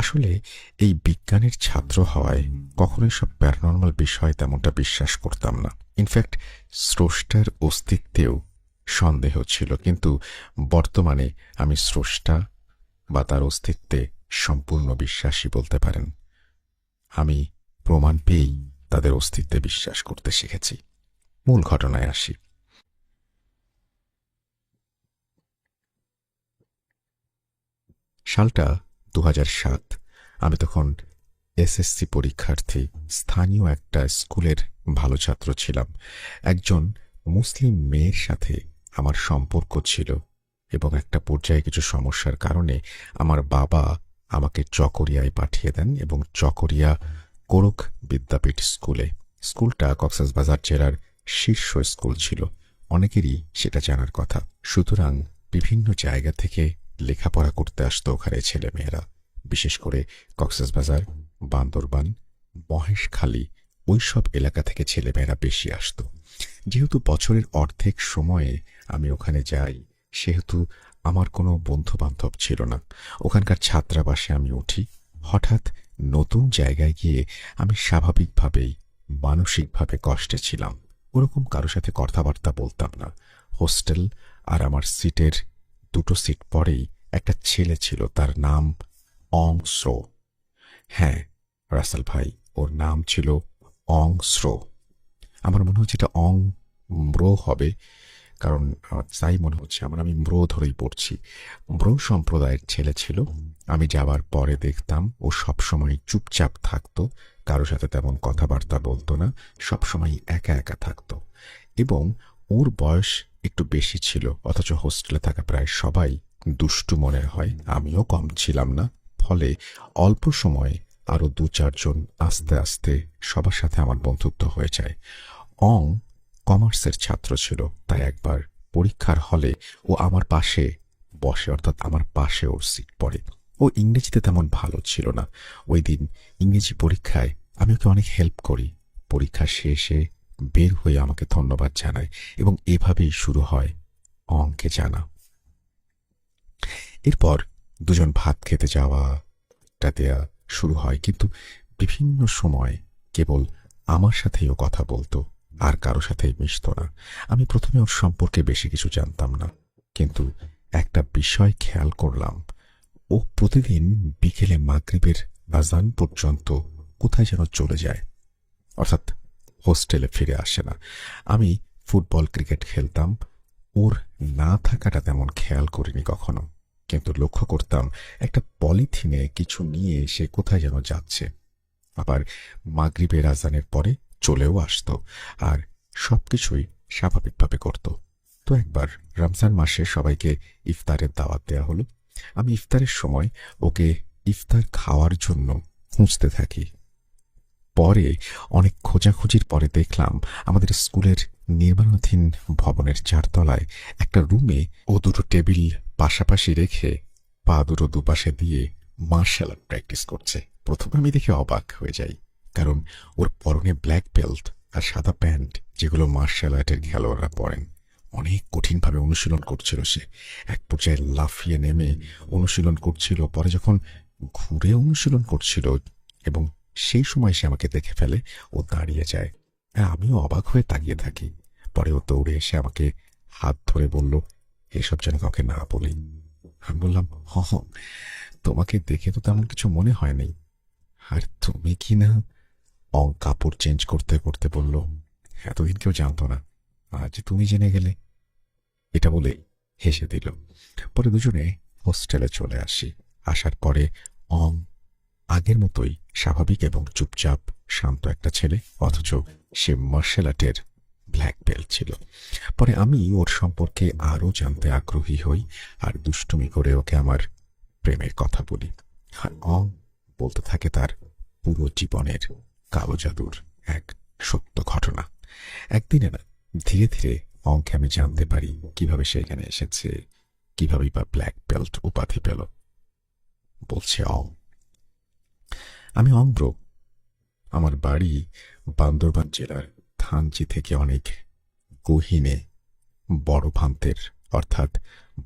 আসলে এই বিজ্ঞানের ছাত্র হওয়ায় কখনোই সব প্যারানর্মাল বিষয় তেমনটা বিশ্বাস করতাম না। ইনফ্যাক্ট স্রষ্টার অস্তিত্বেও সন্দেহ ছিল, কিন্তু বর্তমানে আমি স্রষ্টা বা তার অস্তিত্বে সম্পূর্ণ বিশ্বাসী বলতে পারেন। আমি প্রমাণ পেয়েই তাদের অস্তিত্বে বিশ্বাস করতে শিখেছি। মূল ঘটনায় আসি। সালটা ২০০৭। আমি তখন এসএসসি পরীক্ষার্থী। স্থানীয় একটা স্কুলের ভালো ছাত্র ছিলাম। একজন মুসলিম মেয়ের সাথে আমার সম্পর্ক ছিল এবং একটা পর্যায়ে কিছু সমস্যার কারণে আমার বাবা আমাকে চকরিয়ায় পাঠিয়ে দেন এবং চকরিয়া কোরক বিদ্যাপীঠ স্কুলে। স্কুলটা কক্সবাজার জেলার শীর্ষ স্কুল ছিল, অনেকেরই সেটা জানার কথা। সুতরাং বিভিন্ন জায়গা থেকে লেখাপড়া করতে আসতো ওখানে ছেলেমেয়েরা, বিশেষ করে কক্সবাজার, বান্দরবান, মহেশখালী ওইসব এলাকা থেকে ছেলেমেয়েরা বেশি আসতো। যেহেতু বছরের অর্ধেক সময়ে আমি ওখানে যাই, সেহেতু আমার কোনো বন্ধু বান্ধব ছিল না। ওখানকার ছাত্রাবাসে আমি উঠি। হঠাৎ নতুন জায়গায় গিয়ে আমি স্বাভাবিকভাবেই মানসিকভাবে কষ্টে ছিলাম। ওরকম কারো সাথে কথাবার্তা বলতাম না। হোস্টেল আর আমার সিটের দুটো সিট পরেই একটা ছেলে ছিল, তার নাম অং স্রো। হ্যাঁ রাসেল ভাই, ওর নাম ছিল অং স্রো। আমার মনে হচ্ছে এটা অং ম্রো হবে, কারণ তাই মনে হচ্ছে আমার, আমি ম্রো ধরেই পড়ছি। ম্রো সম্প্রদায়ের ছেলে ছিল। আমি যাওয়ার পরে দেখতাম ও সবসময় চুপচাপ থাকতো, কারো সাথে তেমন কথাবার্তা বলতো না, সবসময় একা একা থাকতো। এবং ওর বয়স একটু বেশি ছিল, অথচ হোস্টেলে থাকা প্রায় সবাই দুষ্টু মনের হয়, আমিও কম ছিলাম না। ফলে অল্প সময়ে আরো ২-৪ জন আস্তে আস্তে সবার সাথে আমার বন্ধুত্ব হয়ে যায়। অং কমার্সের ছাত্র ছিল, তাই একবার পরীক্ষার হলে ও আমার পাশে বসে, অর্থাৎ আমার পাশে ওর সিট পড়ে। ও ইংরেজিতে তেমন ভালো ছিল না। ওই দিন ইংরেজি পরীক্ষায় আমি ওকে অনেক হেল্প করি। পরীক্ষা শেষে বের হয়ে আমাকে ধন্যবাদ জানায় এবং এভাবেই শুরু হয় অঙ্কে জানা। এরপর দুজন ভাত খেতে যাওয়াটা দেয়া শুরু হয়, কিন্তু বিভিন্ন সময় কেবল আমার সাথেই ও কথা বলতো, আর কারো সাথেই মিশতো না। আমি প্রথমে ওর সম্পর্কে বেশি কিছু জানতাম না, কিন্তু একটা বিষয় খেয়াল করলাম, ও প্রতিদিন বিকেলে মাগরিবের আযান পর্যন্ত কোথায় যেন চলে যায়, অর্থাৎ হোস্টেলে ফিরে আসে না। আমি ফুটবল ক্রিকেট খেলতাম, ওর না থাকাটা তেমন খেয়াল করিনি কখনো, কিন্তু লক্ষ্য করতাম একটা পলিথিনে কিছু নিয়ে সে কোথায় যেন যাচ্ছে। আবার মাগরিবের আজানের পরে চলেও আসতো, আর সবকিছুই স্বাভাবিকভাবে করত। তো একবার রমজান মাসে সবাইকে ইফতারের দাওয়াত দেয়া হলো। আমি ইফতারের সময় ওকে ইফতার খাওয়ার জন্য খুঁজতে থাকি। পরে অনেক খোঁজাখুঁজির পরে দেখলাম আমাদের স্কুলের নির্মাণাধীন ভবনের ৪ তলায় একটা রুমে ও দুটো টেবিল পাশাপাশি রেখে পা দুটো দুপাশে দিয়ে মার্শাল আর্ট প্র্যাকটিস করছে। প্রথমে আমি দেখে অবাক হয়ে যাই, কারণ ওর পরনে ব্ল্যাক বেল্ট আর সাদা প্যান্ট, যেগুলো মার্শাল আর্টের খেলোয়াড়রা পরেন। অনেক কঠিনভাবে অনুশীলন করছিল সে। এক পর্যায়ে লাফিয়ে নেমে অনুশীলন করছিল, পরে যখন ঘুরে অনুশীলন করছিল এবং সেই সময় সে আমাকে দেখে ফেলে, ও দাঁড়িয়ে যায়। আমিও অবাক হয়ে তাকিয়ে থাকি। পরে ও দৌড়ে এসে আমাকে হাত ধরে বলল, এসব যেন কাউকে না বলি। আমি বললাম, হ হ, তোমাকে দেখে তো তেমন কিছু মনে হয়নি। আর তুমি কি না? কাপড় চেঞ্জ করতে করতে বলল, এতদিন কেউ জানতো না, আজ তুমি জেনে গেলে। এটা বলে হেসে দিল। পরে দুজনে হোস্টেলে চলে আসি। আসার পরে অং আগের মতোই স্বাভাবিক এবং চুপচাপ শান্ত একটা ছেলে, অথচ সে মার্শাল আর্টের ব্ল্যাক বেল্ট ছিল। পরে আমি ওর সম্পর্কে আরও জানতে আগ্রহী হই আর দুষ্টুমি করে ওকে আমার প্রেমের কথা বলি। আর অং বলতে থাকে তার পুরো জীবনের কালো জাদুর এক সত্য ঘটনা। একদিনে না, ধীরে ধীরে অঙ্কে আমি জানতে পারি কিভাবে সে এখানে এসেছে, কিভাবেই বা ব্ল্যাক বেল্ট উপাধি পেল। বলছে অং, আমি অংব্র। আমার বাড়ি বান্দরবান জেলার থানচি থেকে অনেক গহীনে বড় ভান্তের, অর্থাৎ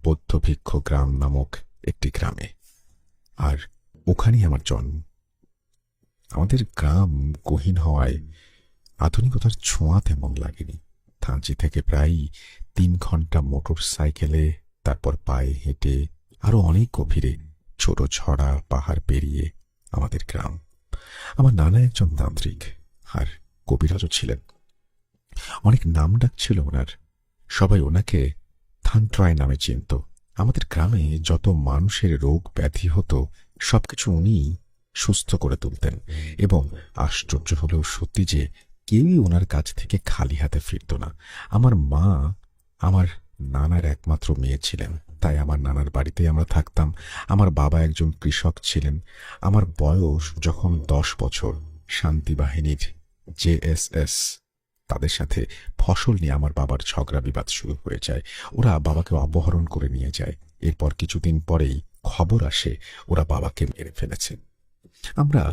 বৌদ্ধভিক্ষ গ্রাম নামক একটি গ্রামে। আর ওখানেই আমার জন্ম। আমাদের গ্রাম গহীন হওয়ায় আধুনিকতার ছোঁয়া তেমন লাগেনি। থানচি থেকে প্রায় 3 ঘন্টা মোটর সাইকেলে, তারপর পায়ে হেঁটে, আরো অনেক গভীরে ছোট ছড়া পাহাড় পেরিয়ে আমাদের গ্রাম। আমার নানা একজন তান্ত্রিক আর কবিরাজও ছিলেন। অনেক নাম ডাক ছিল ওনার। সবাই ওনাকে থানট্রয় নামে চিনত। আমাদের গ্রামে যত মানুষের রোগ ব্যাধি হতো সবকিছু উনি সুস্থ করে তুলতেন। এবং আশ্চর্য হলেও সত্যি যে কেউই ওনার কাছ থেকে খালি হাতে ফিরত না। আমার মা আমার নানার একমাত্র মেয়ে ছিলেন, তাই আমার নানার বাড়িতেই আমরা থাকতাম। আমার বাবা একজন কৃষক ছিলেন। আমার বয়স যখন 10 বছর, শান্তি বাহিনীর জেএসএস তাদের সাথে ফসল নিয়ে আমার বাবার ঝগড়া বিবাদ শুরু হয়ে যায়। ওরা বাবাকে অপহরণ করে নিয়ে যায়। এরপর কিছুদিন পরেই খবর আসে ওরা বাবাকে মেরে ফেলেছে। আমরা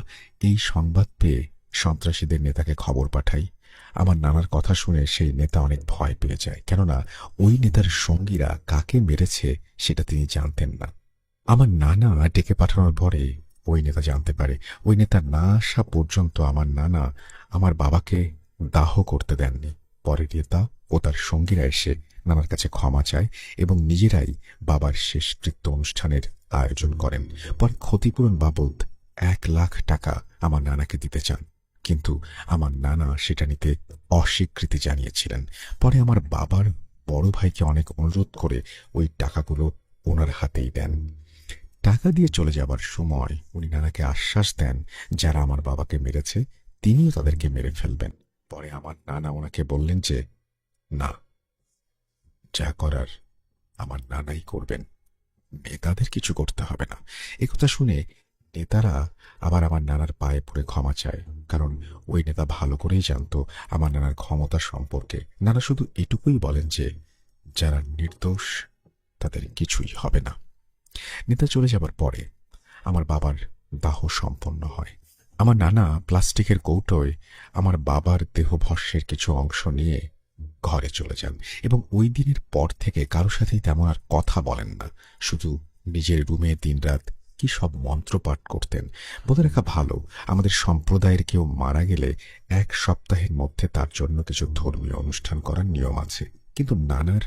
এই সংবাদ পেয়ে সন্ত্রাসীদের নেতাকে খবর পাঠাই। আমার নানার কথা শুনে সেই নেতা অনেক ভয় পেয়ে যায়, কেননা ওই নেতার সঙ্গীরা কাকে মেরেছে সেটা তিনি জানতেন না। আমার নানা ডেকে পাঠানোর পরে ওই নেতা জানতে পারে। ওই নেতা না আসা পর্যন্ত আমার নানা আমার বাবাকে দাহ করতে দেননি। পরে নেতা ও তার সঙ্গীরা এসে নানার কাছে ক্ষমা চায় এবং নিজেরাই বাবার শেষকৃত্য অনুষ্ঠানের আয়োজন করেন। পরে ক্ষতিপূরণ বাবদ 1 লাখ টাকা আমার নানাকে দিতে চান, কিন্তু আমার নানা সেটা নিতে অস্বীকৃতি জানিয়েছিলেন। পরে আমার বাবার বড় ভাইকে অনেক অনুরোধ করে ওই টাকাগুলো ওনার হাতেই দেন। টাকা দিয়ে চলে যাবার সময় উনি নানাকে আশ্বাস দেন যারা আমার বাবাকে মেরেছে তিনিও তাদেরকে মেরে ফেলবেন। পরে আমার নানা ওনাকে বললেন যে না, যা করার আমার নানাই করবেন, নেতাদের কিছু করতে হবে না। একথা শুনে নেতারা আবার আমার নানার পায়ে পড়ে ক্ষমা চায়, কারণ ওই নেতা ভালো করেই জানতো আমার নানার ক্ষমতা সম্পর্কে। নানা শুধু এটুকুই বলেন যে যারা নির্দোষ তাদের কিছুই হবে না। নেতা চলে যাবার পরে আমার বাবার দাহ সম্পন্ন হয়। আমার নানা প্লাস্টিকের কৌটোয় আমার বাবার দেহভস্যের কিছু অংশ নিয়ে ঘরে চলে যান এবং ওই দিনের পর থেকে কারো সাথেই তেমন আর কথা বলেন না। শুধু নিজের রুমে দিনরাত কি সব মন্ত্রপাঠ করতেন। বলে রাখা ভালো, আমাদের সম্প্রদায়ের কেউ মারা গেলে 1 সপ্তাহের মধ্যে তার জন্য কিছু ধর্মীয় অনুষ্ঠান করার নিয়ম আছে, কিন্তু নানার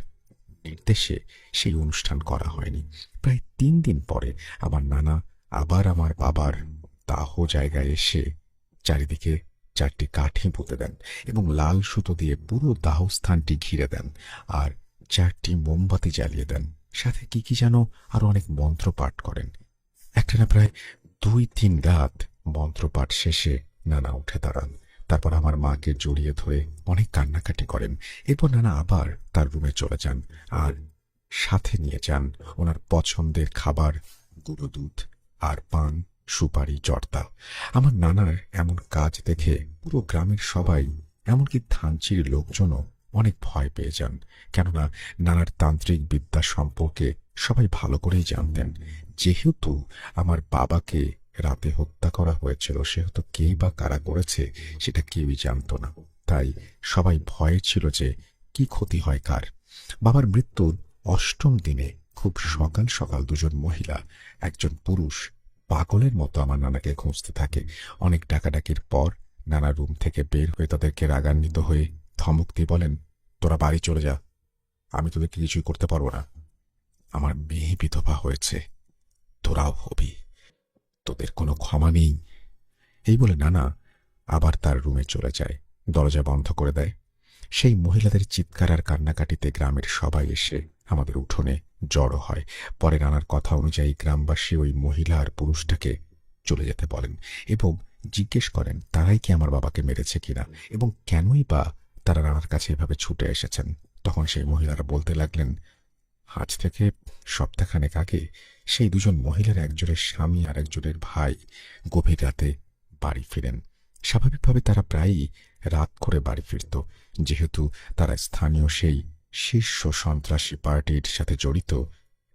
নির্দেশে সেই অনুষ্ঠান করা হয়নি। প্রায় 3 দিন পরে আমার নানা আবার আমার বাবার দাহ জায়গায় এসে চারিদিকে 4টি কাঠি পুঁতে দেন এবং লাল সুতো দিয়ে পুরো দাহস্থানটি ঘিরে দেন আর 4টি মোমবাতি জ্বালিয়ে দেন। সাথে কি কি যেন আরো অনেক মন্ত্র পাঠ করেন। একটানা প্রায় 2-3 রাত মন্ত্রপাঠ শেষে নানা উঠে দাঁড়ান। তারপর আমার মাকে জড়িয়ে ধরে অনেক কান্নাকাটি করেন। এরপর নানা আবার তার রুমে চলে যান আর সাথে নিয়ে যান ওনার পছন্দের খাবার, গুঁড়ো দুধ আর পান, সুপারি, জর্দা। আমার নানার এমন কাজ দেখে পুরো গ্রামের সবাই, এমনকি থানচির লোকজনও অনেক ভয় পেয়ে যান, কেননা নানার তান্ত্রিক বিদ্যা সম্পর্কে সবাই ভালো করেই জানতেন। যেহেতু আমার বাবাকে রাতে হত্যা করা হয়েছিল, সেহেতু কে বা কারা করেছে সেটা কেউই জানতো না। তাই সবাই ভয়ে ছিল যে কি ক্ষতি হয় কার। বাবার মৃত্যুর 8ম দিনে খুব সকাল সকাল 2জন মহিলা, একজন পুরুষ পাগলের মতো আমার নানাকে খুঁজতে থাকে। অনেক ডাকাডাকির পর নানা রুম থেকে বের হয়ে তাদেরকে রাগান্বিত হয়ে ধমক দিয়ে বলেন, তোরা বাড়ি চলে যা, আমি তোদেরকে কিছুই করতে পারবো না। আমার মেয়ে বিধবা হয়েছে, তোরাও হবি, তোদের কোনো ক্ষমা নেই। এই বলে নানা আবার তার রুমে চলে যায়, দরজা বন্ধ করে দেয়। সেই মহিলাদের চিৎকার আর কান্নাকাটিতে গ্রামের সবাই এসে আমাদের উঠোনে জড়ো হয়। পরে নানার কথা অনুযায়ী গ্রামবাসী ওই মহিলা আর পুরুষটাকে চলে যেতে বলেন এবং জিজ্ঞেস করেন তারাই কি আমার বাবাকে মেরেছে কিনা এবং কেনই বা তারা নানার কাছে এভাবে ছুটে এসেছেন। তখন সেই মহিলারা বলতে লাগলেন, আজ থেকে সপ্তাহখানেক আগে সেই 2জন মহিলার একজনের স্বামী আর একজনের ভাই গভীর রাতে বাড়ি ফিরেন। স্বাভাবিকভাবে তারা প্রায়ই রাত করে বাড়ি ফিরত, যেহেতু তারা স্থানীয় সেই শীর্ষ সন্ত্রাসী পার্টির সাথে জড়িত,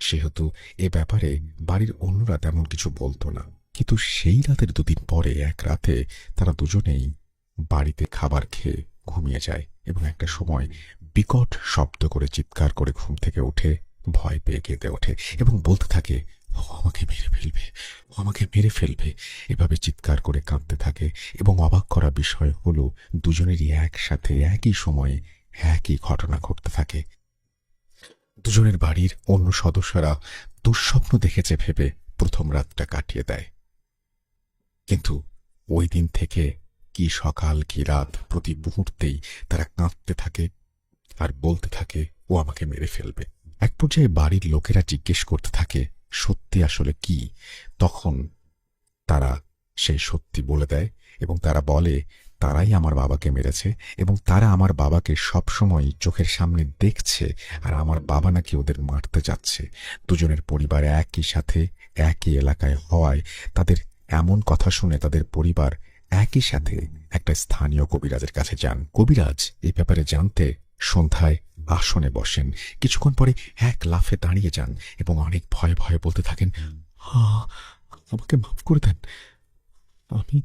সেহেতু এ ব্যাপারে বাড়ির অন্যরা তেমন কিছু বলতো না। কিন্তু সেই রাতের 2 দিন পরে এক রাতে তারা দুজনেই বাড়িতে খাবার খেয়ে ঘুমিয়ে যায় এবং একটা সময় বিকট শব্দ করে চিৎকার করে ঘুম থেকে উঠে ভয় পেয়ে কেঁদে ওঠে এবং বলতে থাকে, ও আমাকে মেরে ফেলবে, ও আমাকে মেরে ফেলবে, এভাবে চিৎকার করে কাঁদতে থাকে। এবং অবাক করা বিষয় হলো দুজনেরই একসাথে একই সময়ে একই ঘটনা ঘটতে থাকে। দুজনের বাড়ির অন্য সদস্যরা দুঃস্বপ্ন দেখেছে ভেবে প্রথম রাতটা কাটিয়ে দেয়। কিন্তু ওই দিন থেকে কি সকাল কি রাত প্রতি মুহূর্তেই তারা কাঁদতে থাকে আর বলতে থাকে ও আমাকে মেরে ফেলবে। এক পর্যায়ে বাড়ির লোকেরা জিজ্ঞেস করতে থাকে সত্যি আসলে কি। তখন তারা সেই সত্যি বলে দেয় এবং তারা বলে তারাই আমার বাবাকে মেরেছে এবং তারা আমার বাবাকে সবসময় চোখের সামনে দেখছে আর আমার বাবা নাকি ওদের মারতে যাচ্ছে। দুজনের পরিবার একই সাথে একই এলাকায় হওয়ায় তাদের এমন কথা শুনে তাদের পরিবার একই সাথে একটা স্থানীয় কবিরাজের কাছে যান। কবিরাজ এই ব্যাপারে জানতে সন্ধ্যায় আসনে বসেন। কিছুক্ষণ পরে এক লাফে দাঁড়িয়ে যান এবং অনেক ভয়ে ভয়ে বলতে থাকেন, আমাকে মাফ করে দেন। আমি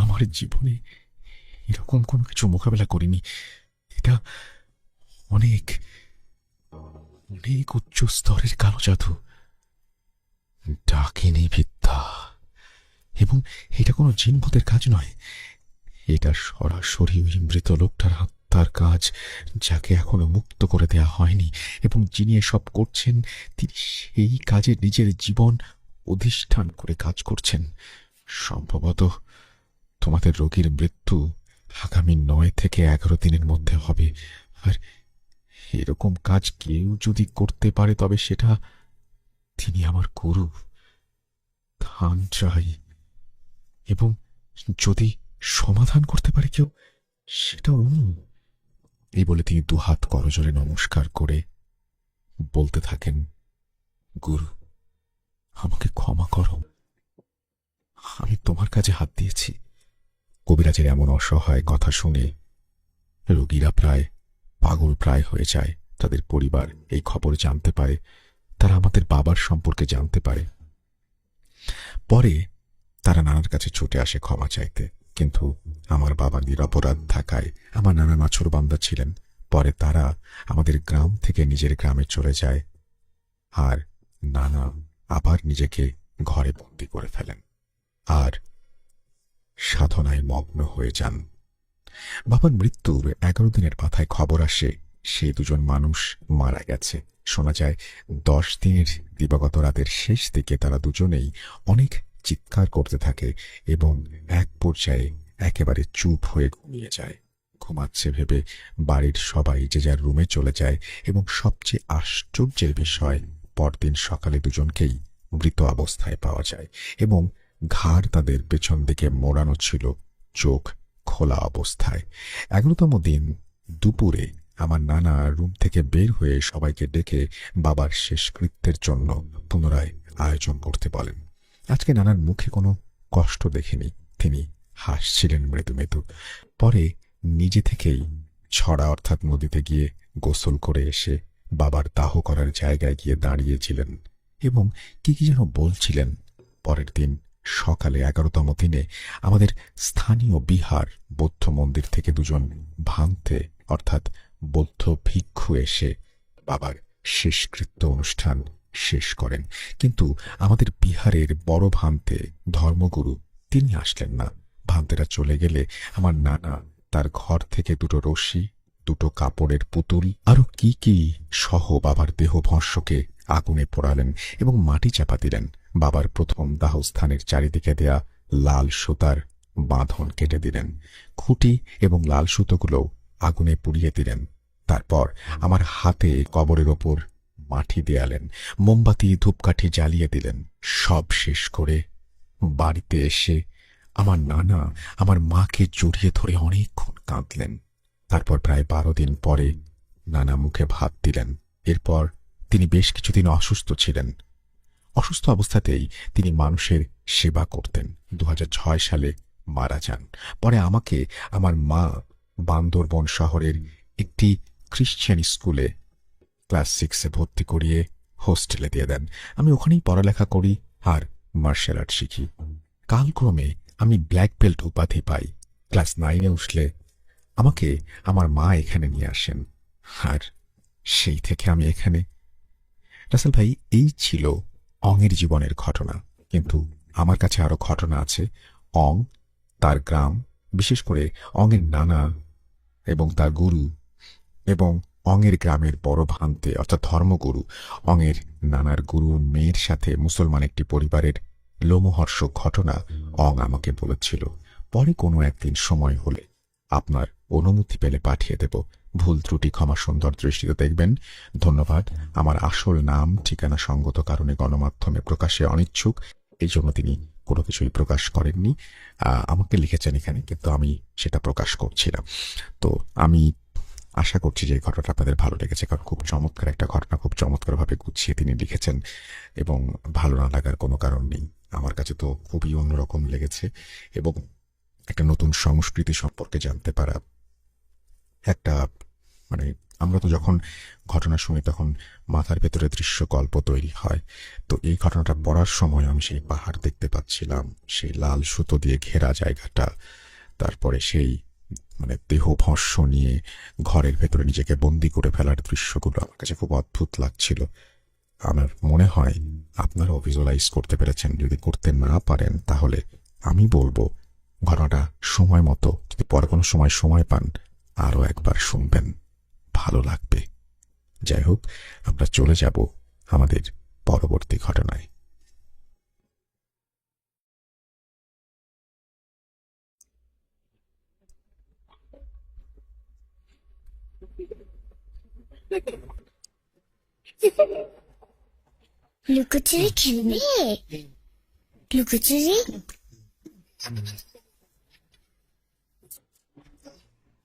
আমার জীবনে এরকম কোনো কিছু মোকাবেলা করিনি। এটা অনেক অনেক উচ্চ স্তরের কালো জাদু, ডাকিনী বিদ্যা। এবং এটা কোনো জিনভূতের কাজ নয়, এটা সরাসরি ওই মৃত লোকটার আত্মার কাজ, যাকে এখনো মুক্ত করে দেয়া হয়নি। এবং যিনি এসব করছেন তিনি সেই কাজে নিজের জীবন অধিষ্ঠান করে কাজ করছেন। সম্ভবত তোমাদের রোগীর মৃত্যু আগামী 9 থেকে 11 দিনের মধ্যে হবে। আর এরকম কাজ কেউ যদি করতে পারে তবে সেটা তিনি আমার গুরু। ধান চাই, এবং যদি সমাধান করতে পারে কেউ সেটা উনি। এই বলে তিনি দুহাত করজোড়ে নমস্কার করে বলতে থাকেন, গুরু আমাকে ক্ষমা করো, আমি তোমার কাছে হাত দিয়েছি। কবিরাজের এমন অসহায় কথা শুনে রোগীরা প্রায় পাগল প্রায় হয়ে যায়। তাদের পরিবার এই খবর জানতে পারে, তারা আমাদের বাবার সম্পর্কে জানতে পারে। পরে তারা নানার কাছে ছুটে আসে ক্ষমা চাইতে, কিন্তু আমার বাবা নিরপরাধ থাকায় আমার নানা নাছোড়বান্দা ছিলেন। পরে তারা আমাদের গ্রাম থেকে নিজের গ্রামে চলে যায় আর নানা আবার নিজেকে ঘরে বন্দি করে ফেলেন আর সাধনায় মগ্ন হয়ে যান। বাবার মৃত্যুর 11 দিনের মাথায় খবর আসে সেই দুজন মানুষ মারা গেছে। শোনা যায় 10 দিনের দিবাগত রাতের শেষ দিকে তারা দুজনেই অনেক চিৎকার করতে থাকে এবং এক পর্যায়ে একেবারে চুপ হয়ে ঘুমিয়ে যায়। ঘুমাচ্ছে ভেবে বাড়ির সবাই যে যার রুমে চলে যায় এবং সবচেয়ে আশ্চর্যের বিষয় পরদিন সকালে দুজনকেই মৃত অবস্থায় পাওয়া যায় এবং ঘাড় তাদের পেছন দিকে মোড়ানো ছিল, চোখ খোলা অবস্থায়। 11তম দিন দুপুরে আমার নানা রুম থেকে বের হয়ে সবাইকে ডেকে বাবার শেষকৃত্যের জন্য পুনরায় আয়োজন করতে বলেন। আজকে নানার মুখে কোনো কষ্ট দেখেনি, তিনি হাসছিলেন মৃদু মৃদু। পরে নিজে থেকেই ছড়া অর্থাৎ নদীতে গিয়ে গোসল করে এসে বাবার দাহ করার জায়গায় গিয়ে দাঁড়িয়েছিলেন এবং কি কি যেন বলছিলেন। পরের দিন সকালে 11তম দিনে আমাদের স্থানীয় বিহার বৌদ্ধ মন্দির থেকে দুজন ভান্তে অর্থাৎ বৌদ্ধ ভিক্ষু এসে বাবার শেষকৃত্য অনুষ্ঠান শেষ করেন। কিন্তু আমাদের বিহারের বড় ভান্তে ধর্মগুরু তিনি আসলেন না। ভান্তেরা চলে গেলে আমার নানা তার ঘর থেকে দুটো রশি, দুটো কাপড়ের পুতুল আরো কি কি সহ বাবার দেহ ভস্মকে আগুনে পোড়ালেন এবং মাটি চাপা দিলেন। বাবার প্রথম দাহস্থানের চারিদিকে দেয়া লাল সুতার বাঁধন কেটে দিলেন, খুঁটি এবং লাল সুতোগুলো আগুনে পুড়িয়ে দিলেন। তারপর আমার হাতে কবরের ওপর মাটি দেয়ালেন, মোমবাতি ধূপকাঠি জ্বালিয়ে দিলেন। সব শেষ করে বাড়িতে এসে আমার নানা আমার মাকে জড়িয়ে ধরে অনেকক্ষণ কাঁদলেন। তারপর প্রায় 12 দিন পরে নানা মুখে ভাত দিলেন। এরপর তিনি বেশ কিছুদিন অসুস্থ ছিলেন। অসুস্থ অবস্থাতেই তিনি মানুষের সেবা করতেন। 2006 সালে মারা যান। পরে আমাকে আমার মা বান্দরবন শহরের একটি খ্রিশ্চান স্কুলে ক্লাস 6-এ ভর্তি করিয়ে হোস্টেলে দিয়ে দেন। আমি ওখানেই পড়ালেখা করি আর মার্শাল আর্ট শিখি। কালক্রমে আমি ব্ল্যাক বেল্ট উপাধি পাই। ক্লাস 9-এ উঠলে আমাকে আমার মা এখানে নিয়ে আসেন আর সেই থেকে আমি এখানে। রাসেল ভাই, এই ছিল অংয়ের জীবনের ঘটনা, কিন্তু আমার কাছে আরো ঘটনা আছে অং, তার গ্রাম, বিশেষ করে অংয়ের নানা এবং তার গুরু, এবং অংয়ের গ্রামের বড় ভান্তে অর্থাৎ ধর্মগুরু, অংয়ের নানার গুরু মেয়ের সাথে মুসলমান একটি পরিবারের লোমহর্ষক ঘটনা অং আমাকে বলেছিল। পরে কোনো একদিন সময় হলে আপনার অনুমতি পেলে পাঠিয়ে দেব। ভুল ত্রুটি ক্ষমা সুন্দর দৃষ্টিতে দেখবেন। ধন্যবাদ। আমার আসল নাম ঠিকানা সঙ্গত কারণে গণমাধ্যমে প্রকাশে অনিচ্ছুক, এই জন্য তিনি কোনো কিছুই প্রকাশ করেননি। আমাকে লিখেছেন এখানে, কিন্তু আমি সেটা প্রকাশ করছিলাম। তো আমি আশা করছি যে এই ঘটনাটা আপনাদের ভালো লেগেছে, কারণ খুব চমৎকার একটা ঘটনা, খুব চমৎকারভাবে গুছিয়ে তিনি লিখেছেন এবং ভালো না লাগার কোনো কারণ নেই। আমার কাছে তো খুবই অন্যরকম লেগেছে এবং একটা নতুন সংস্কৃতি সম্পর্কে জানতে পারা, একটা মানে আমরা তো যখন ঘটনা শুনি তখন মাথার ভেতরে দৃশ্যকল্প তৈরি হয়। তো এই ঘটনাটা পড়ার সময় আমি সেই পাহাড় দেখতে পাচ্ছিলাম, সেই লাল সুতো দিয়ে ঘেরা জায়গাটা, তারপরে সেই দেহ ভস্য নিয়ে ঘরের ভেতরে নিজেকে বন্দি করে ফেলার দৃশ্যগুলো আমার কাছে খুব অদ্ভুত লাগছিল। আমার মনে হয় আপনারাও ভিজুয়ালাইজ করতে পেরেছেন। যদি করতে না পারেন তাহলে আমি বলবো ঘটনাটা সময় মতো, যদি পরে কোনো সময় পান, আরো একবার শুনবেন, ভালো লাগবে। যাই হোক, আমরা চলে যাব আমাদের পরবর্তী ঘটনায়। লুকোচুরি খেলবে? লুকোচুরি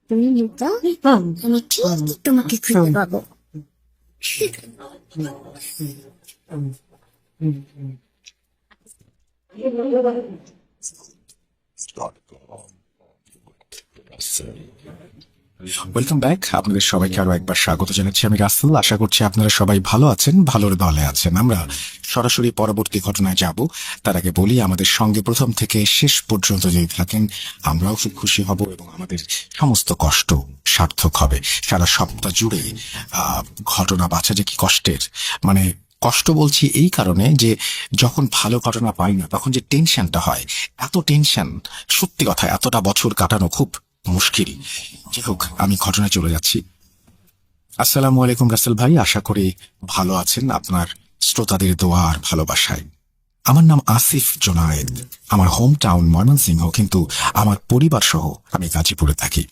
তুমি লুকাও, আমি ঠিক তোমাকে খুঁজে পাবো। Welcome back. আপনাদের সবাইকে আরো একবার স্বাগত জানাচ্ছি। আমি রাসেল। আশা করছি আপনারা সবাই ভালো আছেন, ভালোর দলে আছেন। আমরা সরাসরি পরবর্তী ঘটনায় যাব। তার আগে বলি, আমাদের সঙ্গে প্রথম থেকে শেষ পর্যন্ত যদি থাকেন আমরাও খুব খুশি হব এবং আমাদের সমস্ত কষ্ট সার্থক হবে। সারা সপ্তাহ জুড়ে ঘটনা বাছা যে কি কষ্টের, কষ্ট বলছি এই কারণে যে যখন ভালো ঘটনা পাই না তখন যে টেনশনটা হয়, এত টেনশন, সত্যি কথা এতটা বছর কাটানো খুব মুশকিল। যাই হোক, আমি ঘটনায় চলে যাচ্ছি। আসসালামু আলাইকুম রাসেল ভাই, আশা করি ভালো আছেন আপনার শ্রোতাদের দোয়া আর ভালোবাসায়। আমার নাম আসিফ জোনায়েদ। আমার হোম টাউন ময়মনসিংহ, কিন্তু আমার পরিবার সহ আমি গাজীপুরে থাকি।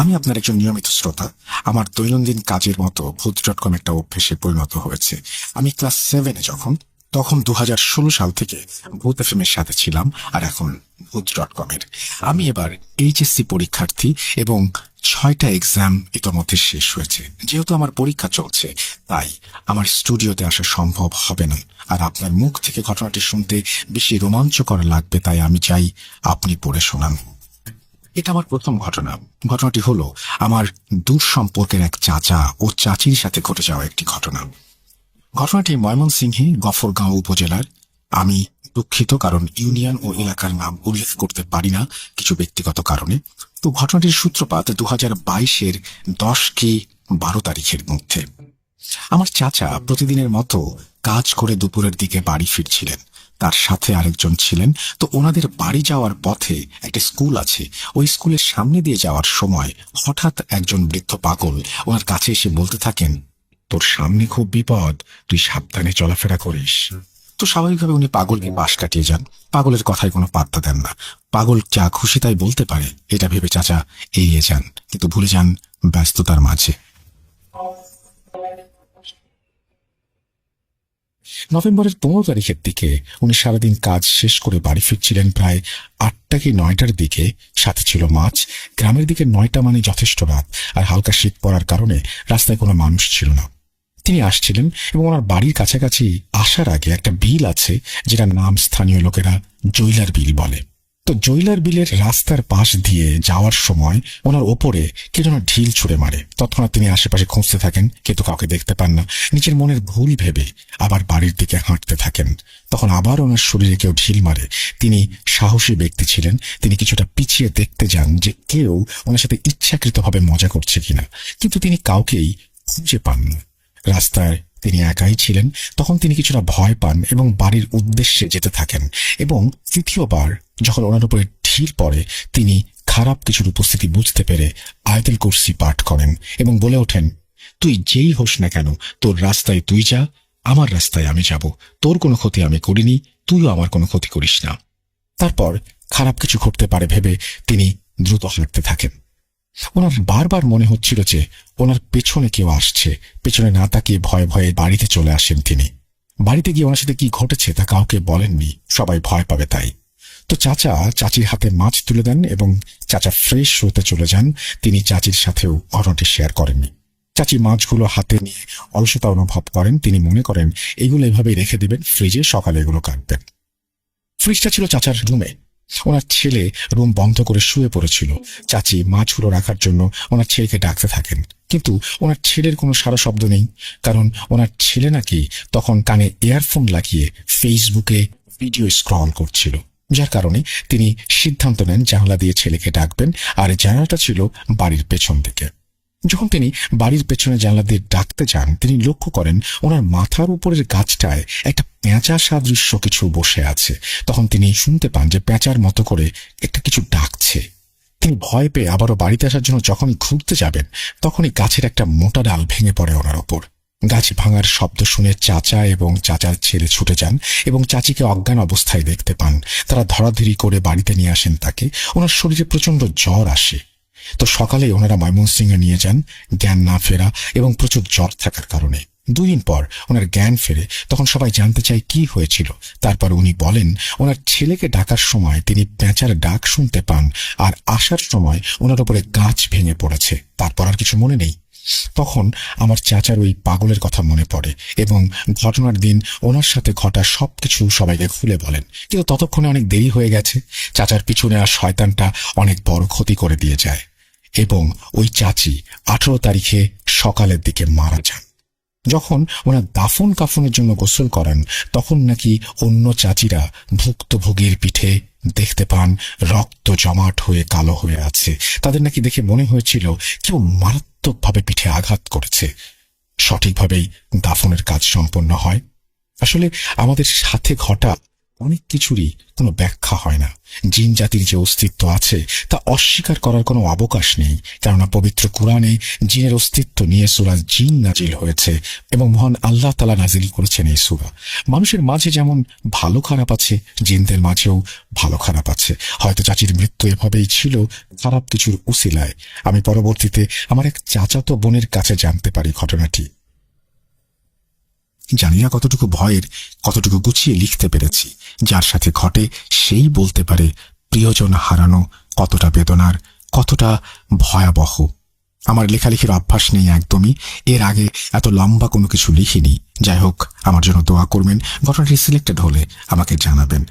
আমি আপনার একজন নিয়মিত শ্রোতা। আমার দৈনন্দিন কাজের মতো ভূত.কম একটা অভ্যেসে পরিণত হয়েছে। আমি ক্লাস 7-এ তখন 2016 সাল থেকে ভূত এফএম এর সাথে ছিলাম, আর এখন ভূত.কমের। আমি এবার এইচএসসি পরীক্ষার্থী এবং 6টা এক্সাম ইতোমধ্যে শেষ হয়েছে। যেহেতু আমার পরীক্ষা চলছে, তাই আমার স্টুডিওতে আসা সম্ভব হবে না, আর আপনার মুখ থেকে ঘটনাটি শুনতে বেশি রোমাঞ্চকর লাগবে, তাই আমি চাই আপনি পড়ে শোনান। এটা আমার প্রথম ঘটনা। ঘটনাটি হলো আমার দূর সম্পর্কের এক চাচা ও চাচির সাথে ঘটে যাওয়া একটি ঘটনা। ঘটনাটি ময়মনসিংহে গফরগাঁও উপজেলার। আমি দুঃখিত, কারণ ইউনিয়ন ও এলাকার নাম উল্লেখ করতে পারি না কিছু ব্যক্তিগত কারণে। তো ঘটনাটির সূত্রপাত 2022-এর 10 কি 12 তারিখের মধ্যে। আমার চাচা প্রতিদিনের মতো কাজ করে দুপুরের দিকে বাড়ি ফিরছিলেন। তার সাথে আরেকজন ছিলেন। তো ওনাদের বাড়ি যাওয়ার পথে একটা স্কুল আছে, ওই স্কুলের সামনে দিয়ে যাওয়ার সময় হঠাৎ একজন বৃদ্ধ পাগল ওনার কাছে এসে বলতে থাকেন, তোর সামনে খুব বিপদ, তুই সাবধানে চলাফেরা করিস। তো স্বাভাবিকভাবে উনি পাগলকে পাশ কাটিয়ে যান। পাগলের কথায় কোনো পাত্তা দেন না। পাগল যা খুশি তাই বলতে পারে, এটা ভেবে চাচা এড়িয়ে যান, কিন্তু ভুলে যান ব্যস্ততার মাঝে। নভেম্বরের 15 তারিখের দিকে উনি সারাদিন কাজ শেষ করে বাড়ি ফিরছিলেন প্রায় 8টা কি 9টার দিকে। সাথে ছিল মাছ। গ্রামের দিকে 9টা মানে যথেষ্ট রাত, আর হালকা শীত পড়ার কারণে রাস্তায় কোনো মানুষ ছিল না। তিনি আসছিলেন এবং ওনার বাড়ির কাছাকাছি আসার আগে একটা বিল আছে, যেটার নাম স্থানীয় লোকেরা জৈলার বিল বলে। তো জৈলার বিলের রাস্তার পাশ দিয়ে যাওয়ার সময় ওনার ওপরে কে যেন ঢিল ছুঁড়ে মারে। তৎক্ষণাৎ তিনি আশেপাশে খুঁজতে থাকেন, কিন্তু কাউকে দেখতে পান না। নিজের মনের ভুল ভেবে আবার বাড়ির দিকে হাঁটতে থাকেন। তখন আবার ওনার শরীরে কেউ ঢিল মারে। তিনি সাহসী ব্যক্তি ছিলেন, তিনি কিছুটা পিছিয়ে দেখতে যান যে কেউ ওনার সাথে ইচ্ছাকৃতভাবে মজা করছে কিনা, কিন্তু তিনি কাউকেই খুঁজে পান না। রাস্তায় তিনি একাই ছিলেন। তখন তিনি কিছুটা ভয় পান এবং বাড়ির উদ্দেশ্যে যেতে থাকেন, এবং তৃতীয়বার যখন ওনার উপরে ঢিল পড়ে তিনি খারাপ কিছুর উপস্থিতি বুঝতে পেরে আয়াতুল কুরসি পাঠ করেন এবং বলে ওঠেন, তুই যেই হোস না কেন, তোর রাস্তায় তুই যা, আমার রাস্তায় আমি যাব, তোর কোনো ক্ষতি আমি করিনি, তুইও আমার কোনো ক্ষতি করিস না। তারপর খারাপ কিছু ঘটতে পারে ভেবে তিনি দ্রুত হাঁটতে থাকেন। ওনার বারবার মনে হচ্ছিল যে ওনার পেছনে কেউ আসছে। পেছনে না তাকিয়ে ভয়ে ভয়ে বাড়িতে চলে আসেন তিনি। বাড়িতে গিয়ে ওনার সাথে কি ঘটেছে তা কাউকে বলেননি, সবাই ভয় পাবে তাই। তো চাচা চাচির হাতে মাছ তুলে দেন এবং চাচা ফ্রেশ হতে চলে যান। তিনি চাচির সাথেও ঘটনাটি শেয়ার করেননি। চাচি মাছগুলো হাতে নিয়ে অলসতা অনুভব করেন। তিনি মনে করেন এগুলো এভাবেই রেখে দেবেন, ফ্রিজে সকালে এগুলো কাটবেন। ফ্রিজটা ছিল চাচার রুমে। ওনার ছেলে রুম বন্ধ করে শুয়ে পড়েছিল। চাচি মাছগুলো রাখার জন্য ওনার ছেলেকে ডাকতে থাকেন, কিন্তু ওনার ছেলের কোনো সারা শব্দ নেই, কারণ ওনার ছেলে নাকি তখন কানে ইয়ারফোন লাগিয়ে ফেসবুকে ভিডিও স্ক্রল করছিল। যার কারণে তিনি সিদ্ধান্ত নেন জানালা দিয়ে ছেলেকে ডাকবেন, আর জানালাটা ছিল বাড়ির পেছন দিকে। যখন তিনি বাড়ির পেছনে জানলা দিয়ে ডাকতে যান, তিনি লক্ষ্য করেন ওনার মাথার উপরের গাছটায় একটা পেঁচা সাদৃশ্য কিছু বসে আছে। তখন তিনি শুনতে পান যে পেঁচার মতো করে একটা কিছু ডাকছে। তিনি ভয় পেয়ে আবারও বাড়িতে আসার জন্য যখনই ঘুরতে যাবেন, তখনই গাছের একটা মোটা ডাল ভেঙে পড়ে ওনার ওপর। গাছ ভাঙার শব্দ শুনে চাচা এবং চাচার ছেলে ছুটে যান এবং চাচিকে অজ্ঞান অবস্থায় দেখতে পান। তারা ধরাধরি করে বাড়িতে নিয়ে আসেন তাকে। ওনার শরীরে প্রচন্ড জ্বর আসে। তো সকালে ওনারা ময়মনসিংহে নিয়ে যান, জ্ঞান না ফেরা এবং প্রচুর জ্বর থাকার কারণে। 2 দিন পর ওনার জ্ঞান ফেরে। তখন সবাই জানতে চায় কি হয়েছিল। তারপর উনি বলেন ওনার ছেলেকে ডাকার সময় তিনি পেঁচার ডাক শুনতে পান, আর আসার সময় ওনার উপরে গাছ ভেঙে পড়েছে। তারপর আর কিছু মনে নেই। তখন আমার চাচার ওই পাগলের কথা মনে পড়ে এবং ঘটনার দিন ওনার সাথে ঘটা সবকিছু সবাইকে খুলে বলেন। কিন্তু ততক্ষণে অনেক দেরি হয়ে গেছে। চাচার পিছনে আর শয়তানটা অনেক বড় ক্ষতি করে দিয়ে যায় এবং ওই চাচি 18 তারিখে সকালের দিকে মারা যান। যখন ওনার দাফন কাফনের জন্য গোসল করেন, তখন নাকি অন্য চাচিরা ভুক্তভোগীর পিঠে দেখতে পান রক্ত জমাট হয়ে কালো হয়ে আছে। তাদের নাকি দেখে মনে হয়েছিল কেউ মারাত্মকভাবে পিঠে আঘাত করেছে। সঠিকভাবেই দাফনের কাজ সম্পন্ন হয়। আসলে আমাদের সাথে ঘটা অনেক কিছুরই কোনো ব্যাখ্যা হয় না। জিন জাতির যে অস্তিত্ব আছে তা অস্বীকার করার কোনো অবকাশ নেই, কেননা পবিত্র কোরআনে জিনের অস্তিত্ব নিয়ে সূরা জিন নাজিল হয়েছে এবং মহান আল্লাহ তাআলা নাজিল করেছেন এই সূরা। মানুষের মাঝে যেমন ভালো খারাপ আছে, জিনদের মাঝেও ভালো খারাপ আছে। হয়তো চাচির মৃত্যু এভাবেই ছিল খারাপ কিছুর উসিলায়। আমি পরবর্তীতে আমার এক চাচাতো বোনের কাছে জানতে পারি ঘটনাটি। জানি না কতটুকু ভয়ের, কতটুকু গুছিয়ে লিখতে পেরেছি। যার সাথে ঘটে সেই বলতে পারে প্রিয়জন হারানো কতটা বেদনার, কতটা ভয়াবহ। আমার লেখালেখির অভ্যাস নেই একদমই। এর আগে এত লম্বা কোনো কিছু লিখিনি। যাই হোক, আমার জন্য দোয়া করবেন। ঘটনাটি সিলেক্টেড হলে আমাকে জানাবেন।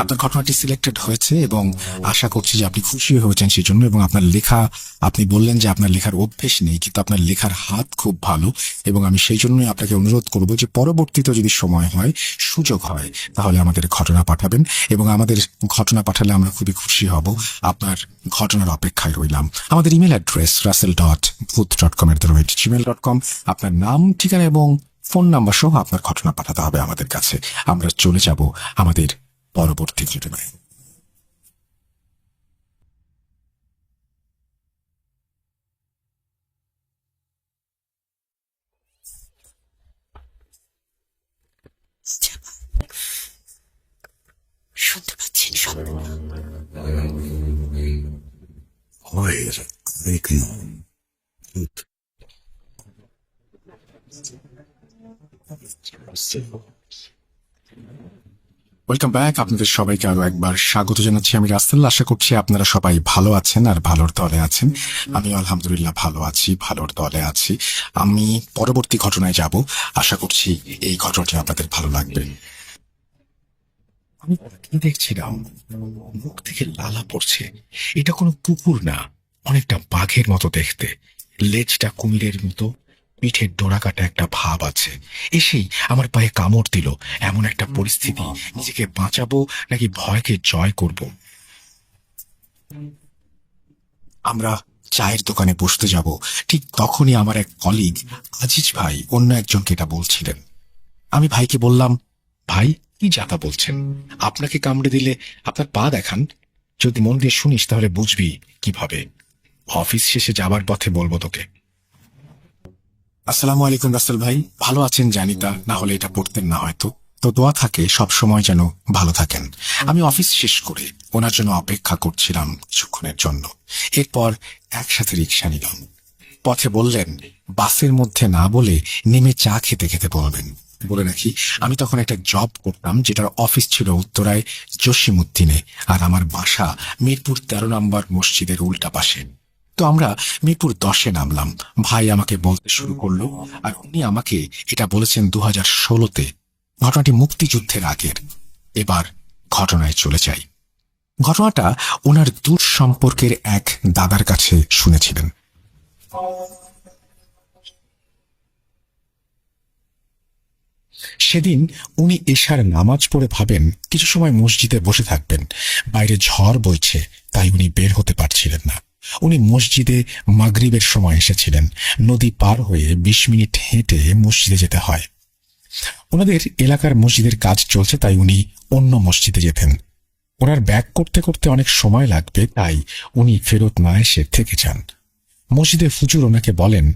আপনার ঘটনাটি সিলেক্টেড হয়েছে এবং আশা করছি যে আপনি খুশি হয়েছেন সেই জন্য। এবং আপনার লেখা, আপনি বললেন যে আপনার লেখার অভ্যেস নেই, কিন্তু আপনার লেখার হাত খুব ভালো, এবং আমি সেই জন্যই আপনাকে অনুরোধ করব যে পরবর্তীতে যদি সময় হয়, সুযোগ হয়, তাহলে আমাদের ঘটনা পাঠাবেন। এবং আমাদের ঘটনা পাঠালে আমরা খুবই খুশি হব। আপনার ঘটনার অপেক্ষায় রইলাম। আমাদের ইমেল অ্যাড্রেস russell.booth.com@gmail.com। আপনার নাম, ঠিকানা এবং ফোন নাম্বার সহ আপনার ঘটনা পাঠাতে হবে আমাদের কাছে। আমরা চলে যাব আমাদের পরবর্তী ঘটনায়। শুনতে পাচ্ছেন সব? Welcome back. আপনাদের সবাইকে আরো একবার স্বাগত জানাচ্ছি। আমি রাসেল। আশা করছি আপনারা সবাই ভালো আছেন আর ভালোর দলে আছেন। আমি আলহামদুলিল্লাহ ভালো আছি, ভালোর দলে আছি। আমি পরবর্তী ঘটনায় যাব। আশা করছি এই ঘটনাটি আপনাদের ভালো লাগবে। আমি কি দেখছিলাম, মুখ থেকে লালা পড়ছে। এটা কোনো কুকুর না, অনেকটা বাঘের মতো দেখতে। লেজটা কুমিরের মতো, পিঠের ডোরা কাটা একটা ভাব আছে। এসেই আমার পায়ে কামড় দিল। এমন একটা পরিস্থিতি, নিজেকে বাঁচাবো নাকি ভয়কে জয় করব। আমরা চায়ের দোকানে বসতে যাব, ঠিক তখনই আমার এক কলিগ আজিজ ভাই অন্য একজনকে এটা বলছিলেন। আমি ভাইকে বললাম, ভাই কি যাতা বলছেন? আপনাকে কামড়ে দিলে আপনার পা দেখান, যদি মন দিয়ে শুনিস তাহলে বুঝবি কিভাবে। অফিস শেষে যাবার পথে বলবো তোকে। আসসালামু আলাইকুম রাসেল ভাই, ভালো আছেন জানি, তা না হলে এটা পড়তেন না হয়তো। তো দোয়া থাকে সব সময় যেন ভালো থাকেন। আমি অফিস শেষ করে ওনার জন্য অপেক্ষা করছিলাম কিছুক্ষণের জন্য। এরপর একসাথে রিক্সা নিলাম। পথে বললেন, বাসের মধ্যে না বলে নেমে চা খেতে খেতে বলবেন। বলে রাখি, আমি তখন একটা জব করতাম যেটার অফিস ছিল উত্তরায় জসিমউদ্দিনে, আর আমার বাসা মিরপুর 13 নম্বর মসজিদের উল্টা পাশে। তো আমরা মিরপুর 10-এ নামলাম। ভাই আমাকে বলতে শুরু করলো, আর উনি আমাকে এটা বলেছেন 2016-তে। ঘটনাটি মুক্তিযুদ্ধের আগের। এবার ঘটনায় চলে যাই। ঘটনাটা ওনার দূর সম্পর্কের এক দাদার কাছে শুনেছিলেন। সেদিন উনি এশার নামাজ পড়ে ভাবেন কিছু সময় মসজিদে বসে থাকবেন। বাইরে ঝড় বইছে, তাই উনি বের হতে পারছিলেন না। উনি মসজিদে মাগরিবের সময় এসেছিলেন। নদী পার হয়ে 20 মিনিট হেঁটে মসজিদে যেতে হয়। ওনাদের এলাকার মসজিদের কাজ চলছে, তাই উনি অন্য মসজিদে যেতেন। ওনার ব্যাক করতে করতে অনেক সময় লাগবে, তাই উনি ফেরত না এসে থেকে যান। মসজিদে হুজুর ওনাকে বলেন,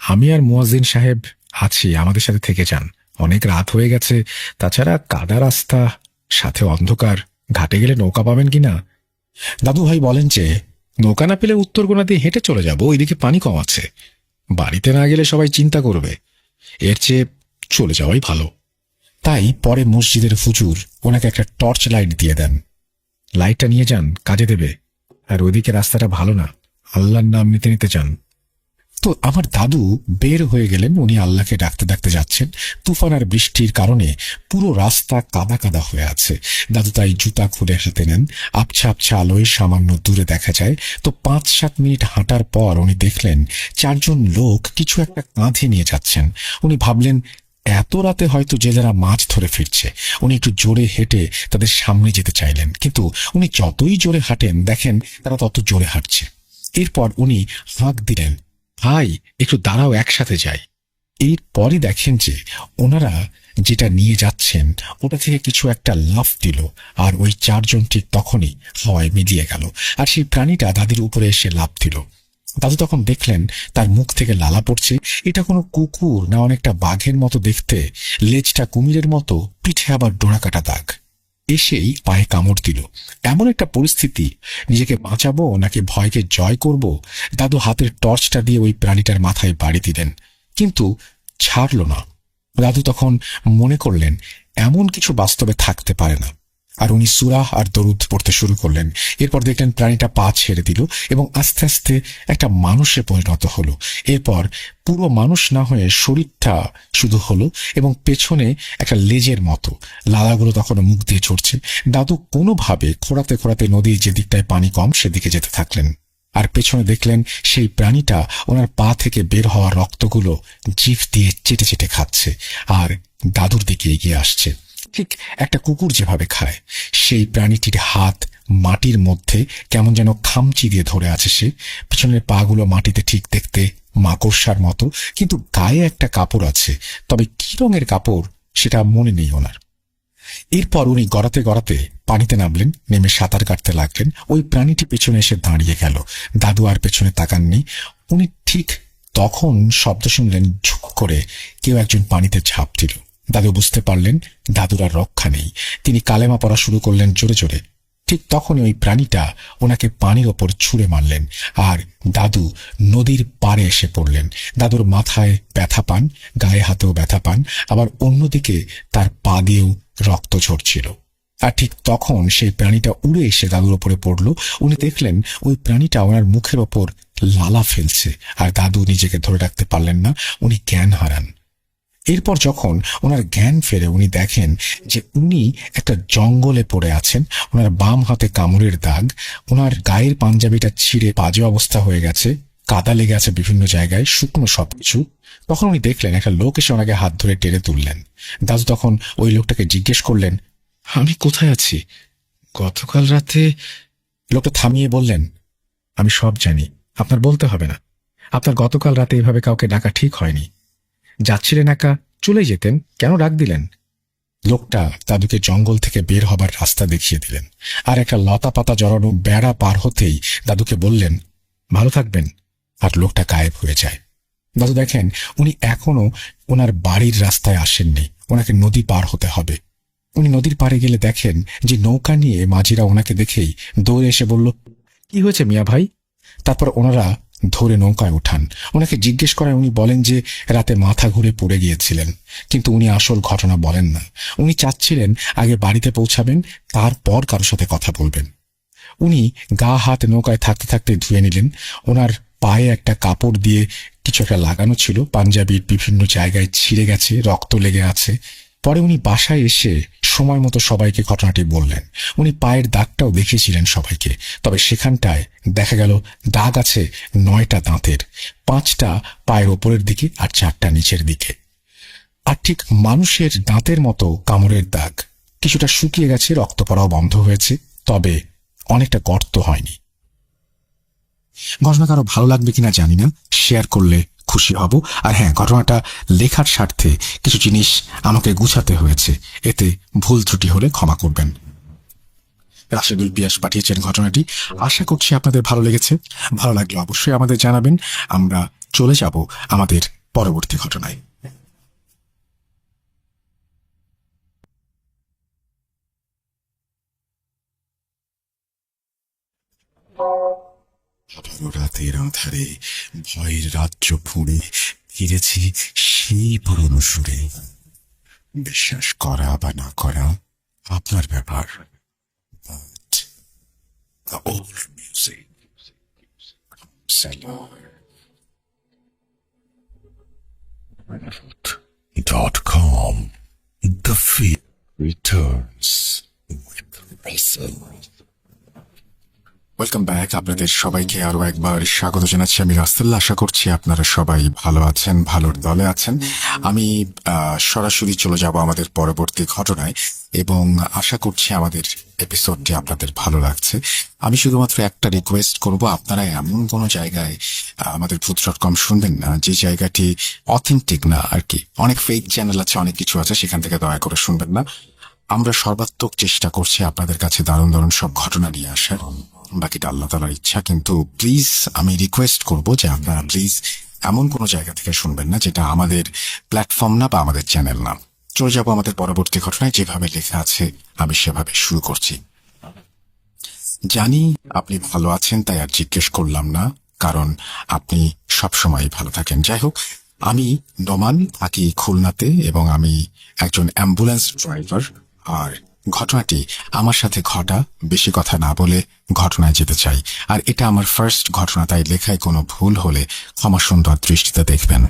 আমি আর মুয়াজ্জিন সাহেব আছি, আমাদের সাথে থেকে যান, অনেক রাত হয়ে গেছে, তাছাড়া কাদা রাস্তা, সাথে অন্ধকার, ঘাটে গেলে নৌকা পাবেন কিনা। দাদু ভাই বলেন যে, নৌকা না পেলে উত্তরকোনা দিয়ে হেঁটে চলে যাব, ওইদিকে পানি কম আছে, বাড়িতে না গেলে সবাই চিন্তা করবে, এর চেয়ে চলে যাওয়াই ভালো। তাই পরে মসজিদের হুজুর ওনাকে একটা টর্চ লাইট দিয়ে দেন। লাইটটা নিয়ে যান, কাজে দেবে, আর ওইদিকে রাস্তাটা ভালো না, আল্লাহর নাম নিতে নিতে যান। তো আমার দাদু বের হয়ে গেলেন। উনি আল্লাহকে ডাকতে ডাকতে যাচ্ছেন। তুফান আর বৃষ্টির কারণে পুরো রাস্তা কাদা কাদা হয়ে আছে। দাদু তাই জুতা খুলে হাতে নেন। আবছা আবছা আলোয় সামান্য দূরে দেখা যায়। তো 5-7 মিনিট হাঁটার পর উনি দেখলেন 4 জন লোক কিছু একটা কাঁধে নিয়ে যাচ্ছেন। উনি ভাবলেন, এত রাতে হয়তো জেলেরা মাছ ধরে ফিরছে। উনি একটু জোরে হেঁটে তাদের সামনে যেতে চাইলেন, কিন্তু উনি যতই জোরে হাঁটেন দেখেন তারা তত জোরে হাঁটছে। এরপর উনি হাঁক দিলেন, ভাই একটু দাঁড়াও, একসাথে যাই। এরপরই দেখেন যে ওনারা যেটা নিয়ে যাচ্ছেন ওটা থেকে কিছু একটা লাফ দিল, আর ওই 4 জন ঠিক তখনই হাওয়ায় মিলিয়ে গেল, আর সেই প্রাণীটা দাদির উপরে এসে লাফ দিল। দাদু তখন দেখলেন তার মুখ থেকে লালা পড়ছে। এটা কোনো কুকুর না অনেকটা বাঘের মতো দেখতে, লেজটা কুমিরের মতো, পিঠে আবার ডোরাকাটা দাগ। এসেই পায়ে কামড় দিল। এমন একটা পরিস্থিতি, নিজেকে বাঁচাবো নাকি ভয়কে জয় করব। দাদু হাতের টর্চটা দিয়ে ওই প্রাণীটার মাথায় বাড়ি দিলেন, কিন্তু ছাড়ল না। দাদু তখন মনে করলেন এমন কিছু বাস্তবে থাকতে পারে না, আর উনি সূরা আর দরুদ পড়তে শুরু করলেন। এরপর দেখলেন প্রাণীটা পা ছেড়ে দিল এবং আস্তে আস্তে একটা মানুষে পরিণত হলো। এরপর পুরো মানুষ না হয়ে শরীরটা শুধু হলো, এবং পেছনে একটা লেজের মতো। লালাগুলো তখন মুখ দিয়ে ঝরছে। দাদু কোনোভাবে খোঁড়াতে খোঁড়াতে নদীর যে দিকটায় পানি কম সেদিকে যেতে থাকলেন। আর পেছনে দেখলেন সেই প্রাণীটা ওনার পা থেকে বের হওয়া রক্তগুলো জিভ দিয়ে চেটে চেটে খাচ্ছে, আর দাদুর দিকে এগিয়ে আসছে, ঠিক একটা কুকুর যেভাবে খায়। সেই প্রাণীটির হাত মাটির মধ্যে কেমন যেন খামচি দিয়ে ধরে আছে সে। পিছনের পাগুলো মাটিতে ঠিক দেখতে মাকড়সার মতো, কিন্তু গায়ে একটা কাপড় আছে, তবে কি রঙের কাপড় সেটা মনে নেই ওনার। এরপর উনি গড়াতে গড়াতে পানিতে নামলেন, নেমে সাঁতার কাটতে লাগলেন। ওই প্রাণীটি পেছনে এসে দাঁড়িয়ে গেল। দাদু আর পেছনে তাকাননি। উনি ঠিক তখন শব্দ শুনলেন, ঝুঁক করে কেউ একজন পানিতে ঝাঁপ দিল। দাদু বুঝতে পারলেন দাদুর আর রক্ষা নেই। তিনি কালেমা পড়া শুরু করলেন জোরে জোরে। ঠিক তখনই ওই প্রাণীটা ওনাকে পানির ওপর ছুঁড়ে মারলেন, আর দাদু নদীর পাড়ে এসে পড়লেন। দাদুর মাথায় ব্যথা পান, গায়ে হাতেও ব্যথা পান, আবার অন্যদিকে তার পা দিয়েও রক্ত ঝরছিল। আর ঠিক তখন সেই প্রাণীটা উড়ে এসে দাদুর ওপরে পড়ল। উনি দেখলেন ওই প্রাণীটা ওনার মুখের ওপর লালা ফেলছে, আর দাদু নিজেকে ধরে রাখতে পারলেন না, উনি জ্ঞান হারান। এরপর যখন ওনার জ্ঞান ফেরে উনি দেখেন যে উনি একটা জঙ্গলে পড়ে আছেন। ওনার বাম হাতে কামড়ের দাগ, ওনার গায়ের পাঞ্জাবিটা ছিঁড়ে বাজে অবস্থা হয়ে গেছে, কাদা লেগে আছে বিভিন্ন জায়গায়, শুকনো সবকিছু। তখন উনি দেখলেন একটা লোক এসে ওনাকে হাত ধরে টেনে তুললেন। দাদু তখন ওই লোকটাকে জিজ্ঞেস করলেন, আমি কোথায় আছি? গতকাল রাতে। লোকটা থামিয়ে বললেন, আমি সব জানি, আপনার বলতে হবে না। আপনার গতকাল রাতে এভাবে কাউকে ডাকা ঠিক হয়নি। যাচ্ছিলেন একা, চলে যেতেন, কেন ডাক দিলেন? লোকটা দাদুকে জঙ্গল থেকে বের হবার রাস্তা দেখিয়ে দিলেন, আর একটা লতা পাতা জড়ানো বেড়া পার হতেই দাদুকে বললেন, ভালো থাকবেন। আর লোকটা গায়েব হয়ে যায়। দাদু দেখেন উনি এখনো ওনার বাড়ির রাস্তায় আসেননি, ওনাকে নদী পার হতে হবে। উনি নদীর পাড়ে গেলে দেখেন যে নৌকা নিয়ে মাঝিরা ওনাকে দেখেই দৌড়ে এসে বলল, কি হয়েছে মিয়া ভাই? তারপর ওনারা ধরে নৌকায় ওঠান। ওনাকে জিজ্ঞেস করায় উনি বলেন যে রাতে মাথা ঘুরে পড়ে গিয়েছিলেন, কিন্তু উনি আসল ঘটনা বলেন না। উনি চাচ্ছিলেন আগে বাড়িতে পৌঁছাবেন, তারপর কারোর সাথে কথা বলবেন। উনি গা হাত নৌকায় থাকতে থাকতে ধুয়ে নিলেন। ওনার পায়ে একটা কাপড় দিয়ে কিছু একটা লাগানো ছিল, পাঞ্জাবির বিভিন্ন জায়গায় ছিঁড়ে গেছে, রক্ত লেগে আছে। পরে উনি বাসায় এসে সময় মতো সবাইকে ঘটনাটি বললেন। উনি পায়ের দাগটাও দেখিয়েছিলেন সবাইকে, তবে সেখানটায় দেখা গেল দাগ আছে 9টা দাঁতের, 5টা পায়ের ওপরের দিকে আর 4টা নিচের দিকে। আর ঠিক মানুষের দাঁতের মতো কামড়ের দাগ, কিছুটা শুকিয়ে গেছে, রক্ত পড়াও বন্ধ হয়েছে, তবে অনেকটা গর্ত হয়নি। ঘটনা কারো ভালো লাগবে কিনা জানি না, শেয়ার করলে খুশি হব। আর হ্যাঁ, ঘটনাটা লেখার স্বার্থে কিছু জিনিস আমাকে গুছাতে হয়েছে, এতে ভুল ত্রুটি হলে ক্ষমা করবেন। রাশেদুল বিয়াস পাঠিয়েছেন ঘটনাটি। আশা করছি আপনাদের ভালো লেগেছে। ভালো লাগলে অবশ্যই আমাদের জানাবেন। আমরা চলে যাব আমাদের পরবর্তী ঘটনায়। রাতের আধারে ভয়ের রাজ্য ফুঁড়ে ফিরেছি সেই পুরনো সুরে। বিশ্বাস করা বা না করা আপনার ব্যাপার, but the old music comes alive.com. The fear returns with wrestle. Welcome back. আপনাদের সবাইকে আরো একবার স্বাগত জানাচ্ছি। আমি রাসেল। আশা করছি আপনারা সবাই ভালো আছেন, ভালোর দলে আছেন। আমি সরাসরি চলে যাব আমাদের পরবর্তী ঘটনায়, এবং আশা করছি আমাদের এপিসোডটি আপনাদের ভালো লাগছে। আমি শুধুমাত্র একটা রিকোয়েস্ট করব, আপনারা এমন কোনো জায়গায় আমাদের ভূত.com শুনবেন না যে জায়গাটি অথেন্টিক না আর কি। অনেক ফেক চ্যানেল আছে, অনেক কিছু আছে, সেখান থেকে দয়া করে শুনবেন না। আমরা সর্বাত্মক চেষ্টা করছি আপনাদের কাছে দারুণ দারুণ সব ঘটনা নিয়ে আসার, বাকিটা আল্লাহ তাআলার ইচ্ছা। কিন্তু প্লিজ আমি রিকোয়েস্ট করব যে আপনারা প্লিজ এমন কোনো জায়গা থেকে শুনবেন না যেটা আমাদের প্ল্যাটফর্ম না বা আমাদের চ্যানেল না। চলে যাব আমাদের পরবর্তী ঘটনায়। যেভাবে লেখা আছে আমি সেভাবে শুরু করছি। জানি আপনি ভালো আছেন, তাই আর জিজ্ঞেস করলাম না, কারণ আপনি সবসময় ভালো থাকেন। যাই হোক, আমি নোমান, থাকি খুলনাতে, এবং আমি একজন অ্যাম্বুলেন্স ড্রাইভার। আর ঘটনাটি আমার সাথে ঘটা। বেশি কথা না বলে ঘটনায় যেতে চাই। আর এটা আমার ফার্স্ট ঘটনা, তাই লেখায় কোনো ভুল হলে ক্ষমা সুন্দর দৃষ্টিতে দেখবেন।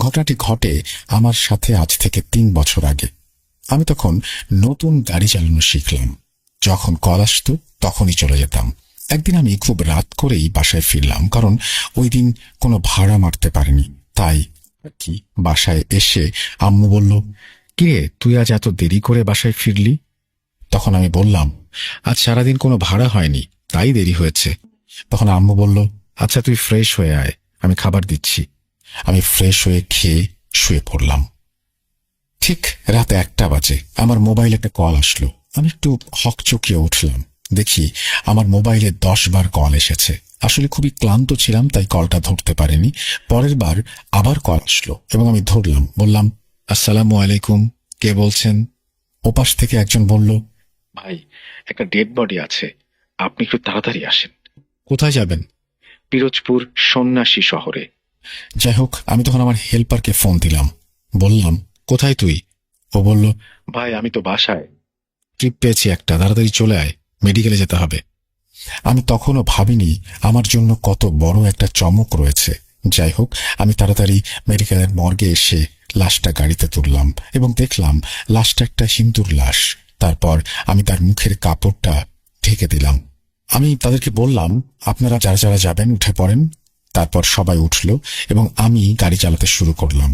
ঘটনাটি ঘটে আমার সাথে আজ থেকে 3 বছর আগে। আমি তখন নতুন গাড়ি চালানো শিখলাম। যখন কল আসতো তখনই চলে যেতাম। একদিন আমি খুব রাত করেই বাসায় ফিরলাম, কারণ ওই দিন কোনো ভাড়া মারতে পারিনি। তাই কি বাসায় এসে আম্মু বলল, কিরে তুই আজ এত দেরি করে বাসায় ফিরলি? তখন আমি বললাম, আজ সারাদিন কোনো ভাড়া হয়নি, তাই দেরি হয়েছে। তখন আম্মু বলল, আচ্ছা তুই ফ্রেশ হয়ে আয়, আমি খাবার দিচ্ছি। আমি ফ্রেশ হয়ে খেয়ে শুয়ে পড়লাম। ঠিক রাত 1টা বাজে আমার মোবাইলে একটা কল আসলো। আমি একটু হকচকিয়ে উঠলাম। দেখি আমার মোবাইলে 10 বার কল এসেছে। আসলে খুবই ক্লান্ত ছিলাম, তাই কলটা ধরতে পারিনি। পরের বার আবার কল আসলো এবং আমি ধরলাম। বললাম, আসসালামু আলাইকুম, কে বলছেন? ওপাশ থেকে একজন বলল, ভাই, একটা ডেড বডি আছে, আপনি একটু তাড়াতাড়ি আসেন। কোথায় যাবেন? পিরোজপুর সন্ন্যাসী শহরে। যাই হোক, আমি তখন আমার হেল্পারকে ফোন দিলাম। বললাম, কোথায় তুই? ও বলল, ভাই আমি তো বাসায়। ট্রিপ পেয়েছি একটা, তাড়াতাড়ি চলে আয়, মেডিকেলে যেতে হবে। আমি তখনও ভাবিনি আমার জন্য কত বড় একটা চমক রয়েছে। যাই হোক, আমি তাড়াতাড়ি মেডিকেলের মর্গে এসে লাশটা গাড়িতে তুললাম এবং দেখলাম লাশটা একটা হিন্দুর লাশ। তারপর আমি তার মুখের কাপড়টা ঢেকে দিলাম। আমি তাদেরকে বললাম, আপনারা যারা যারা যাবেন উঠে পড়েন। তারপর সবাই উঠল এবং আমি গাড়ি চালাতে শুরু করলাম।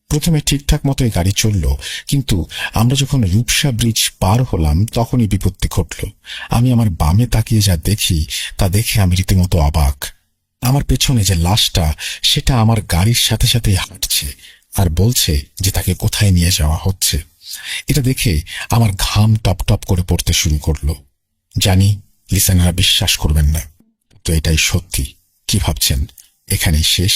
প্রথমে ঠিকঠাক মতোই গাড়ি চলল, কিন্তু আমরা যখন রূপসা ব্রিজ পার হলাম তখনই বিপত্তি ঘটল। আমি আমার বামে তাকিয়ে যা দেখি তা দেখে আমি রীতিমতো অবাক। আমার পেছনে যে লাশটা, সেটা আমার গাড়ির সাথে সাথে হাঁটছে আর বলছে যে তাকে কোথায় নিয়ে যাওয়া হচ্ছে। এটা দেখে আমার ঘাম টপ টপ করে পড়তে শুরু করলো। জানি লিসেনাররা বিশ্বাস করবেন না, তো এটাই সত্যি। কি ভাবছেন এখানেই শেষ?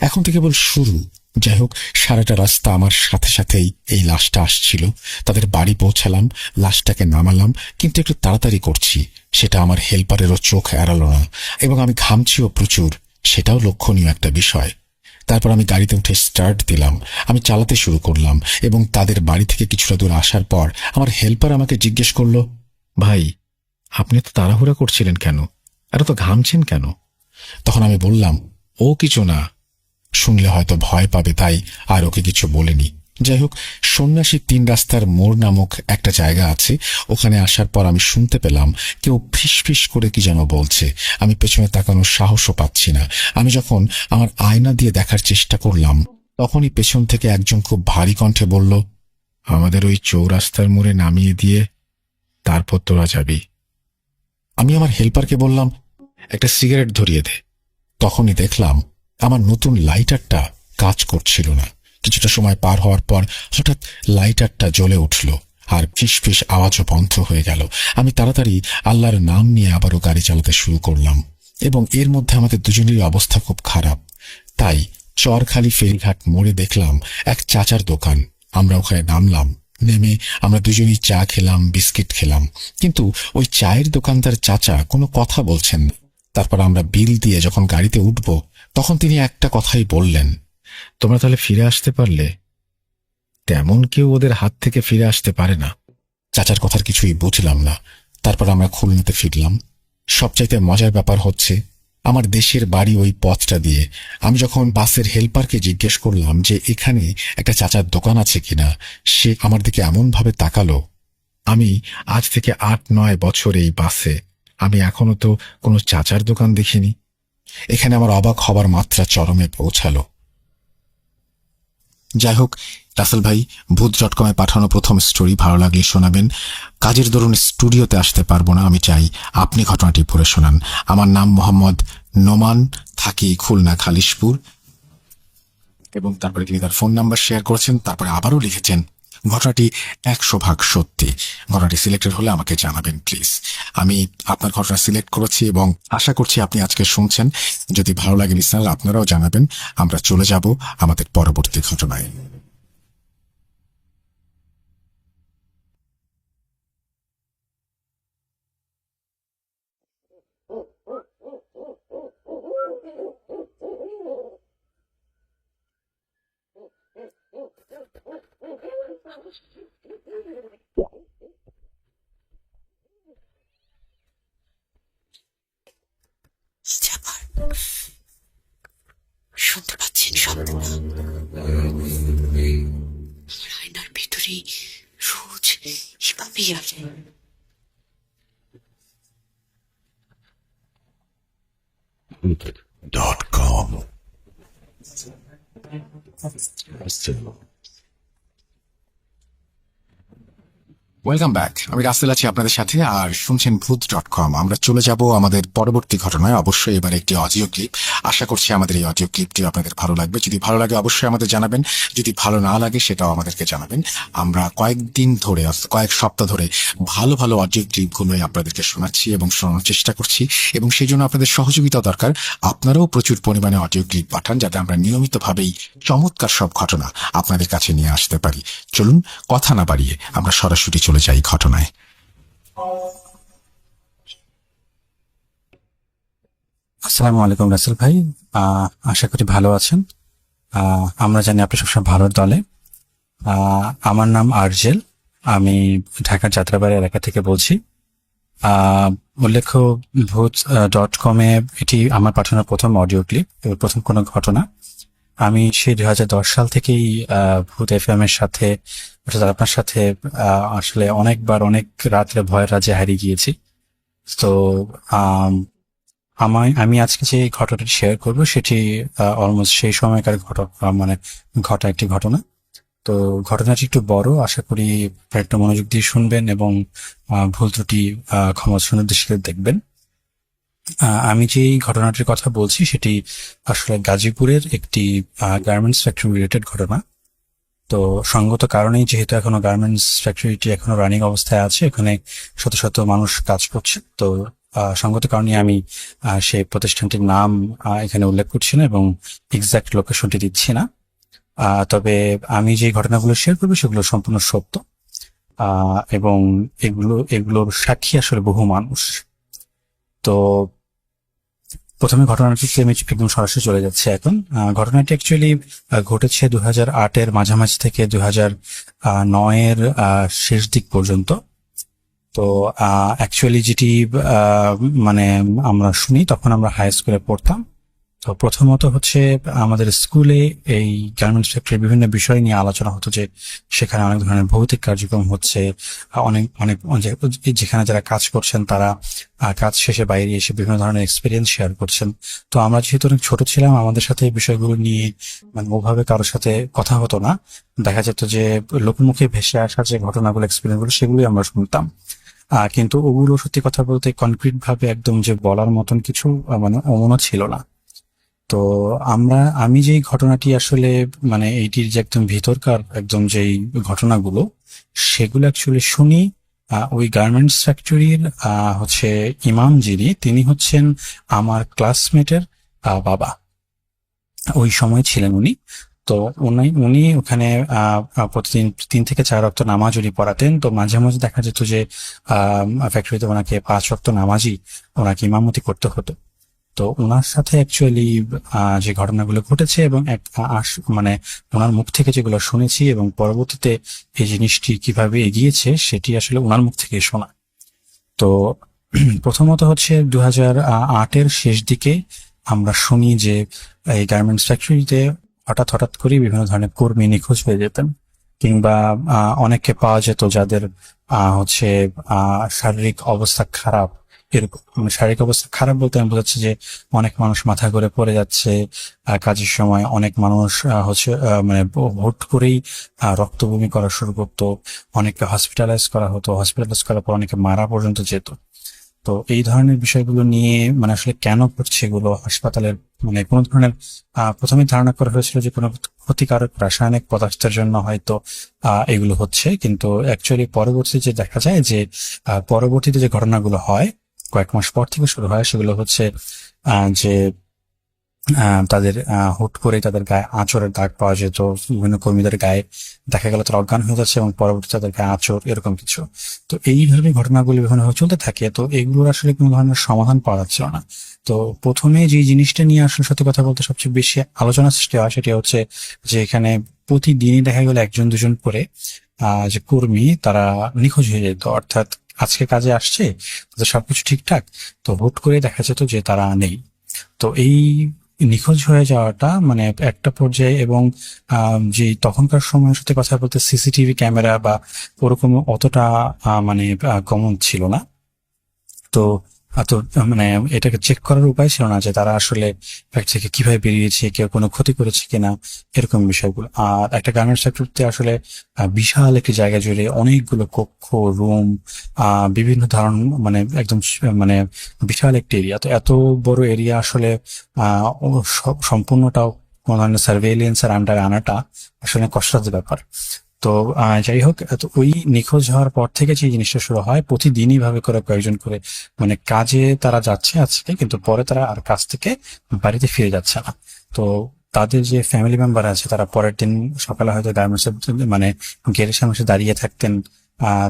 এখন তো কেবল শুরু। যাই হোক, সারাটা রাস্তা আমার সাথে সাথেই এই লাশটা আসছিল। তাদের বাড়ি পৌঁছালাম, লাশটাকে নামালাম, কিন্তু একটু তাড়াতাড়ি করছি, সেটা আমার হেল্পারেরও চোখ এড়ালো না, এবং আমি ঘামছিও প্রচুর, সেটাও লক্ষণীয় একটা বিষয়। তারপর আমি গাড়িতে উঠে স্টার্ট দিলাম, আমি চালাতে শুরু করলাম, এবং তাদের বাড়ি থেকে কিছুটা দূর আসার পর আমার হেল্পার আমাকে জিজ্ঞেস করলো, ভাই, আপনি তো তাড়াহুড়া করছিলেন কেন? আর তো ঘামছেন কেন? তখন আমি বললাম, ও কিছু না, শুনলে হয়তো ভয় পাবে তাই আর ওকে কিছু বলেনি। যাই হোক, সন্ন্যাসী 3 রাস্তার মোড় নামক একটা জায়গা আছে, ওখানে আসার পর আমি শুনতে পেলাম কেউ ফিস ফিস করে কি যেন বলছে। আমি পেছনে তাকানোর সাহসও পাচ্ছি না। আমি যখন আমার আয়না দিয়ে দেখার চেষ্টা করলাম, তখনই পেছন থেকে একজন খুব ভারী কণ্ঠে বলল, আমাদের ওই চৌরাস্তার মোড়ে নামিয়ে দিয়ে তারপর তোরা যাবি। আমি আমার হেল্পারকে বললাম, একটা সিগারেট ধরিয়ে দে। তখনই দেখলাম আমার নতুন লাইটারটা কাজ করছিল না। কিছুটা সময় পার হওয়ার পর হঠাৎ লাইটারটা জ্বলে উঠল আর ফিস ফিস আওয়াজও বন্ধ হয়ে গেল। আমি তাড়াতাড়ি আল্লাহর নাম নিয়ে আবারও গাড়ি চালাতে শুরু করলাম, এবং এর মধ্যে আমাদের দুজনেরই অবস্থা খুব খারাপ। তাই চরখালি ফেরিঘাট মোড়ে দেখলাম এক চাচার দোকান। আমরা ওখানে নামলাম, নেমে আমরা দুজনেই চা খেলাম, বিস্কিট খেলাম, কিন্তু ওই চায়ের দোকানদার চাচা কোনো কথা বলছেন না। তারপর আমরা বিল দিয়ে যখন গাড়িতে উঠব, তখন তিনি একটা কথাই বললেন, তোমরা তাহলে ফিরে আসতে পারলে? তেমন কেউ ওদের হাত থেকে ফিরে আসতে পারে না। চাচার কথার কিছুই বুঝলাম না। তারপর আমরা খুলনাতে ফিরলাম। সবচাইতে মজার ব্যাপার হচ্ছে, আমার দেশের বাড়ি ওই পথটা দিয়ে। আমি যখন বাসের হেল্পারকে জিজ্ঞেস করলাম যে এখানে একটা চাচার দোকান আছে কিনা, সে আমার দিকে এমন ভাবে তাকালো। আমি আজ থেকে 8-9 বছর এই বাসে, আমি এখনো তো কোনো চাচার দোকান দেখিনি। এখানে আমার অবাক হবার মাত্রা চরমে পৌঁছালো। যাই হোক, রাসেল ভাই, ভূত.com-এ পাঠানো প্রথম স্টোরি ভালো লাগলে শোনাবেন। কাজের দরুন স্টুডিওতে আসতে পারবো না, আমি চাই আপনি ঘটনাটি পড়ে শোনান। আমার নাম মোহাম্মদ নোমান, থাকি খুলনা খালিশপুর। এবং তারপরে তিনি তার ফোন নাম্বার শেয়ার করেছেন, তারপরে আবারও লিখেছেন, ঘটনাটি 100% সত্যি। ঘটনাটি সিলেক্টেড হলে আমাকে জানাবেন প্লিজ। আমি আপনার ঘটনা সিলেক্ট করেছি এবং আশা করছি আপনি আজকে শুনছেন। যদি ভালো লাগে লিসেনার, আপনারাও জানাবেন। আমরা চলে যাব আমাদের পরবর্তী ঘটনায়। শুনতে পাচ্ছেন শব্দ? আয়নার ভেতরে রোজ এভাবেই আসে। .com welcome back. আমি রাসেল আছি আপনাদের সাথে, আর শুনছেন ভূত.com। আমরা চলে যাব আমাদের পরবর্তী ঘটনায়। অবশ্যই এবার একটি অডিও ক্লিপ। আশা করছি আমাদের এই অডিও ক্লিপটি আপনাদের ভালো লাগবে। যদি ভালো লাগে অবশ্যই আমাদের জানাবেন, যদি ভালো না লাগে সেটাও আমাদেরকে জানাবেন। আমরা কয়েকদিন ধরে, কয়েক সপ্তাহ ধরে ভালো ভালো অডিও ক্লিপগুলোই আপনাদেরকে শোনাচ্ছি এবং শোনানোর চেষ্টা করছি, এবং সেই জন্য আপনাদের সহযোগিতা দরকার। আপনারাও প্রচুর পরিমাণে অডিও ক্লিপ পাঠান, যাতে আমরা নিয়মিতভাবেই চমৎকার সব ঘটনা আপনাদের কাছে নিয়ে আসতে পারি। চলুন কথা না বাড়িয়ে আমরা সরাসরি চলে যাই ঘটনায়। আসসালামু আলাইকুম রাসেল ভাই, আশা করি ভালো আছেন। আমরা জানি আপনি সবসময় ভালোর দলে। আমার নাম আরজেল, আমি ঢাকার যাত্রাবাড়ি এলাকা থেকে বলছি। উল্লেখ্য, ভূত.com-এ এটি আমার পাঠানো প্রথম অডিও ক্লিপ, প্রথম কোনো ঘটনা। আমি সেই 2010 সাল থেকেই ভূত FM এর সাথে, অর্থাৎ আপনার সাথে আসলে অনেকবার অনেক রাত্রে ভয়ের রাজ্যে হারিয়ে গিয়েছি। তো আমি আজকে যে ঘটনাটি শেয়ার করব সেটি অলমোস্ট সেই সময়কার ঘটা একটি ঘটনা। তো ঘটনাটি একটু বড়, আশা করি একটু মনোযোগ দিয়ে শুনবেন এবং ভুল ত্রুটি ক্ষমা সুন্দর দৃষ্টিতে দেখবেন। আমি যে ঘটনাটির কথা বলছি সেটি আসলে গাজীপুরের একটি গার্মেন্টস ফ্যাক্টরি রিলেটেড ঘটনা। তো সঙ্গত কারণেই, যেহেতু এখনো গার্মেন্টস ফ্যাক্টরিটি এখনো রানিং অবস্থায় আছে, এখানে শত শত মানুষ কাজ করছে, তো সঙ্গত কারণে আমি সেই প্রতিষ্ঠানটির নাম এখানে উল্লেখ করছি না এবং এক্সাক্ট লোকেশনটি দিচ্ছি না। তবে আমি যে ঘটনাগুলো শেয়ার করবো সেগুলো সম্পূর্ণ সত্য, এবং এগুলোর সাক্ষী আসলে বহু মানুষ। তো প্রথমে ঘটনাটিতে আমি একদম সরাসরি চলে যাচ্ছে এখন। ঘটনাটি অ্যাকচুয়ালি ঘটেছে 2008-এর মাঝামাঝি থেকে 2009-এর শেষ দিক পর্যন্ত। তো অ্যাকচুয়ালি যেটি মানে আমরা শুনি, তখন আমরা হাই স্কুলে পড়তাম। তো প্রথমত হচ্ছে আমাদের স্কুলে এই গার্মেন্টস ফ্যাক্টরির বিভিন্ন বিষয় নিয়ে আলোচনা হতো, যে সেখানে অনেক ধরনের ভৌতিক কার্যক্রম হচ্ছে, অনেক অনেক যেখানে যারা কাজ করছেন তারা কাজ শেষে বাইরে এসে বিভিন্ন ধরনের এক্সপিরিয়েন্স শেয়ার করছেন। তো আমরা যেহেতু অনেক ছোট ছিলাম, আমাদের সাথে এই বিষয়গুলো নিয়ে মানে ওভাবে কারোর সাথে কথা হতো না। দেখা যেত যে লোকমুখে ভেসে আসা যে ঘটনাগুলো, এক্সপিরিয়েন্স গুলো, সেগুলোই আমরা শুনতাম। কিন্তু ওগুলো সত্যি কথা বলতে কনক্রিট ভাবে একদম যে বলার মতন কিছু মানে অমনও ছিল না। তো আমি যেই ঘটনাটি আসলে মানে এইটির যে একদম ভিতরকার একদম যেই ঘটনাগুলো, সেগুলো অ্যাকচুয়ালি শুনি ওই গার্মেন্টস ফ্যাক্টরির হচ্ছে ইমাম যিনি, তিনি হচ্ছেন আমার ক্লাসমেটের বাবা, ওই সময় ছিলেন উনি। তো উনি ওখানে প্রতিদিন 3 থেকে 4 ওয়াক্ত নামাজ উনি পড়াতেন। তো মাঝে মাঝে দেখা যেত যে ফ্যাক্টরিতে ওনাকে 5 ওয়াক্ত নামাজই ওনাকে ইমামতি করতে হতো। তো ওনার সাথে অ্যাকচুয়ালি যে ঘটনাগুলো ঘটেছে এবং মানে ওনার মুখ থেকে যেগুলো শুনেছি এবং পরবর্তীতে এই জিনিসটি কিভাবে এগিয়েছে সেটি আসলে ওনার মুখ থেকে শোনা। তো প্রথমত হচ্ছে 2008-এর শেষ দিকে আমরা শুনি যে এই গার্মেন্টস ফ্যাক্টরিতে হঠাৎ করে বিভিন্ন ধরনের কর্মী নিখোঁজ হয়ে যেতেন, কিংবা অনেককে পাওয়া যেত যাদের হচ্ছে শারীরিক অবস্থা খারাপ। এরকম মানে শারীরিক অবস্থা খারাপ বলতে আমি বোঝাচ্ছি যে অনেক মানুষ মাথা ঘুরে পড়ে যাচ্ছে কাজের সময়, অনেক মানুষ হচ্ছে মানে হুট করেই রক্ত বমি করা শুরু করতো, অনেককে হসপিটালাইজ করা হতো, হসপিটালাইজ করার পর অনেকে মারা পর্যন্ত যেত। তো এই ধরনের বিষয়গুলো নিয়ে মানে আসলে কেন ঘটছে এগুলো হাসপাতালের মানে কোনো ধরনের প্রথমে ধারণা করা হয়েছিল যে কোনো ক্ষতিকারক রাসায়নিক পদার্থের জন্য হয়তো এগুলো হচ্ছে, কিন্তু অ্যাকচুয়ালি পরবর্তীতে যে দেখা যায় যে পরবর্তীতে যে ঘটনাগুলো হয় কয়েক মাস পর থেকে শুরু হয়, সেগুলো হচ্ছে যে তাদের হুট করে তাদের গায়ে আঁচড়ের দাগ পাওয়া যেত, বিভিন্ন কর্মীদের গায়ে দেখা গেল তারা অজ্ঞান হয়ে যাচ্ছে এবং পরবর্তীতে তাদের গায়ে আঁচড়, এরকম কিছু। তো এইভাবে ঘটনাগুলি বিভিন্নভাবে চলতে থাকে। তো এগুলোর আসলে কোনো ধরনের সমাধান পাওয়া যাচ্ছিল না। তো প্রথমে যে জিনিসটা নিয়ে আসলে সত্যি কথা বলতে সবচেয়ে বেশি আলোচনা সৃষ্টি হয় সেটি হচ্ছে যে এখানে প্রতিদিনই দেখা গেল 1-2 জন করে যে কর্মী তারা নিখোঁজ হয়ে যেত, অর্থাৎ আজকে কাজে আসছে, তাদের সবকিছু ঠিকঠাক, তো হুট করে দেখা যেত যে তারা নেই। তো এই নিখোঁজ হয়ে যাওয়াটা মানে একটা পর্যায়ে, এবং যে তখনকার সময় সাথে কথা বলতে সিসিটিভি ক্যামেরা বা ওরকম অতটা মানে কমন ছিল না। তো মানে এটাকে চেক করার উপায় ছিল না যে তারা আসলে ফ্যাক্টরি থেকে কিভাবে বেরিয়েছে, কেউ কোনো ক্ষতি করেছে কিনা, এরকম বিষয়গুলো। আর একটা গার্মেন্টস ফ্যাক্টরিতে আসলে বিশাল একটি জায়গা জুড়ে অনেকগুলো কক্ষ, রুম, বিভিন্ন ধরন মানে একদম মানে বিশাল একটি এরিয়া। তো এত বড় এরিয়া আসলে সম্পূর্ণটাও কোনো ধরনের সার্ভেইলেন্সের আন্ডারে আনাটা আসলে কষ্টসাধ্য ব্যাপার। তো যাই হোক, তো ওই নিখোঁজ হওয়ার পর থেকে যে জিনিসটা শুরু হয়, প্রতিদিনই ভাবে করে কয়েকজন করে মানে কাজে তারা যাচ্ছে আজকে, কিন্তু পরে তারা আর কাজ থেকে বাড়িতে ফিরে যাচ্ছে না। তো তাদের যে ফ্যামিলি মেম্বার আছে তারা পরের দিন সকালে হয়তো গার্মেন্টস মানে গেটের সামনে এসে দাঁড়িয়ে থাকতেন,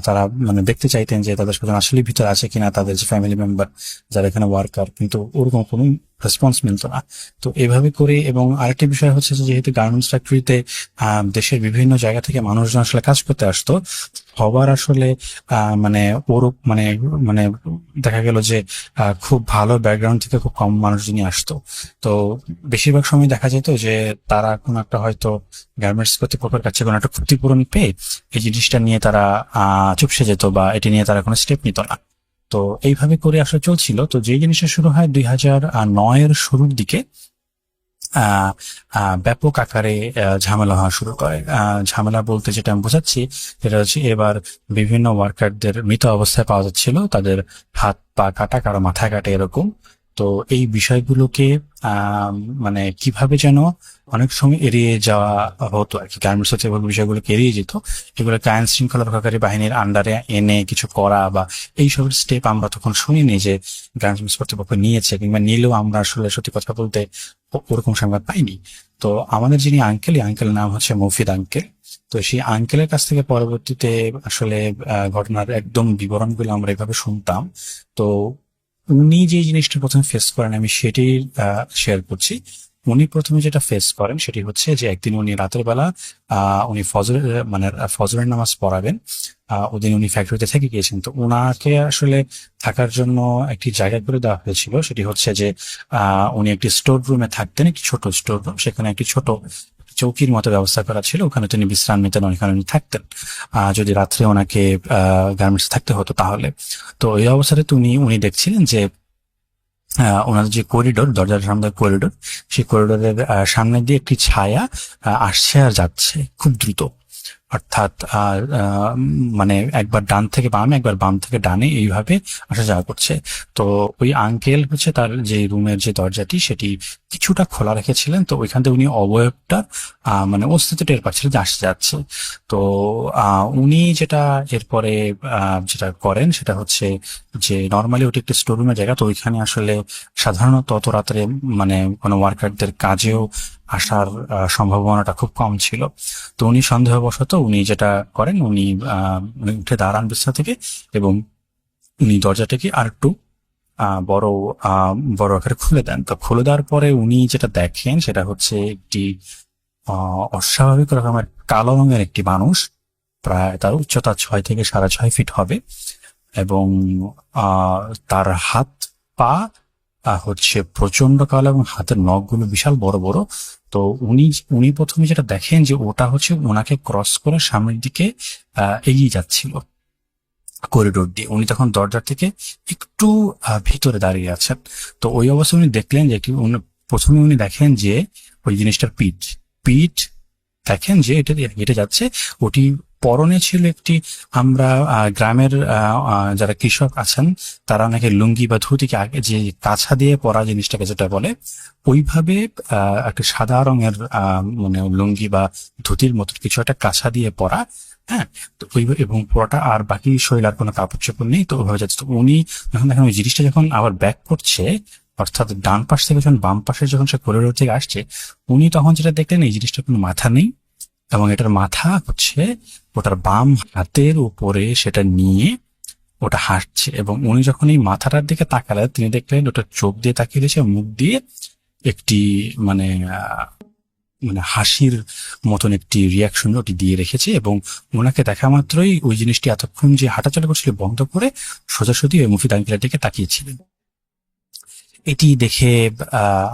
তারা মানে দেখতে চাইতেন যে তাদের স্বজন আসলে ভিতরে আছে কিনা, তাদের যে ফ্যামিলি মেম্বার যারা এখানে ওয়ার্কার, কিন্তু ওরকম কোনো রেসপন্স মিলতো না। তো এভাবে করে, এবং আরেকটি বিষয় হচ্ছে যে যেহেতু গার্মেন্টস ফ্যাক্টরিতে দেশের বিভিন্ন জায়গা থেকে মানুষজন আসলে কাজ করতে আসতো, সবার আসলে মানে ওর মানে মানে দেখা গেল যে খুব ভালো ব্যাকগ্রাউন্ড থেকে খুব কম মানুষজনই আসতো। তো বেশিরভাগ সময় দেখা যেত যে তারা কোনো একটা হয়তো গার্মেন্টস কর্তৃপক্ষের কাছে কোনো একটা ক্ষতিপূরণ পেয়ে এই জিনিসটা নিয়ে তারা চুপসে যেত, বা এটি নিয়ে তারা কোনো স্টেপ নিত না। তো এইভাবে করে আসলে চলছিল। তো যে জিনিসটা শুরু হয় 2009-এর শুরুর দিকে, আহ, ব্যাপক আকারে ঝামেলা হওয়া শুরু করে। ঝামেলা বলতে যেটা আমি বোঝাচ্ছি সেটা হচ্ছে এবার বিভিন্ন ওয়ার্কারদের মৃত অবস্থায় পাওয়া যাচ্ছিল, তাদের হাত পা কাটা, কারো মাথা কাটা এরকম। তো এই বিষয়গুলোকে মানে কিভাবে যেন অনেক সময় এড়িয়ে যাওয়া হতো আর কি, গার্মেন্টস হচ্ছে এভাবে বিষয়গুলোকে এড়িয়ে যেত। এগুলোকে আইন শৃঙ্খলা রক্ষাকারী বাহিনীর আন্ডারে এনে কিছু করা বা এইসব স্টেপ আমরা তখন শুনিনি যে গার্মেন্টস কর্তৃপক্ষ নিয়েছে, কিংবা নিলেও আমরা আসলে সত্যি কথা বলতে ওরকম সংবাদ পাইনি। তো আমাদের যিনি আঙ্কেল, এই আঙ্কেলের নাম হচ্ছে মফিদ আঙ্কেল। তো সেই আঙ্কেলের কাছ থেকে পরবর্তীতে আসলে ঘটনার একদম বিবরণগুলো আমরা এভাবে শুনতাম। তো উনি যে জিনিসটা প্রথমে ফেস করেন আমি সেটি শেয়ার করছি। উনি প্রথমে যেটা ফেস করেন সেটি হচ্ছে যে একদিন উনি রাতের বেলা উনি ফজরের নামাজ পড়াবেন। ওদিন উনি ফ্যাক্টরিতে থেকে গিয়েছেন। তো ওনাকে আসলে থাকার জন্য একটি জায়গা করে দেওয়া হয়েছিল, সেটি হচ্ছে যে উনি একটি স্টোর রুমে থাকতেন, একটি ছোট স্টোর রুম, সেখানে একটি ছোট চৌকির মতো ব্যবস্থা করা ছিল, ওখানে তিনি বিশ্রাম নিতেন, ওখানে উনি থাকতেন যদি রাত্রে ওনাকে গার্মেন্টস থাকতে হতো তাহলে। তো এই অবস্থাতে উনি দেখছিলেন যে ওনাদের যে করিডোর, দরজার সামনে করিডোর, সেই করিডোরের সামনে দিয়ে একটি ছায়া আসছে আর যাচ্ছে খুব দ্রুত। অর্থাৎ মানে একবার ডান থেকে বামে, একবার বাম থেকে ডানে এইভাবে আসা যাওয়া করছে। তো ওই আঙ্কেল হচ্ছে তার যে রুমের যে দরজাটি সেটি কিছুটা খোলা রেখেছিলেন। তো ওইখান থেকে উনি অবয়বটা মানে অস্তিত্ব টের পাচ্ছিলেন যে আসতে যাচ্ছে। তো উনি যেটা এরপরে যেটা করেন সেটা হচ্ছে যে নর্মালি ওটি একটি স্টোর রুমের জায়গা, তো ওইখানে আসলে সাধারণত অত রাত্রে মানে কোনো ওয়ার্কারদের কাজেও আসার সম্ভাবনাটা খুব কম ছিল। তো উনি সন্দেহবশত উনি যেটা করেন, উনি উঠে দাঁড়ান বিছানা থেকে এবং উনি দরজাটাকে আর একটু বড় বড় আকারে খুলে দেন। তো খুলে দেওয়ার পরে উনি যেটা দেখেন সেটা হচ্ছে একটি অস্বাভাবিক রকমের কালো রঙের একটি মানুষ, প্রায় তার উচ্চতা 6 থেকে 6.5 ফিট হবে, এবং তার হাত পা হচ্ছে প্রচন্ড কালো এবং হাতের নখগুলো বিশাল বড় বড়। তো উনি প্রথমে যেটা দেখেন যে ওটা হচ্ছে ওনাকে ক্রস করে সামনের দিকে এগিয়ে যাচ্ছিল করিডোর দিয়ে। উনি তখন দরজার থেকে একটু ভিতরে দাঁড়িয়ে আছেন। তো ওই অবস্থায় উনি দেখলেন যে প্রথমে উনি দেখেন যে ওই জিনিসটার পিঠ দেখেন যে এটা হেঁটে যাচ্ছে। ওটি পরনে ছিল একটি, আমরা গ্রামের যারা কৃষক আছেন তারা অনেকে লুঙ্গি বা ধুতিকে আগে যে কাছা দিয়ে পরা জিনিসটাকে যেটা বলে, ওইভাবে একটা সাদা রঙের মানে লুঙ্গি বা ধুতির মতো কিছু একটা কাছা দিয়ে পরা। হ্যাঁ, তো ওই এবং পুরোটা, আর বাকি শরীর আর কোনো কাপড় চোপড় নেই। তো ওইভাবে যাচ্ছে। তো উনি যখন দেখেন ওই জিনিসটা যখন আবার ব্যাক করছে, অর্থাৎ ডান পাশ থেকে যখন বাম পাশে যখন সে করিডোর থেকে আসছে, উনি তখন যেটা দেখলেন এই জিনিসটার কোনো মাথা নেই, এবং এটার মাথা হচ্ছে ওটার বাম হাতের উপরে সেটা নিয়ে ওটা হাঁটছে। এবং উনি যখন এই মাথাটার দিকে তাকালেন তিনি দেখলেন ওটা চোখ দিয়ে তাকিয়ে দিয়েছে, মুখ দিয়ে একটি মানে মানে হাসির মতন একটি রিয়াকশন ওটি দিয়ে রেখেছে। এবং ওনাকে দেখা মাত্রই ওই জিনিসটি এতক্ষণ যে হাঁটাচলা করছিল বন্ধ করে সোজাসুজি ওই মুফিদ আঙ্কেলের দিকে তাকিয়েছিলেন। এটি দেখে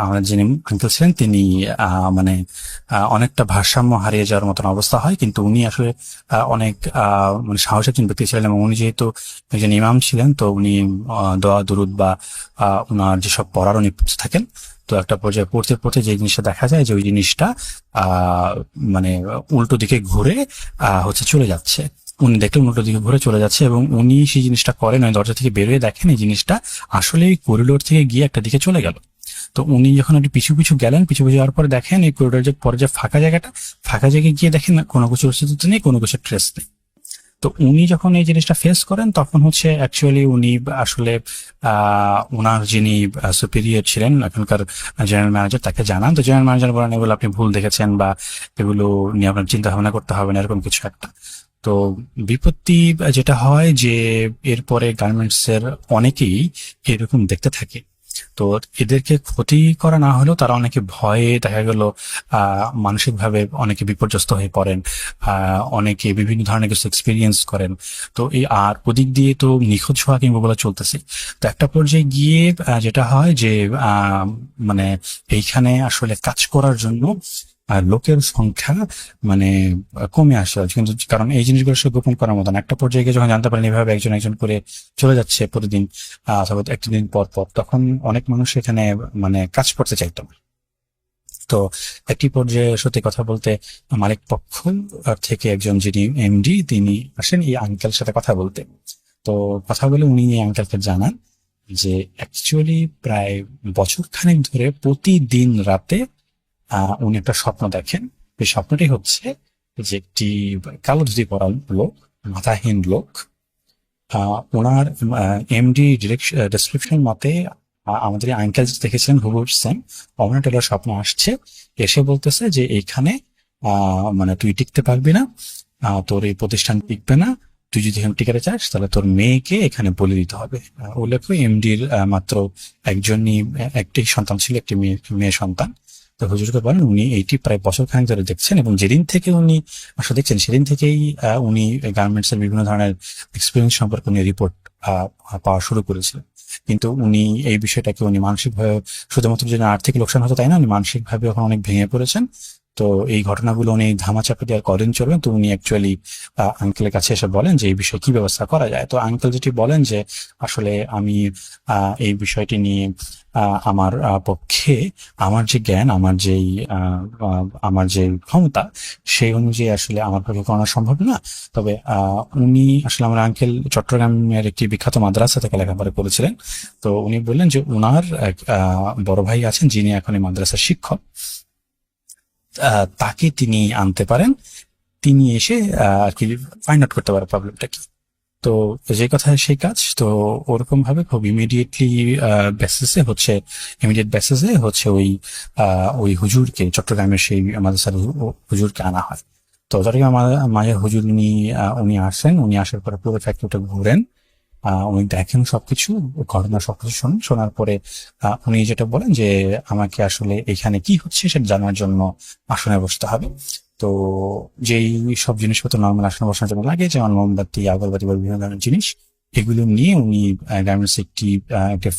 আমাদের যিনি আঙ্কেল ছিলেন তিনি মানে অনেকটা ভারসাম্য হারিয়ে যাওয়ার মতন অবস্থা হয়। কিন্তু উনি আসলে অনেক মানে সাহসী একজন ব্যক্তি ছিলেন, এবং উনি যেহেতু একজন ইমাম ছিলেন তো উনি দোয়া দুরুদ বা ওনার যেসব পড়ার উনি পড়তে থাকেন। তো একটা পর্যায়ে পড়তে পড়তে যে জিনিসটা দেখা যায় যে ওই জিনিসটা মানে উল্টো দিকে ঘুরে হচ্ছে চলে যাচ্ছে। উনি দেখলেন উল্টো দিকে ঘুরে চলে যাচ্ছে, এবং উনি সেই জিনিসটা করেন, ওই দরজা থেকে বেরোয় দেখেন এই জিনিসটা আসলে এই করিডোর থেকে গিয়ে একটা দিকে চলে গেল। তো উনি যখন একটু পিছু পিছু গেলেন, পিছু পিছু যাওয়ার পরে দেখেন এই করিডোর যে পরে যে ফাঁকা জায়গায় গিয়ে দেখেন কোনো কিছু অস্তিত্ব নেই, কোনো কিছু ট্রেস নেই। তো উনি যখন এই জিনিসটা ফেস করেন তখন হচ্ছে অ্যাকচুয়ালি উনি আসলে ওনার যিনি সুপিরিয়র ছিলেন এখনকার জেনারেল ম্যানেজার তাকে জানান। তো জেনারেল ম্যানেজার বলেন এগুলো আপনি ভুল দেখেছেন বা এগুলো নিয়ে আপনার চিন্তা ভাবনা করতে হবে না, এরকম কিছু একটা। তো বিপত্তি যেটা হয় যে এরপরে গার্মেন্টস এর অনেকেই এরকম দেখতে থাকে। তো এদেরকে ক্ষতি করা না হলেও তারা অনেকে ভয়ে দেখা গেল মানসিকভাবে অনেকে বিপর্যস্ত হয়ে পড়েন, অনেকে বিভিন্ন ধরনের কিছু এক্সপিরিয়েন্স করেন। তো এই আর ওদিক দিয়ে তো নিখোঁজ হওয়া কিংবা বলা চলতেছে। তো একটা পর্যায়ে গিয়ে যেটা হয় যে মানে এইখানে আসলে কাজ করার জন্য লোকের সংখ্যা মানে কমে আসে, কিন্তু কারণ এই জিনিসগুলো সব গোপন করার মতন। একটা পর্যায়ে গিয়ে যখন জানতে পারেন এভাবে একজন একজন করে চলে যাচ্ছে প্রতিদিন অথবা একটা দিন পর পর, তখন অনেক মানুষ এখানে মানে কাজ করতে চাইতো। তো একটি পর্যায়ে সত্যি কথা বলতে মালিক পক্ষ থেকে একজন যিনি এমডি তিনি আসেন এই আঙ্কেলের সাথে কথা বলতে। তো কথা বলে উনি এই আঙ্কেলকে জানান যে অ্যাকচুয়ালি প্রায় বছর খানেক ধরে প্রতিদিন রাতে উনি একটা স্বপ্ন দেখেন। এই স্বপ্নটি হচ্ছে যে একটি কালো ধুতি পরা লোক, মাথাহীন লোক, ওনার এমডি ডেসক্রিপশন মতে আমাদের আঙ্কেল দেখেছিলেন হুবহু সেম অমর টেলর স্বপ্ন আসছে, এসে বলতেছে যে এইখানে মানে তুই টিকতে পারবি না, তোর এই প্রতিষ্ঠান টিকবে না, তুই যদি এখানে টিকাতে চাস তাহলে তোর মেয়েকে এখানে বলে দিতে হবে। উল্লেখ্য এমডির মাত্র একটি সন্তান ছিল, একটি মেয়ে সন্তান। তো হুজুরকে বলেন উনি এইটি প্রায় বছর খানেক ধরে দেখছেন এবং যেদিন থেকে উনি আসলে দেখছেন সেদিন থেকেই উনি গার্মেন্টস এর বিভিন্ন ধরনের এক্সপিরিয়েন্স সম্পর্কে উনি রিপোর্ট পাওয়া শুরু করেছিলেন। কিন্তু উনি এই বিষয়টাকে উনি মানসিকভাবে, শুধুমাত্র যে আর্থিক লোকসান হতো তাই না, উনি মানসিকভাবে এখন অনেক ভেঙে পড়েছেন। তো এই ঘটনাগুলো উনি ধামাচাপা দিয়ে আর কদিন চলবেন। তো উনি অ্যাকচুয়ালি আঙ্কেলের কাছে এসে বলেন যে এই বিষয়ে কি ব্যবস্থা করা যায়। তো আঙ্কেল যেটি বলেন যে আসলে আমি এই বিষয়টি নিয়ে আমার পক্ষে আমার যে জ্ঞান, আমার যে ক্ষমতা সেই অনুযায়ী আসলে আমার পক্ষে করানো সম্ভব না। তবে উনি আসলে আমার আঙ্কেল চট্টগ্রামের একটি বিখ্যাত মাদ্রাসা থেকে লেখাপড়া করেছিলেন। তো উনি বললেন যে উনার এক বড় ভাই আছেন যিনি এখন এই মাদ্রাসার শিক্ষক, তাকে তিনি আনতে পারেন, তিনি এসে আর কি ফাইন্ড আউট করতে পারে প্রবলেমটা কি। তো যে কথা সেই কাজ। তো ওরকম ভাবে খুব ইমিডিয়েট বেসিসে হচ্ছে ওই হুজুরকে, চট্টগ্রামের সেই মাদ্রাসার হুজুরকে আনা হয়। তো চট্টগ্রাম মায়ের হুজুর উনি আসেন, উনি আসার পরে পুরো ফ্যাক্টরিটা ঘুরেন, উনি দেখেন সবকিছু, ঘটনা সবকিছু শোনার পরে উনি যেটা বলেন যে আমাকে আসলে এখানে কি হচ্ছে সেটা জানার জন্য আসনে বসতে হবে। তো যেই সব জিনিসপত্র নর্মাল আসনে বসানোর জন্য লাগে, যেমন মোমবাতি, আগরবাতি বা বিভিন্ন ধরনের জিনিস, এগুলো নিয়ে উনি গার্মেন্টস একটি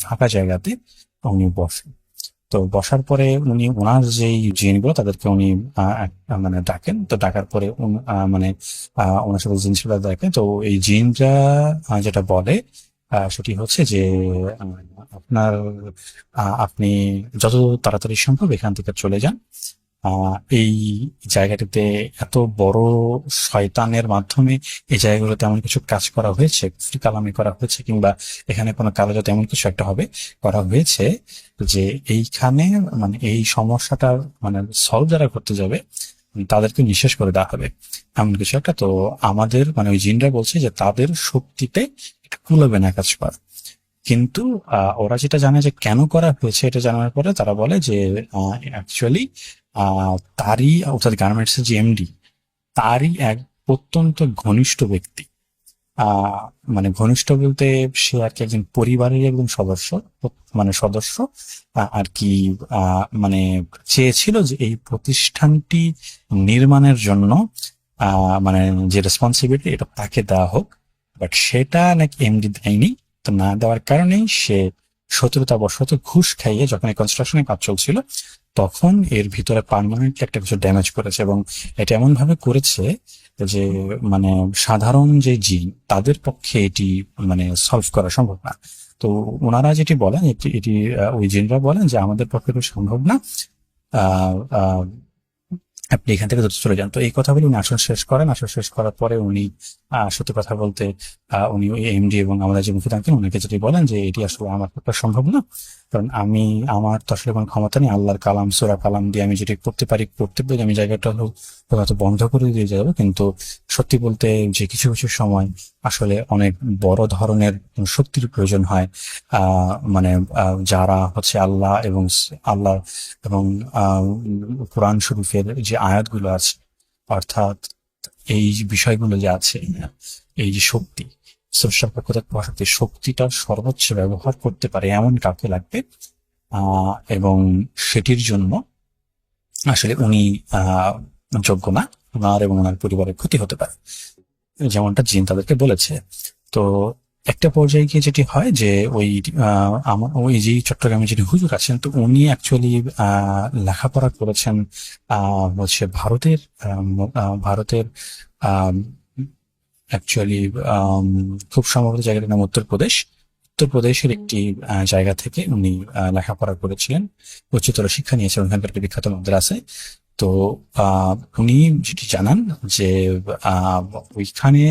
ফাঁকা জায়গাতে উনি বসেন। তো বসার পরে উনি ওনার যেই জিনগুলো তাদেরকে উনি মানে ডাকেন। তো ডাকার পরে মানে ওনার সাথে জিনিসগুলো দেখেন। তো এই জিনরা যেটা বলে সেটি হচ্ছে যে আপনার আপনি যত তাড়াতাড়ি সম্ভব এখান থেকে চলে যান। এই জায়গাটিতে এত বড় শয়তানের মাধ্যমে এই জায়গাগুলোতে এমন কিছু কাজ করা হয়েছে, কালামি করা হয়েছে, কিংবা এখানে কোনো কালো যাতে এমন কিছু একটা হবে করা হয়েছে যে এইখানে মানে এই সমস্যাটা মানে সলভ যারা করতে যাবে তাদেরকে নিঃশেষ করে দেওয়া হবে এমন কিছু একটা। তো আমাদের মানে ওই জিনরা বলছে যে তাদের শক্তিতে এটা কুলাবে না কাজ করা। কিন্তু ওরা যেটা জানে যে কেন করা হয়েছে এটা জানার পরে তারা বলে যে অ্যাকচুয়ালি তারই অর্থাৎ গার্মেন্টস এর যে এমডি তারই এক অত্যন্ত ঘনিষ্ঠ ব্যক্তি, মানে ঘনিষ্ঠ বলতে সে আর কি একজন পরিবারের একজন সদস্য আর কি মানে চেয়েছিল যে এই প্রতিষ্ঠানটি নির্মাণের জন্য মানে যে রেসপন্সিবিলিটি এটা তাকে দেওয়া হোক, বাট সেটা নাকি এমডি দেয়নি। তো না দেওয়ার কারণেই সে শত্রুতাবশত ঘুষ খাইয়ে যখন এই কনস্ট্রাকশনের কাজ চলছিল তখন এর ভিতরে পার্মানেন্টলি একটা কিছু ড্যামেজ করেছে, এবং এটা এমন ভাবে করেছে যে মানে সাধারণ যে জিন তাদের পক্ষে এটি মানে সলভ করা সম্ভব না। তো ওনারা যেটি বলেন এটি ওই জিনরা বলেন যে আমাদের পক্ষে তো সম্ভব না, আহ আপনি এখান থেকে চলে যান। তো এই কথা বলে উনি আসন শেষ করেন। আসন শেষ করার পরে উনি সত্যি কথা বলতে উনি ওই এমডি এবং আমাদের যে মুখে থাকেন ওনাকে যেটি বলেন যে এটি আসলে আমার পক্ষে সম্ভব না, কারণ আমার তো আসলে কোনো ক্ষমতা নেই। আল্লাহর কালাম, সূরা কালাম দিয়ে আমি যেটি করতে পারি আমি জায়গাটা হয়তো বন্ধ করে দিয়ে যাবো, কিন্তু সত্যি বলতে যে কিছু কিছু সময় আসলে অনেক বড় ধরনের শক্তির প্রয়োজন হয়। মানে যারা হচ্ছে আল্লাহ এবং কোরআন শরীফের যে আয়াতগুলো আছে, অর্থাৎ এই বিষয়গুলো যে আছে, এই যে শক্তি, শক্তিটা সর্বোচ্চ ব্যবহার করতে পারে এমন কাউকে লাগবে, এবং সেটির জন্য আসলে উনি যোগ্য না, ওনার এবং ওনার পরিবারের ক্ষতি হতে পারে, যেমনটা জিন তাদেরকে বলেছে। তো একটা পর্যায়ে গিয়ে যেটি হয় যে ওই যে চট্টগ্রামে যিনি হুজুর আছেন, তো উনি অ্যাকচুয়ালি লেখাপড়া করেছেন হচ্ছে ভারতের অ্যাকচুয়ালি খুব সম্ভবত জায়গাটার নাম উত্তরপ্রদেশ। উত্তরপ্রদেশের একটি জায়গা থেকে উনি লেখাপড়া করেছিলেন, উচ্চতর শিক্ষা নিয়েছেন ওখানকার একটি বিখ্যাত মাদ্রাসায়। তো উনি যেটি জানান যে আহ, ওইখানে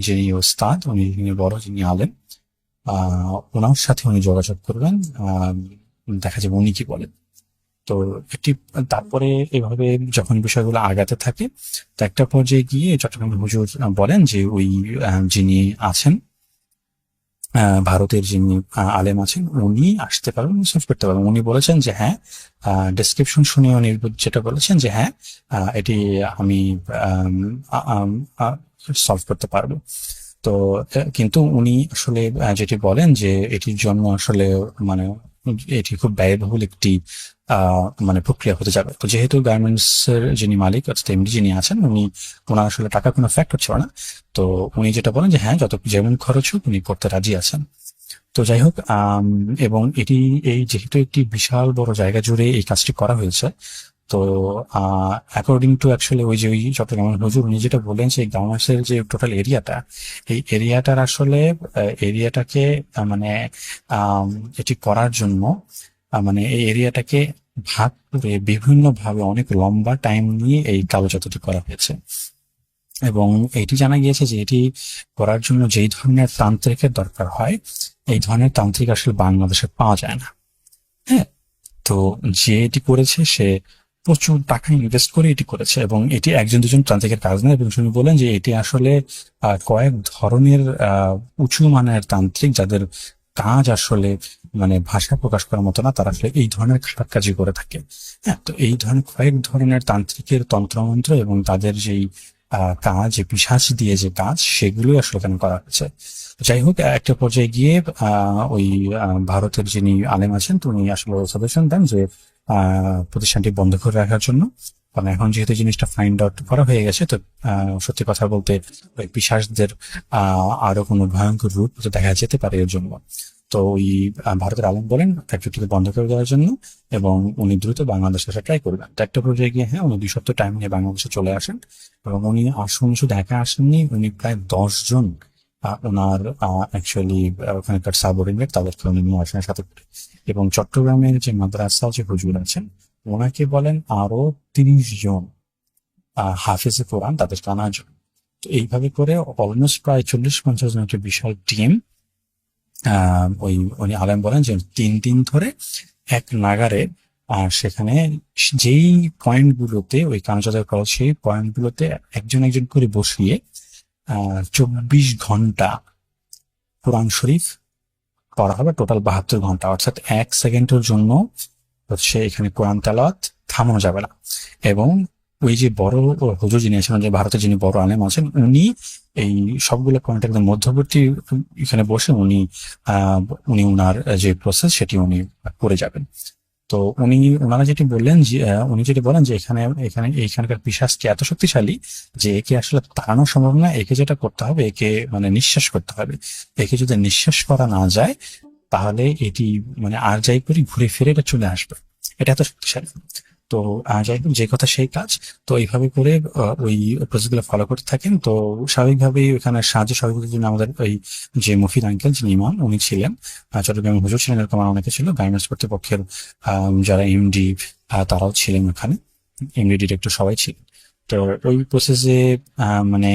যিনি ওস্তাদ, যিনি বড়, যিনি আলেম, ওনার সাথে উনি যোগাযোগ করবেন, দেখা যাবে উনি কি বলেন। তো একটি তারপরে এভাবে যখন বিষয়গুলো আগাতে থাকে, তো একটা পর্যায়ে গিয়ে চট্টগ্রামের হুজুর বলেন যে ওই যিনি আছেন, ভারতের যিনি আলেম আছেন, উনি আসতে পারবেন, সলভ করতে পারবেন। উনি বলেছেন যে হ্যাঁ, ডেসক্রিপশন শুনে উনি যেটা বলেছেন যে হ্যাঁ, এটি আমি সলভ করতে পারবো। তো কিন্তু উনি আসলে যেটি বলেন যে এটির জন্য আসলে মানে এটি খুব ব্যয়বহুল একটি মানে প্রক্রিয়া হতে যাবে। তো যেহেতু গার্মেন্টস এর যিনি মালিক অর্থাৎ এমডি যিনি আছেন, ওনার আসলে টাকা কোনো ফ্যাক্টর ছিল না। তো উনি যেটা বলেন যে হ্যাঁ, যেমন খরচ হোক উনি করতে রাজি আছেন। তো যাই হোক, এবং এটি যেহেতু একটি বিশাল বড় জায়গা জুড়ে এই কাজটি করা হয়েছে, তো অ্যাকর্ডিং টু অ্যাকচুয়ালি ওই চট্টগ্রামের হুজুর উনি যেটা বললেন যে গার্মেন্টসের যে টোটাল এরিয়াটা, এই এরিয়াটার আসলে এরিয়াটাকে মানে এটি করার জন্য মানে এই এরিয়াটাকে ভাগ করে বিভিন্ন ভাবে অনেক লম্বা টাইম নিয়ে এই কাগজপত্রটি করা হয়েছে। এবং এটি জানা গিয়েছে যে এটি করার জন্য যেই ধরনের তান্ত্রিকের দরকার হয়, এই ধরনের তান্ত্রিক আসলে বাংলাদেশে পাওয়া যায় না। হ্যাঁ, তো যে এটি করেছে সে প্রচুর টাকা ইনভেস্ট করে এটি করেছে, এবং এটি একজন দুজন তান্ত্রিকের কাজ না। এবং শুনি বলেন যে এটি আসলে কয়েক ধরনের উঁচু মানের তান্ত্রিক, যাদের কাজ আসলে মানে ভাষা প্রকাশ করার মতো না, তারা আসলে এই ধরনের খারাপ কাজই করে থাকে। হ্যাঁ, তো এই ধরনের কয়েক ধরনের তান্ত্রিকের তন্ত্রমন্ত্র এবং তাদের যেই কাজ, পিশাচ দিয়ে যে কাজ, সেগুলোই আসলে এখানে করা হয়েছে। যাই হোক, একটা পর্যায়ে গিয়ে ওই ভারতের যিনি আলেম আছেন, তো উনি আসলে সাজেশন দেন যে প্রতিষ্ঠানটি বন্ধ করে রাখার জন্য। কারণ এখন যেহেতু জিনিসটা ফাইন্ড আউট করা হয়ে গেছে, তো সত্যি কথা বলতে ওই পিশাচদের আরো কোনো ভয়ঙ্কর রূপ তো দেখা যেতে পারে এর জন্য। তো ওই ভারতের আলেম বলেন ফ্যাক্টরিটিকে বন্ধ করে দেওয়ার জন্য, এবং উনি দ্রুত বাংলাদেশে আসা ট্রাই করবেন। তো একটা পর্যায়ে গিয়ে হ্যাঁ, উনি 2 সপ্তাহ টাইম নিয়ে বাংলাদেশে চলে আসেন, এবং উনি শুধু একা আসেননি, উনি প্রায় 10 জন ওনার অ্যাকচুয়ালি ওখানকার সাবঅর্ডিনেট তাদেরকে উনি নিয়ে আসেন সাথে করে। এবং চট্টগ্রামের যে মাদ্রাসা যে হুজুর আছেন, ওনাকে বলেন আরো 30 জন হাফেজে কোরআন তাদেরকে আনার জন্য। তো এইভাবে করে অলমোস্ট প্রায় 40-50 জন একটা বিশাল টিম, উনি আলেম বলেন যে 3 দিন ধরে এক নাগারে সেখানে যেই পয়েন্ট গুলোতে ওই কানজাদের খরচ, সেই পয়েন্ট গুলোতে একজন একজন করে বসিয়ে 24 ঘন্টা কোরআন শরীফ পড়া হবে। টোটাল 72 ঘন্টা, অর্থাৎ 1 সেকেন্ডের জন্য হচ্ছে এখানে কোরআন তেলাওয়াত থামানো যাবে না। এবং ওই যে বড় হুজুর যিনি আছেন, যে ভারতের যিনি বড় আলেম আছেন, উনি এই সবগুলো পয়েন্ট একদম মধ্যবর্তী এখানে বসে উনি ওনার যে প্রসেস সেটি উনি করে যাবেন। তো ওনারা যেটি বললেন যে উনি যেটি বলেন যে এইখানকার পিশাচটি এত শক্তিশালী যে একে আসলে তাড়ানো সম্ভব না। একে যেটা করতে হবে, একে মানে নিঃশ্বাস করতে হবে। একে যদি নিঃশ্বাস করা না যায়, তাহলে এটি মানে আর যাই করি ঘুরে ফিরে এটা চলে আসবে, এটা এত শক্তিশালী। তো যাই হোক, যে কথা সেই কাজ। তো এইভাবে করে ওই প্রসেস গুলো ফলো করতে থাকেন। তো স্বাভাবিকভাবেই ওখানে সাহায্য সহযোগিতার জন্য আমাদের ওই যে মফিদ আঙ্কেল, যিনি ইমাম, উনি ছিলেন। চট্টগ্রামের হুজুর ছিলেন, এরকম আর অনেকে ছিল। গার্মেন্টস কর্তৃপক্ষের যারা এমডি তারাও ছিলেন ওখানে, এমডি ডিরেক্টর সবাই ছিলেন। তো ওই প্রসেসে মানে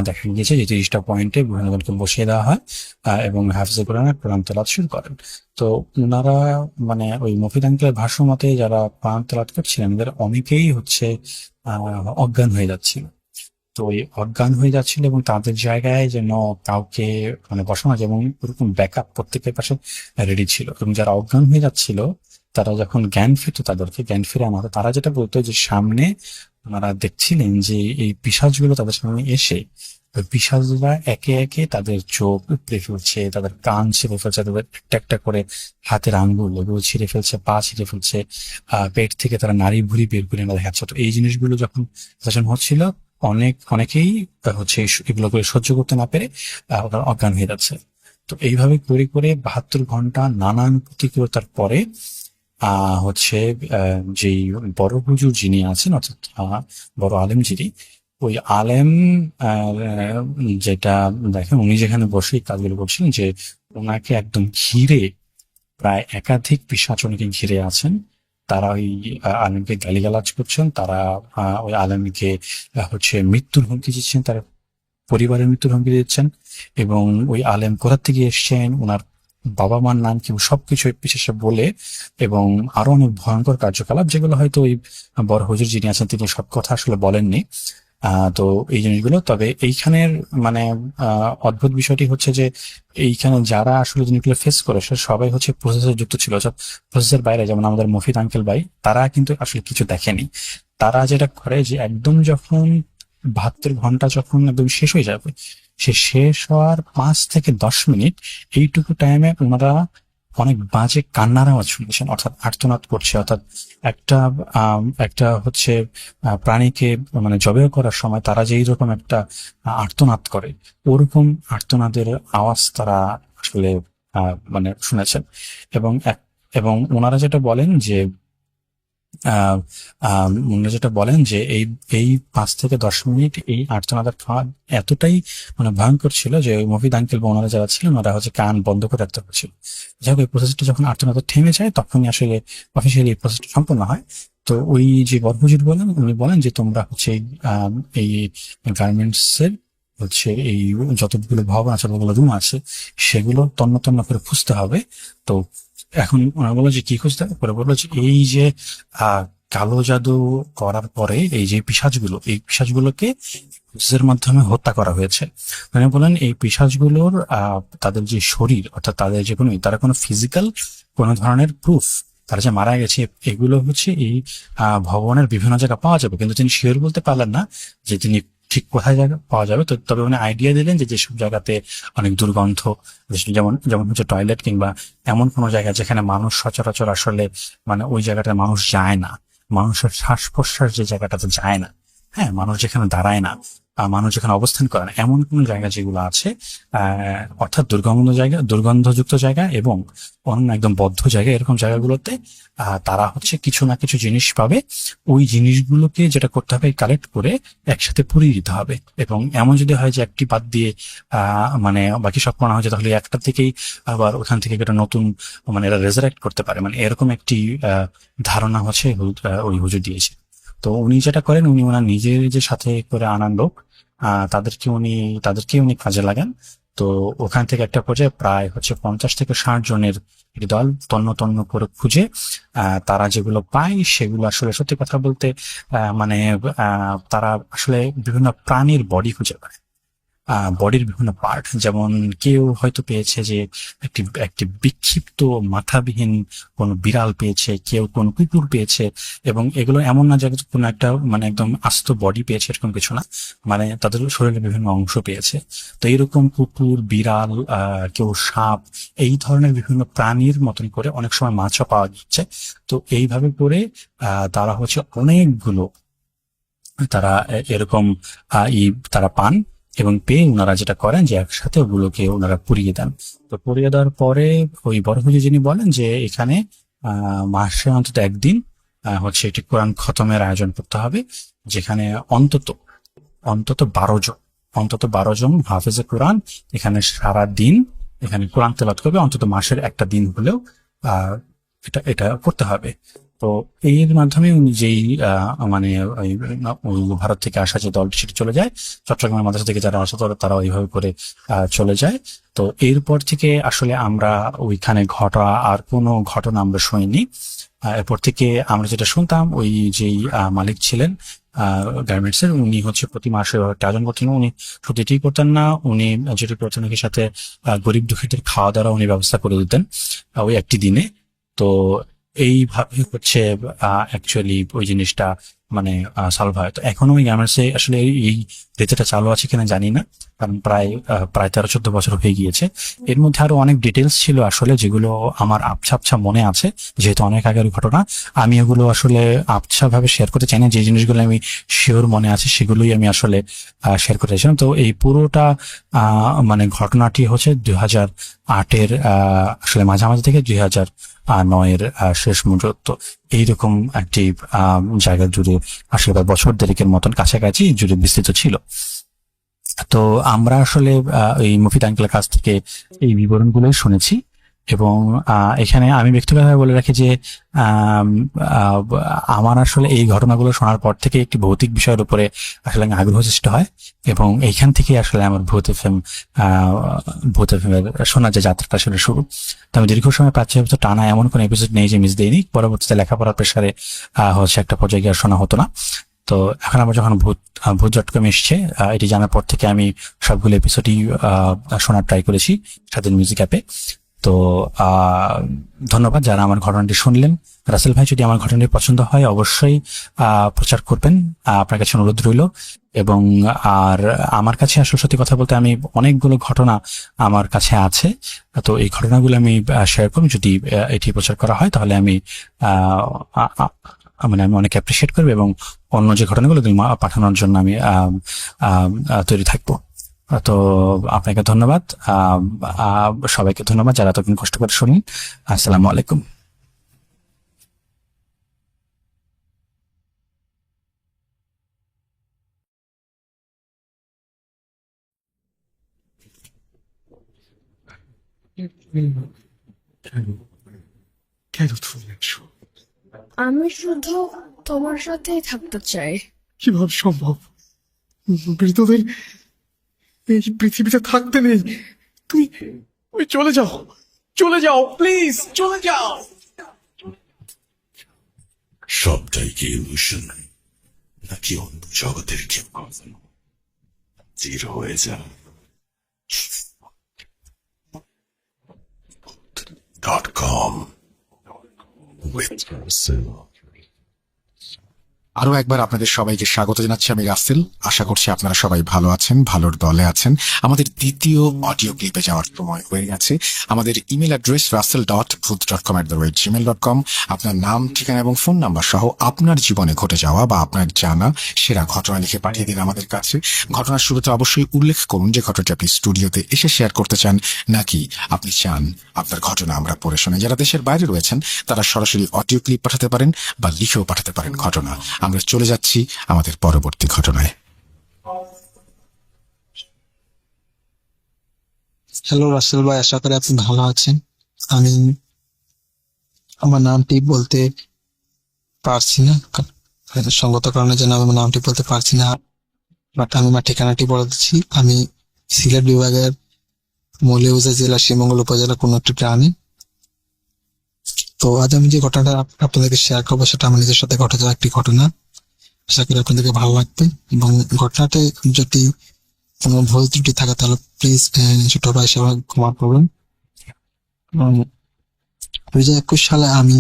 দেখা গিয়েছে যে 30টা পয়েন্টে বিভিন্নজনকে বসিয়ে দেওয়া হয়, এবং হাফিজে কোরআন তেলাওয়াত শুরু করেন। তো ওনারা মানে ওই মফিদ আঙ্কেলের ভাষ্য মতে যারা কোরআন তেলাওয়াত করছিলেন, এদের অনেকেই হচ্ছে অজ্ঞান হয়ে যাচ্ছিল। তো ওই অজ্ঞান হয়ে যাচ্ছিল, এবং তাদের জায়গায় যেন কাউকে মানে বসানো, যেমন ওরকম ব্যাকআপ প্রত্যেকের পাশে রেডি ছিল। এবং যারা অজ্ঞান হয়ে যাচ্ছিল, তারা যখন জ্ঞান ফিরত, তাদেরকে জ্ঞান ফিরে আনা হতো। তারা যেটা বলতো যে সামনে ওনারা দেখছিলেন যে এই পিশাচগুলো তাদের সামনে এসে, ওই পিশাচরা একে একে তাদের চোখ উপড়ে ফেলছে, তাদের কান ছিঁড়ে ফেলছে, তাদের একটা একটা করে হাতের আঙ্গুল এগুলো ছিঁড়ে ফেলছে, পা ছিঁড়ে ফেলছে, পেট থেকে তারা নাড়ি ভুড়ি বের করে না দেখাচ্ছে। তো এই জিনিসগুলো যখন হচ্ছিল, অনেকেই হচ্ছে এগুলো করে সহ্য করতে না পেরে ওরা অজ্ঞান হয়ে যাচ্ছে। তো এইভাবে করে করে 72 ঘন্টা নানান প্রতিকূলতার পরে হচ্ছে যেই বড় হুজুর যিনি আছেন, অর্থাৎ বড় আলেম যিনি, ওই আলেম যেটা দেখেন উনি যেখানে বসে কাজগুলো করছিলেন, যে ওনাকে একদম ঘিরে প্রায় একাধিক পিশাচ ওনাকে ঘিরে আছেন। তারা ওই আলেমকে গালিগালাজ করছেন, তারা ওই আলেমকে হচ্ছে মৃত্যুর হুমকি দিচ্ছেন, তার পরিবারের মৃত্যুর হুমকি দিচ্ছেন, এবং ওই আলেম কোথা থেকে এসছেন, ওনার বাবা মার নাম কি, সবকিছু বিশেষে বলে, এবং আরো অনেক ভয়ঙ্কর কার্যকলাপ যেগুলো হয়তো ওই বড় হুজুর যিনি আছেন তিনি সব কথা আসলে বলেননি। তো এই জিনিসগুলো, তবে এইখানের মানে অদ্ভুত বিষয়টি হচ্ছে যে এইখানে যারা আসলে জিনিসগুলো ফেস করে সবাই হচ্ছে প্রসেসে যুক্ত ছিল, প্রসেসের বাইরে, যেমন আমাদের মফিদ আঙ্কেল ভাই, তারা কিন্তু আসলে কিছু দেখেনি। তারা যেটা করে যে একদম যখন 72 ঘন্টা যখন একদম শেষ হয়ে যাবে, সে শেষ হওয়ার 5 থেকে 10 মিনিট এইটুকু টাইমে ওনারা অনেক বাজে কান্নার আওয়াজ শুনেছেন, অর্থাৎ আর্তনাদ করছে, অর্থাৎ একটা একটা হচ্ছে প্রাণীকে মানে জবেহ করার সময় তারা যে এইরকম একটা আর্তনাদ করে, ওরকম আর্তনাদের আওয়াজ তারা আসলে মানে শুনেছেন। এবং এবং ওনারা যেটা বলেন যে আহ উনি যেটা বলেন যে এই এই 5 থেকে 10 মিনিট এই আর্তনাদের খাওয়া এতটাই মানে ভয়ঙ্কর ছিল যে ওই মফিদ আঙ্কেল বা ওনারা যারা ছিলেন ওরা হচ্ছে কান বন্ধ করে রাখতে পারছিল। যাই হোক, এই প্রসেসটা যখন আর্তনাদ থেমে যায় তখনই আসলে অফিসিয়ালি এই প্রসেসটা সম্পূর্ণ হয়। তো ওই যে বদভুজির বলেন, উনি বলেন যে তোমরা হচ্ছে এই গার্মেন্টস এর হচ্ছে এই যতগুলো ভবন আছে, যতগুলো রুম আছে, সেগুলো তন্ন তন্ন করে খুঁজতে হবে। তো এখন ওনারা বললো যে কি খুঁজতে হবে, পরে বললো যে এই যে কালো জাদু করার পরে এই যে পিশাচগুলো, এই পিশাচগুলোকে এর মাধ্যমে হত্যা করা হয়েছে। মানে বলেন এই পিশাচগুলোর তাদের যে শরীর, অর্থাৎ তাদের যে কোনো তারা কোনো ফিজিক্যাল কোনো ধরনের প্রুফ তারা যে মারা গেছে এগুলো হচ্ছে এই ভবনের বিভিন্ন জায়গায় পাওয়া যাবে, কিন্তু তিনি শিওর বলতে পারলেন না যে তিনি ঠিক কোথায় জায়গা পাওয়া যাবে। তো তবে উনি আইডিয়া দিলেন যে যেসব জায়গাতে অনেক দুর্গন্ধ, যেমন যেমন হচ্ছে টয়লেট কিংবা এমন কোনো জায়গা যেখানে মানুষ সচরাচর আসলে মানে ওই জায়গাটায় মানুষ যায় না, মানুষের শ্বাস প্রশ্বাস যে জায়গাটাতে যায় না, হ্যাঁ, মানুষ যেখানে দাঁড়ায় না, মানুষ যেখানে অবস্থান করে না, এমন কোন জায়গা যেগুলো আছে অর্থাৎ দুর্গন্ধযুক্ত জায়গা এবং অন্য একদম বদ্ধ জায়গা, এরকম জায়গাগুলোতে তারা হচ্ছে কিছু না কিছু জিনিস পাবে। ওই জিনিসগুলোকে যেটা করতে হবে কালেক্ট করে একসাথে পুড়িয়ে দিতে হবে, এবং এমন যদি হয় যে একটি বাদ দিয়ে মানে বাকি সব করা হয়েছে, তাহলে একটা থেকেই আবার ওখান থেকে একটা নতুন মানে এরা রেজারেক্ট করতে পারে, মানে এরকম একটি ধারণা হচ্ছে ওই হুজুর দিয়েছে। তো উনি যেটা করেন, উনি ওনার নিজের যে সাথে করে আনান লোক তাদেরকে উনি কাজে লাগান। তো ওখান থেকে একটা পর্যায়ে প্রায় হচ্ছে 50 থেকে 60 জনের একটি দল তন্ন তন্ন করে খুঁজে তারা যেগুলো পায় সেগুলো আসলে সত্যি কথা বলতে মানে তারা আসলে বিভিন্ন প্রাণীর বডি খুঁজে পায়, বডির বিভিন্ন পার্ট, যেমন কেউ হয়তো পেয়েছে যে একটি একটি বিক্ষিপ্ত মাথাবিহীন কোন বিড়াল পেয়েছে, কেউ কোন কুকুর পেয়েছে, এবং এগুলো এমন না যে কোনো একটা মানে একদম আস্ত বডি পেয়েছে এরকম কিছু না, মানে তাদের শরীরের বিভিন্ন অংশ পেয়েছে। তো এইরকম কুকুর, বিড়াল, কেউ সাপ, এই ধরনের বিভিন্ন প্রাণীর মতন করে অনেক সময় মাছও পাওয়া যাচ্ছে। তো এইভাবে করে তারা হচ্ছে অনেকগুলো তারা এরকম তারা পান, এবং পেয়ে ওনারা যেটা করেন যে একসাথে ওগুলোকে ওনারা পুড়িয়ে দেন। তো পুড়িয়ে দেওয়ার পরে ওই বড় হুজুর যিনি বলেন যে এখানে মাসে অন্তত একদিন হচ্ছে একটি কোরআন খতমের আয়োজন করতে হবে, যেখানে অন্তত অন্তত 12 জন হাফেজে কোরআন এখানে সারা দিন এখানে কোরআন তেলাওয়াত করবে, অন্তত মাসের একটা দিন হলেও এটা এটা করতে হবে। তো এর মাধ্যমে উনি যেই মানে ওই ভারত থেকে আসা যে দলটি সেটি চলে যায়, চট্টগ্রামের মাদ্রাসা থেকে যারা আসা তারা ওইভাবে করে চলে যায়। তো এরপর থেকে আসলে আমরা ওইখানে ঘটা আর কোনো ঘটনা আমরা শুনিনি। এরপর থেকে আমরা যেটা শুনতাম, ওই যেই মালিক ছিলেন গার্মেন্টস এর, উনি হচ্ছে প্রতি মাসে একটা আয়োজন করতেন। উনি শুধু এটাই করতেন না, উনি যেটি করতেন ওই সাথে গরিব দুঃখীদের খাওয়া দাওয়া উনি ব্যবস্থা করে দিতেন ওই একটি দিনে। তো এইভাবে হচ্ছে অ্যাকচুয়ালি ওই জিনিসটা মানে সলভ হয়। তো এখনো ওই গার্মেন্টসে আসলে এই রীতিটা চালু আছে কিনা জানি না, কারণ প্রায় 13-14 বছর হয়ে গিয়েছে। এর মধ্যে আরো অনেক ডিটেলস ছিল আসলে যেগুলো আমার আবছা আবছা মনে আছে, যেহেতু অনেক আগের ঘটনা। আমি এগুলো আসলে আবছা ভাবে শেয়ার করতে চাই না, যে জিনিসগুলো আমি শিওর মনে আছে সেগুলোই আমি আসলে শেয়ার করতে চাইছিলাম। তো এই পুরোটা মানে ঘটনাটি হচ্ছে 2008-এর আসলে মাঝামাঝি থেকে 2009-এর শেষ মুহূর্ত, এইরকম একটি জায়গা জুড়ে আসলে বছর দেড়েকের মতন কাছাকাছি জুড়ে বিস্তৃত ছিল। তো আমরা আসলে এই মুফিদ আঙ্কেলের কাছ থেকে এই বিবরণগুলোই শুনেছি। এবং এখানে আমি ব্যক্তিগতভাবে বলে রাখি যে আম, আহ, আমার আসলে এই ঘটনাগুলো শোনার পর থেকে একটি ভৌতিক বিষয়ের উপরে আসলে আমি আগ্রহ সৃষ্টি হয়, এবং এইখান থেকে আসলে আমার ভূত এফএম শোনার যে যাত্রাটা আসলে শুরু। তো আমি দীর্ঘ সময় 5-6 বছর টানা এমন কোনো এপিসোড নেই যে মিস দেইনি। পরবর্তীতে লেখাপড়ার প্রেসারে হচ্ছে একটা পর্যায়ে গিয়ে আর শোনা হতো না। তো এখন আমার যখন ভূত ডটকম এসছে, এটি জানার পর থেকে আমি সবগুলো এপিসোডই শোনার ট্রাই করেছি স্বাধীন মিউজিক অ্যাপে। তো ধন্যবাদ যারা আমার ঘটনাটি শুনলেন। রাসেল ভাই, যদি আমার ঘটনাটি পছন্দ হয় অবশ্যই প্রচার করবেন, আপনার কাছে অনুরোধ রইল। এবং আর আমার কাছে আসলে সত্যি কথা বলতে আমি অনেকগুলো ঘটনা আমার কাছে আছে। তো এই ঘটনাগুলো আমি শেয়ার করব। যদি এটি প্রচার করা হয় তাহলে আমি মানে আমি অনেক অ্যাপ্রিসিয়েট করবো, এবং অন্য যে ঘটনাগুলো পাঠানোর জন্য আমি তৈরি থাকবো। তো আপনাকে ধন্যবাদ, সবাইকে ধন্যবাদ যারা এতক্ষণ কষ্ট করে শুনুন। আসসালামু আলাইকুম। কেন তুমি আছো? আমি শুধু তোমার সাথেই থাকতে চাই। কিভাবে সম্ভব? মৃতদের এই পৃথিবীতে থাকতে নেই। তুমি তুমি চলে যাও, চলে যাও, প্লিজ চলে যাও। সবটাই কি ইলুশন, নাকি অন্য জগতের কেউ চির হয়ে যান .com with Marcel. আরো একবার আপনাদের সবাইকে স্বাগত জানাচ্ছি। আমি রাসেল। আশা করছি আপনারা সবাই ভালো আছেন, ভালোর দলে আছেন। আমাদের দ্বিতীয় অডিও ক্লিপে যাওয়ার সময় হয়ে গেছে। আমাদের ইমেল অ্যাড্রেস russell.bhut.com@gmail.com। আপনার নাম, ঠিকানা এবং ফোন নাম্বার সহ আপনার জীবনে ঘটে যাওয়া বা আপনার জানা সেরা ঘটনা লিখে পাঠিয়ে দিন আমাদের কাছে। ঘটনার শুরুতে অবশ্যই উল্লেখ করুন যে ঘটনাটি আপনি স্টুডিওতে এসে শেয়ার করতে চান, নাকি আপনি চান আপনার ঘটনা আমরা পড়ে শুনে। যারা দেশের বাইরে রয়েছেন তারা সরাসরি অডিও ক্লিপ পাঠাতে পারেন বা লিখেও পাঠাতে পারেন ঘটনা। আমরা চলে যাচ্ছি আমাদের পরবর্তী ঘটনায়। হ্যালো রাসেল ভাই, আশা করি আপনি ভালো আছেন। আমি আমার নামটি বলতে পারছি না, হয়তো সঙ্গত কারণে যেন আমি আমার নামটি বলতে পারছি না, বাট আমি আমার ঠিকানাটি বলে দিচ্ছি। আমি সিলেট বিভাগের মৌলভীবাজার জেলা শ্রীমঙ্গল উপজেলা কোন একটি গ্রামে। তো আজ আমি যে ঘটনাটা আপনাদেরকে শেয়ার করবো সেটা আমার নিজের সাথে ঘটে যাওয়া একটি ঘটনা। আশা করি আপনাদেরকে ভালো লাগবে, এবং ঘটনাতে যদি কোনো ভুল ত্রুটি থাকে তাহলে প্লিজ ছোট ভাই হিসেবে ক্ষমা করবেন। 2021 সালে আমি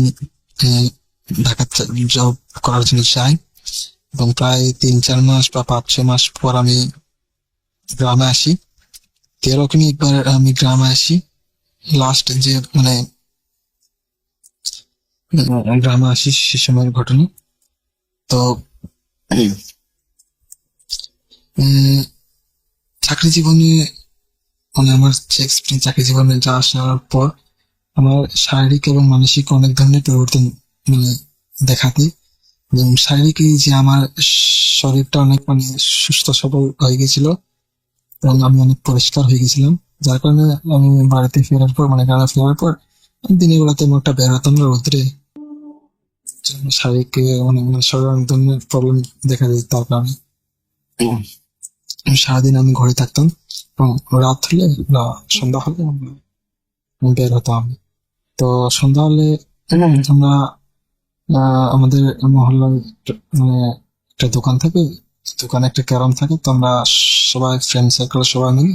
ঢাকা জব করার জন্য চাই, এবং প্রায় 3-4 মাস বা 5-6 মাস পর আমি গ্রামে আসি। এরকমই একবার আমি গ্রামে আসি, লাস্ট যে মানে গ্রামে আসি সে সময়ের ঘটনা। তো চাকরি জীবনে মানে আমার চাকরি জীবনে যা আসার পর আমার শারীরিক এবং মানসিক অনেক ধরনের পরিবর্তন মানে দেখা দেয়। এবং শারীরিক এই যে আমার শরীরটা অনেক মানে সুস্থ সবল হয়ে গেছিল, এবং আমি অনেক পরিষ্কার হয়ে গেছিলাম, যার কারণে আমি বাড়িতে ফেরার পর মানে গ্রামে ফেরার পর দিনের বেলা তেমন একটা বের হতাম না রোদ্রে। শারীরিক মানে শরীরে অনেক ধরনের প্রবলেম দেখা যায়, তার কারণে সারাদিন আমি ঘরে থাকতাম, এবং রাত হলে বা সন্ধ্যা হলে বের হতাম আমি। তো সন্ধ্যা হলে আমরা আমাদের মহল্লার মানে একটা দোকান থাকে, দোকানে একটা ক্যারম থাকে। তো আমরা সবাই ফ্রেন্ড সার্কেল সবাই মিলে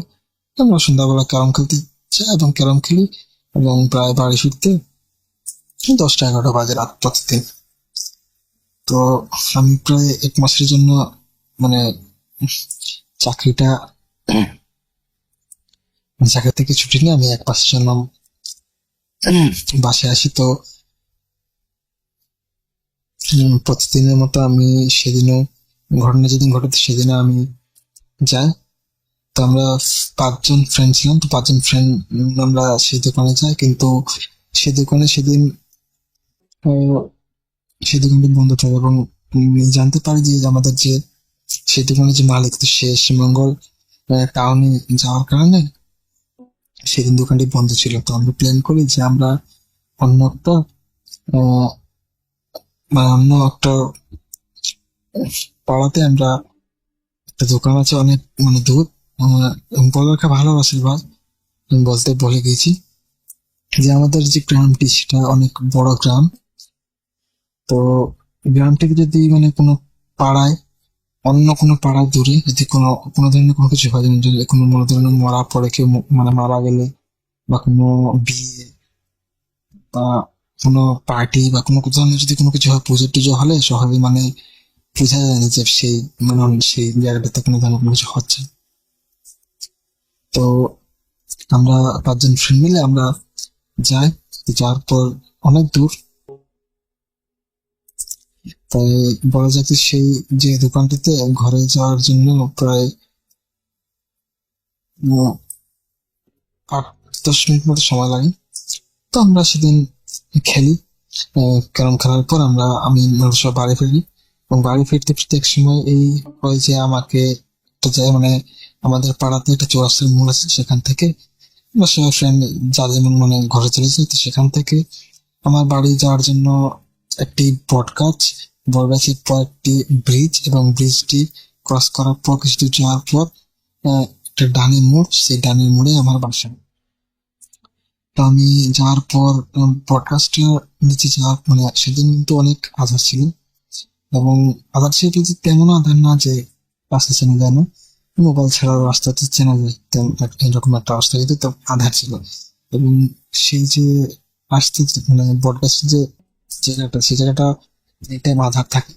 আমরা সন্ধ্যাবেলা ক্যারম খেলতে যাই এবং ক্যারম খেলি, এবং প্রায় বাড়ি ফিরতে 10টা-11টা বাজে রাত প্রতিদিন। তো আমি প্রায় 1 মাসের জন্য মানে চাকরি থেকে ছুটি নিয়ে আমি 1 মাসের জন্য বাসায় আসি। তো প্রতিদিনের মতো আমি সেদিনও ঘটনা যেদিন ঘটেছে সেদিনও আমি যাই। তো আমরা 5 জন ফ্রেন্ড ছিলাম, তো 5 জন ফ্রেন্ড আমরা সেই দোকানে যাই, কিন্তু সেই দোকানে সেদিন সেই দোকানটি বন্ধ থাকে, এবং জানতে পারি যে আমাদের যে সেই দোকানের যে মালিক, তো সে শ্রীমঙ্গল টাউনে যাওয়ার কারণে সেদিন দোকানটি বন্ধ ছিল। তো আমরা প্ল্যান করি যে আমরা অন্য একটা আহ, মানে অন্য একটা পাড়াতে আমরা একটা দোকান আছে অনেক মানে দূর, বলার একটা ভালো আশীর্বাদ আমি বলতে ভুলে গেছি যে আমাদের যে গ্রামটি সেটা অনেক বড় গ্রাম। তো গ্রামটিকে যদি মানে কোনো পাড়ায়, অন্য কোনো পাড়ায় দূরে যদি কোনো কোনো ধরনের কোনো কিছু হয়, যেমন যদি কোনো মনে ধরনের মরা পড়ে কেউ মানে মারা গেলে, বা কোনো বিয়ে বা কোনো পার্টি বা কোনো ধরনের যদি কোনো কিছু হয়, পুজো টুজো হলে শহরে মানে বোঝা যায় না যে সেই মানে সেই জায়গাটাতে কোনো ধরনের কোনো কিছু হচ্ছে। তো আমরা 5 জন ফ্রেন্ড মিলে আমরা যাই। তো যাওয়ার পর অনেক দূর, তাই বলা যায় যে সেই যে দোকানটিতে ঘরে যাওয়ার জন্য প্রায় 8-10 মিনিট মতো সময় লাগে। তো আমরা সেদিন খেলি, ক্যারম খেলার পর আমি সব বাড়ি ফিরি, এবং বাড়ি ফিরতে ফিরতে এক সময় এই হয় যে আমাকে একটা জায়গায় মানে আমাদের পাড়াতে একটা চৌরাস্তার মোড় আছে, সেখান থেকে আমরা সবাই ফ্রেন্ড যা যেমন মানে ঘরে চলে যাই। তো সেখান থেকে আমার বাড়ি যাওয়ার জন্য একটি বট গাছের পর একটি ব্রিজ, এবং ব্রিজটি ক্রস করার পর কিছু দূর যাওয়ার পর একটা ডানের মোড়, সেই ডানের মোড়ে আমার বাসা। তো আমি যাওয়ার পর পডকাস্টটা নিচে যাওয়ার মানে সেদিন কিন্তু অনেক আধার ছিল, এবং আধার ছিল যে তেমন আধার না যে রাস্তা চেনা যায় না, মোবাইল ছাড়াও রাস্তাতে চেনা যায় এরকম একটা অবস্থা, কিন্তু তো আধার ছিল। এবং সেই যে আসতে মানে বটগাছের যে জায়গাটা, সেই জায়গাটা এই টাইম আধার থাকে।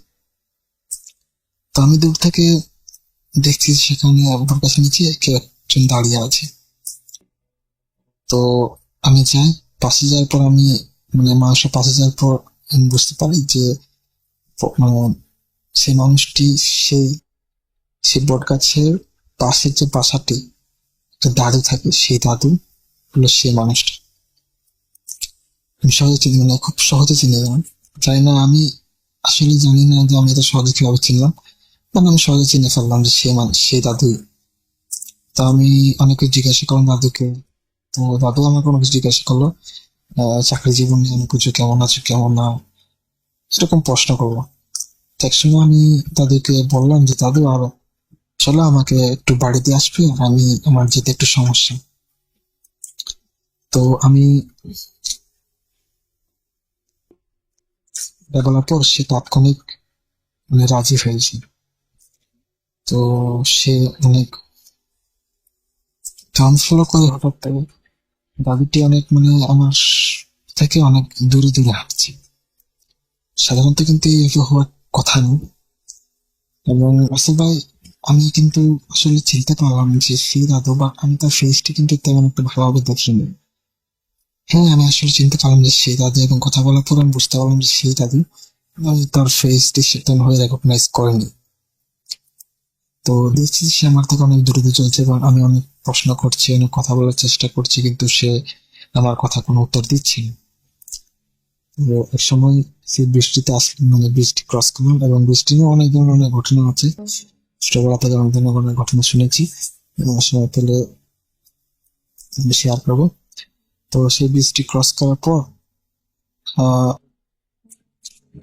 তো আমি দূর থেকে দেখছি সেখানে বটগাছের নিচে কেউ একজন দাঁড়িয়ে আছে। তো আমি যাই, পাশে যাওয়ার পর আমি মানে মানুষের পাশে যাওয়ার পর আমি বুঝতে পারি যে মানে সেই মানুষটি সেই সেই বট গাছের পাশের যে বাসাটি একটা দাদু থাকে, সেই দাদু হলো সেই মানুষটা। আমি সহজে চিনি, মানে খুব সহজে চিনে গেলাম। জানি না, আমি আসলে জানি না যে আমি এটা সহজে কিভাবে চিনলাম, কারণ আমি সহজে চিনে ফেললাম যে সেই দাদুই। তো আমি অনেকে জিজ্ঞাসা করলাম দাদুকে, তো দাদু আমাকে কোনো কিছু জিজ্ঞাসা করলো, চাকরি জীবন নিয়ে অনেক কিছু, কেমন আছো কেমন না, সেরকম প্রশ্ন করবো। তো একসময় আমি দাদুকে বললাম যে দাদু আর চলো আমাকে একটু বাড়িতে আসবে, আমি আমার যেতে একটু সমস্যা। তো আমি এটা বলার পর সে তাৎক্ষণিক মানে রাজি হয়েছে। তো সে অনেক ট্রান্সফার করে হঠাৎ করে, দাদুটি অনেক মানে আমার থেকে অনেক দূরে দূরে হাঁটছে। সাধারণত কিন্তু এইভাবে হওয়ার কথা নেই। এবং রাসেল ভাই, আমি কিন্তু আসলে চিনতে পারলাম যে সেই দাদু, বা আমি তার ফেসটি কিন্তু তেমন একটা ভালোভাবে দেখিনি। হ্যাঁ, আমি আসলে চিনতে পারলাম যে সেই দাদু, এবং কথা বলার পর আমি বুঝতে পারলাম যে সেই দাদু। আমি তার ফেসটি সেরকম হয়ে রেকগনাইজ করিনি। তো দেখছি সে আমার থেকে অনেক দূরে দূরে চলছে, এবং আমি অনেক প্রশ্ন করছি, অনেক কথা বলার চেষ্টা করছি, কিন্তু সে আমার কথা কোনো উত্তর দিচ্ছে না। তো এক সময় সে বৃষ্টিতে আসলো, মানে বৃষ্টি ক্রস করলাম, এবং বৃষ্টি নিয়ে অনেক ধরনের ঘটনা আছে। ছোটবেলা থেকে অনেক ধরনের ঘটনা শুনেছি, এবং সময় পেলে শেয়ার করবো। তো সেই বৃষ্টি ক্রস করার পর আহ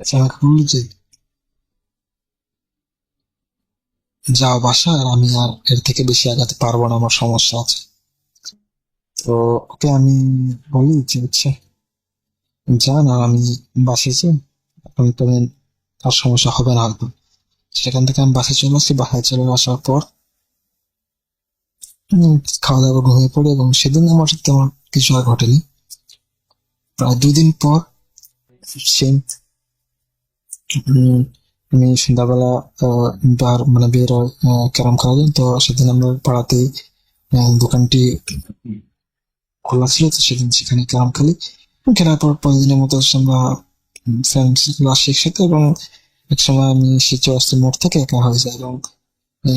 সে আমাকে বললো যে যাও বাসায়, আর আমি আর এর থেকে বেশি আগাতে পারবো না, আমার সমস্যা আছে। তো ওকে আমি বলি যে হচ্ছে যান, আর আমি বাসায় যাই, এখন তুমি আর সমস্যা হবে না হয়তো। সেখান থেকে আমি বাসায় চলে আসি। বাসায় চলে আসার পর খাওয়া দাওয়া ঘুমিয়ে পড়ি, এবং সেদিন আমার সাথে তেমন কিছু আর ঘটেনি। প্রায় 2 দিন পর সেম আমি সন্ধ্যাবেলা মানে বের হয় ক্যারাম খেলার জন্য। তো সেদিন আমরা পাড়াতেই দোকানটি খোলা ছিল, তো সেদিন সেখানে ক্যারাম খেলি। খেলার পর পরের দিনের মতো আমরা ফ্রেন্ডস আসি একসাথে, এবং এক সময় আমি সেই চৌরাস্তার মোড় থেকে একা হয়ে যাই, এবং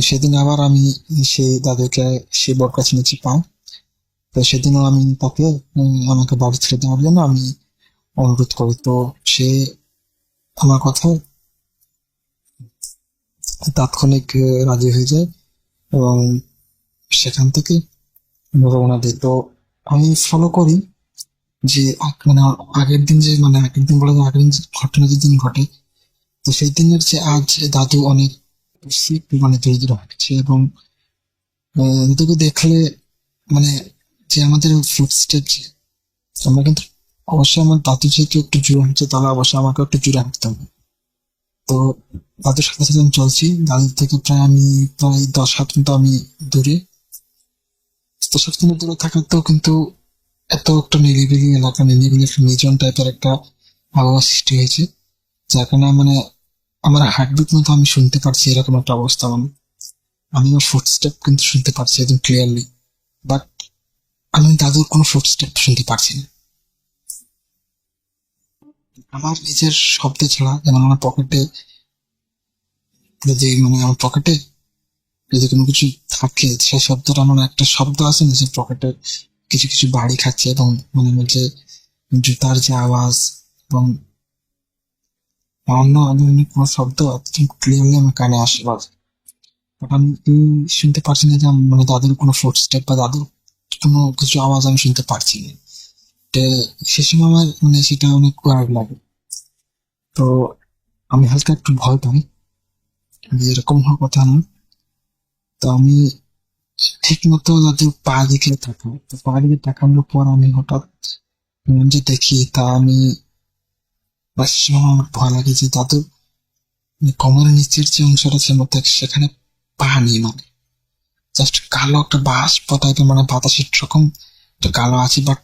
সেদিন আবার আমি সেই দাদুকে সেই বট গাছের নিচে পাই। তো সেদিনও আমি তাকে আমাকে বাড়ি ছেড়ে দেওয়ার জন্য আমি অনুরোধ করি। তো সে আমার কথায় তাৎক্ষণিক রাজি হয়ে যায়, এবং সেখান থেকে আমরা রওনা দিই। তো আমি ফলো করি যে মানে আগের দিন যে মানে আগের দিন বলে আগের দিন যে ঘটনা যেদিন ঘটে, তো সেই দিনের যে আজ দাদু অনেক বেশি মানে ধীরে ধীরে হাঁটছে, এবং দাদুকে দেখলে মানে যে আমাদের ফুটস্টেপ, আমরা কিন্তু অবশ্যই আমার দাদু যেহেতু একটু জোরে হাঁটছে, তাহলে অবশ্যই আমাকে একটু জোরে হাঁটতে হবে। তো দাদুর সাথে সাথে আমি চলছি, দাদুর থেকে প্রায় 10 হাত মতো আমি দূরে। 10 হাত মতো দূরে থাকাতেও কিন্তু এত একটা নিরিবিলি এলাকা, নিরিবিলি একটা নির্জন টাইপের একটা আবহাওয়া সৃষ্টি হয়েছে, যার কারণে মানে আমার হার্টবিট মতো আমি শুনতে পারছি, এরকম একটা অবস্থা। মানে আমি আমার ফুটস্টেপ কিন্তু শুনতে পারছি একদম ক্লিয়ারলি, বাট আমি দাদুর কোনো ফুটস্টেপ শুনতে পারছি না। আমার নিজের শব্দ ছাড়া, যেমন আমার পকেটে আমার পকেটে যদি কোনো কিছু থাকে, সেই শব্দটা মানে একটা শব্দ আছে না, যে পকেটে কিছু কিছু বাড়ি খাচ্ছে, এবং মানে আমার যে জুতার যে আওয়াজ এবং অন্য অন্য কোনো শব্দ ক্লিয়ারলি আমার কানে আসে, বাট আমি শুনতে পারছি না যে মানে দাদুর কোনো ফুটস্টেপ বা দাদুর কোনো কিছু আওয়াজ আমি শুনতে পারছি না। তো সে সময় আমার মানে সেটা অনেক খারাপ লাগে। তো আমি হালকা একটু ভয় পাই যে এরকম হওয়ার কথা না। তো আমি ঠিক মতো দাদুর পা দিকে তাকাই, তো পা দিকে তাকানোর পর আমি হঠাৎ যে দেখি, তা আমি বাস আমার ভয় লাগে যে দাদুর কোমরের নিচের যে অংশটা আছে মধ্যে, সেখানে পা নেই, মানে জাস্ট কালো একটা বাস টাইপের, মানে বাতাসের রকম একটা কালো আছে, বাট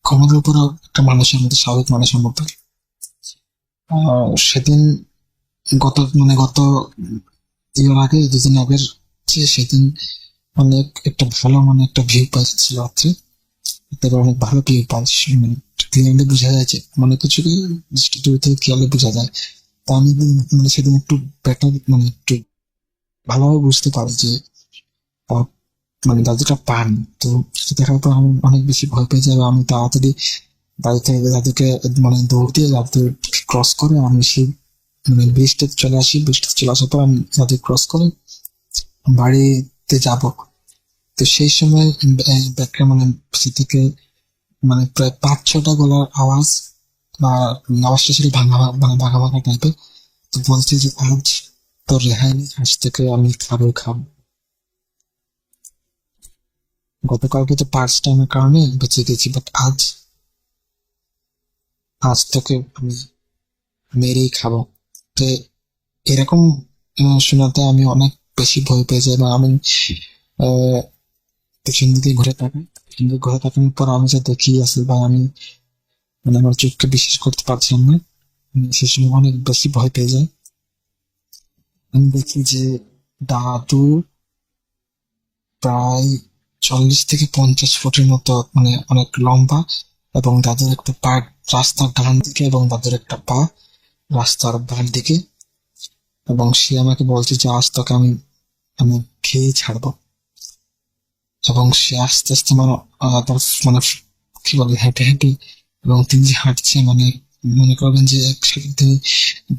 কোমরের উপরে একটা মানুষের মধ্যে, স্বাভাবিক মানুষের মধ্যে। সেদিন গত ইয়ার আগে 2 দিন আগের চেয়ে সেদিন অনেক একটা ভালো মানে একটা ভিউ পাচ্ছিল রাত্রে, তারপর অনেক ভালো ভিউ পাচ্ছি, মানে ক্লিয়ারলি বোঝা যায় যে মানে কিছু দৃষ্টি দূর থেকে ক্লিয়ারলি বোঝা যায়। তো আমি মানে সেদিন একটু বেটার মানে একটু ভালোভাবে বুঝতে পারি যে আহ, মানে দাদুটা পান। তো সেটা দেখার পর আমি অনেক বেশি ভয় পেয়ে যাই, এবং আমি তাড়াতাড়ি বাড়ি থেকে দাদুকে মানে দৌড় দিয়ে দাদু ক্রস করে আমি সেই মানে ব্রিজটা চলে আসি। ব্রিজটা চলে আসার পর আমি দাদু ক্রস করে বাড়িতে যাব। তো সেই সময় ব্যাকগ্রাউন্ড মানে পিছন থেকে মানে প্রায় 5-6টা গলার আওয়াজ, বা আওয়াজটা ছিল ভাঙা মানে ভাঙা ভাঙা টাইপের। তো বলছে যে আজ তোর রেহাই নেই, আজ থেকে আমি খাবো। গতকালকে তো ফার্স্ট টাইমের কারণে বেঁচে গেছি, বাট আজ তোকে আমি মেরেই খাবো। তো এরকম শোনাতে আমি অনেক বেশি ভয় পেয়ে যাই, এবং আমি আহ, পেছন দিকে ঘুরে তাকাই। পেছন দিকে ঘুরে তাকানোর পর আমি যা দেখি আসলে, বা আমি মানে আমার চোখকে বিশ্বাস করতে পারছিলাম না। আমি সে সময় অনেক বেশি ভয় পেয়ে যাই। আমি দেখি যে দাদু প্রায় 40 থেকে 50 ফুটের মতো, মানে অনেক লম্বা, এবং দাদুর একটা পা রাস্তার ডান দিকে, এবং দাদুর একটা পা রাস্তার বাম দিকে। এবং সে আমাকে বলছে যে আজ তোকে আমি আমি খেয়ে ছাড়বো। এবং সে আস্তে আস্তে মানে তার মানে কি বলে হেঁটে হেঁটে, এবং তিনি যে হাঁটছে মানে মনে করবেন যে একসাথে তিনি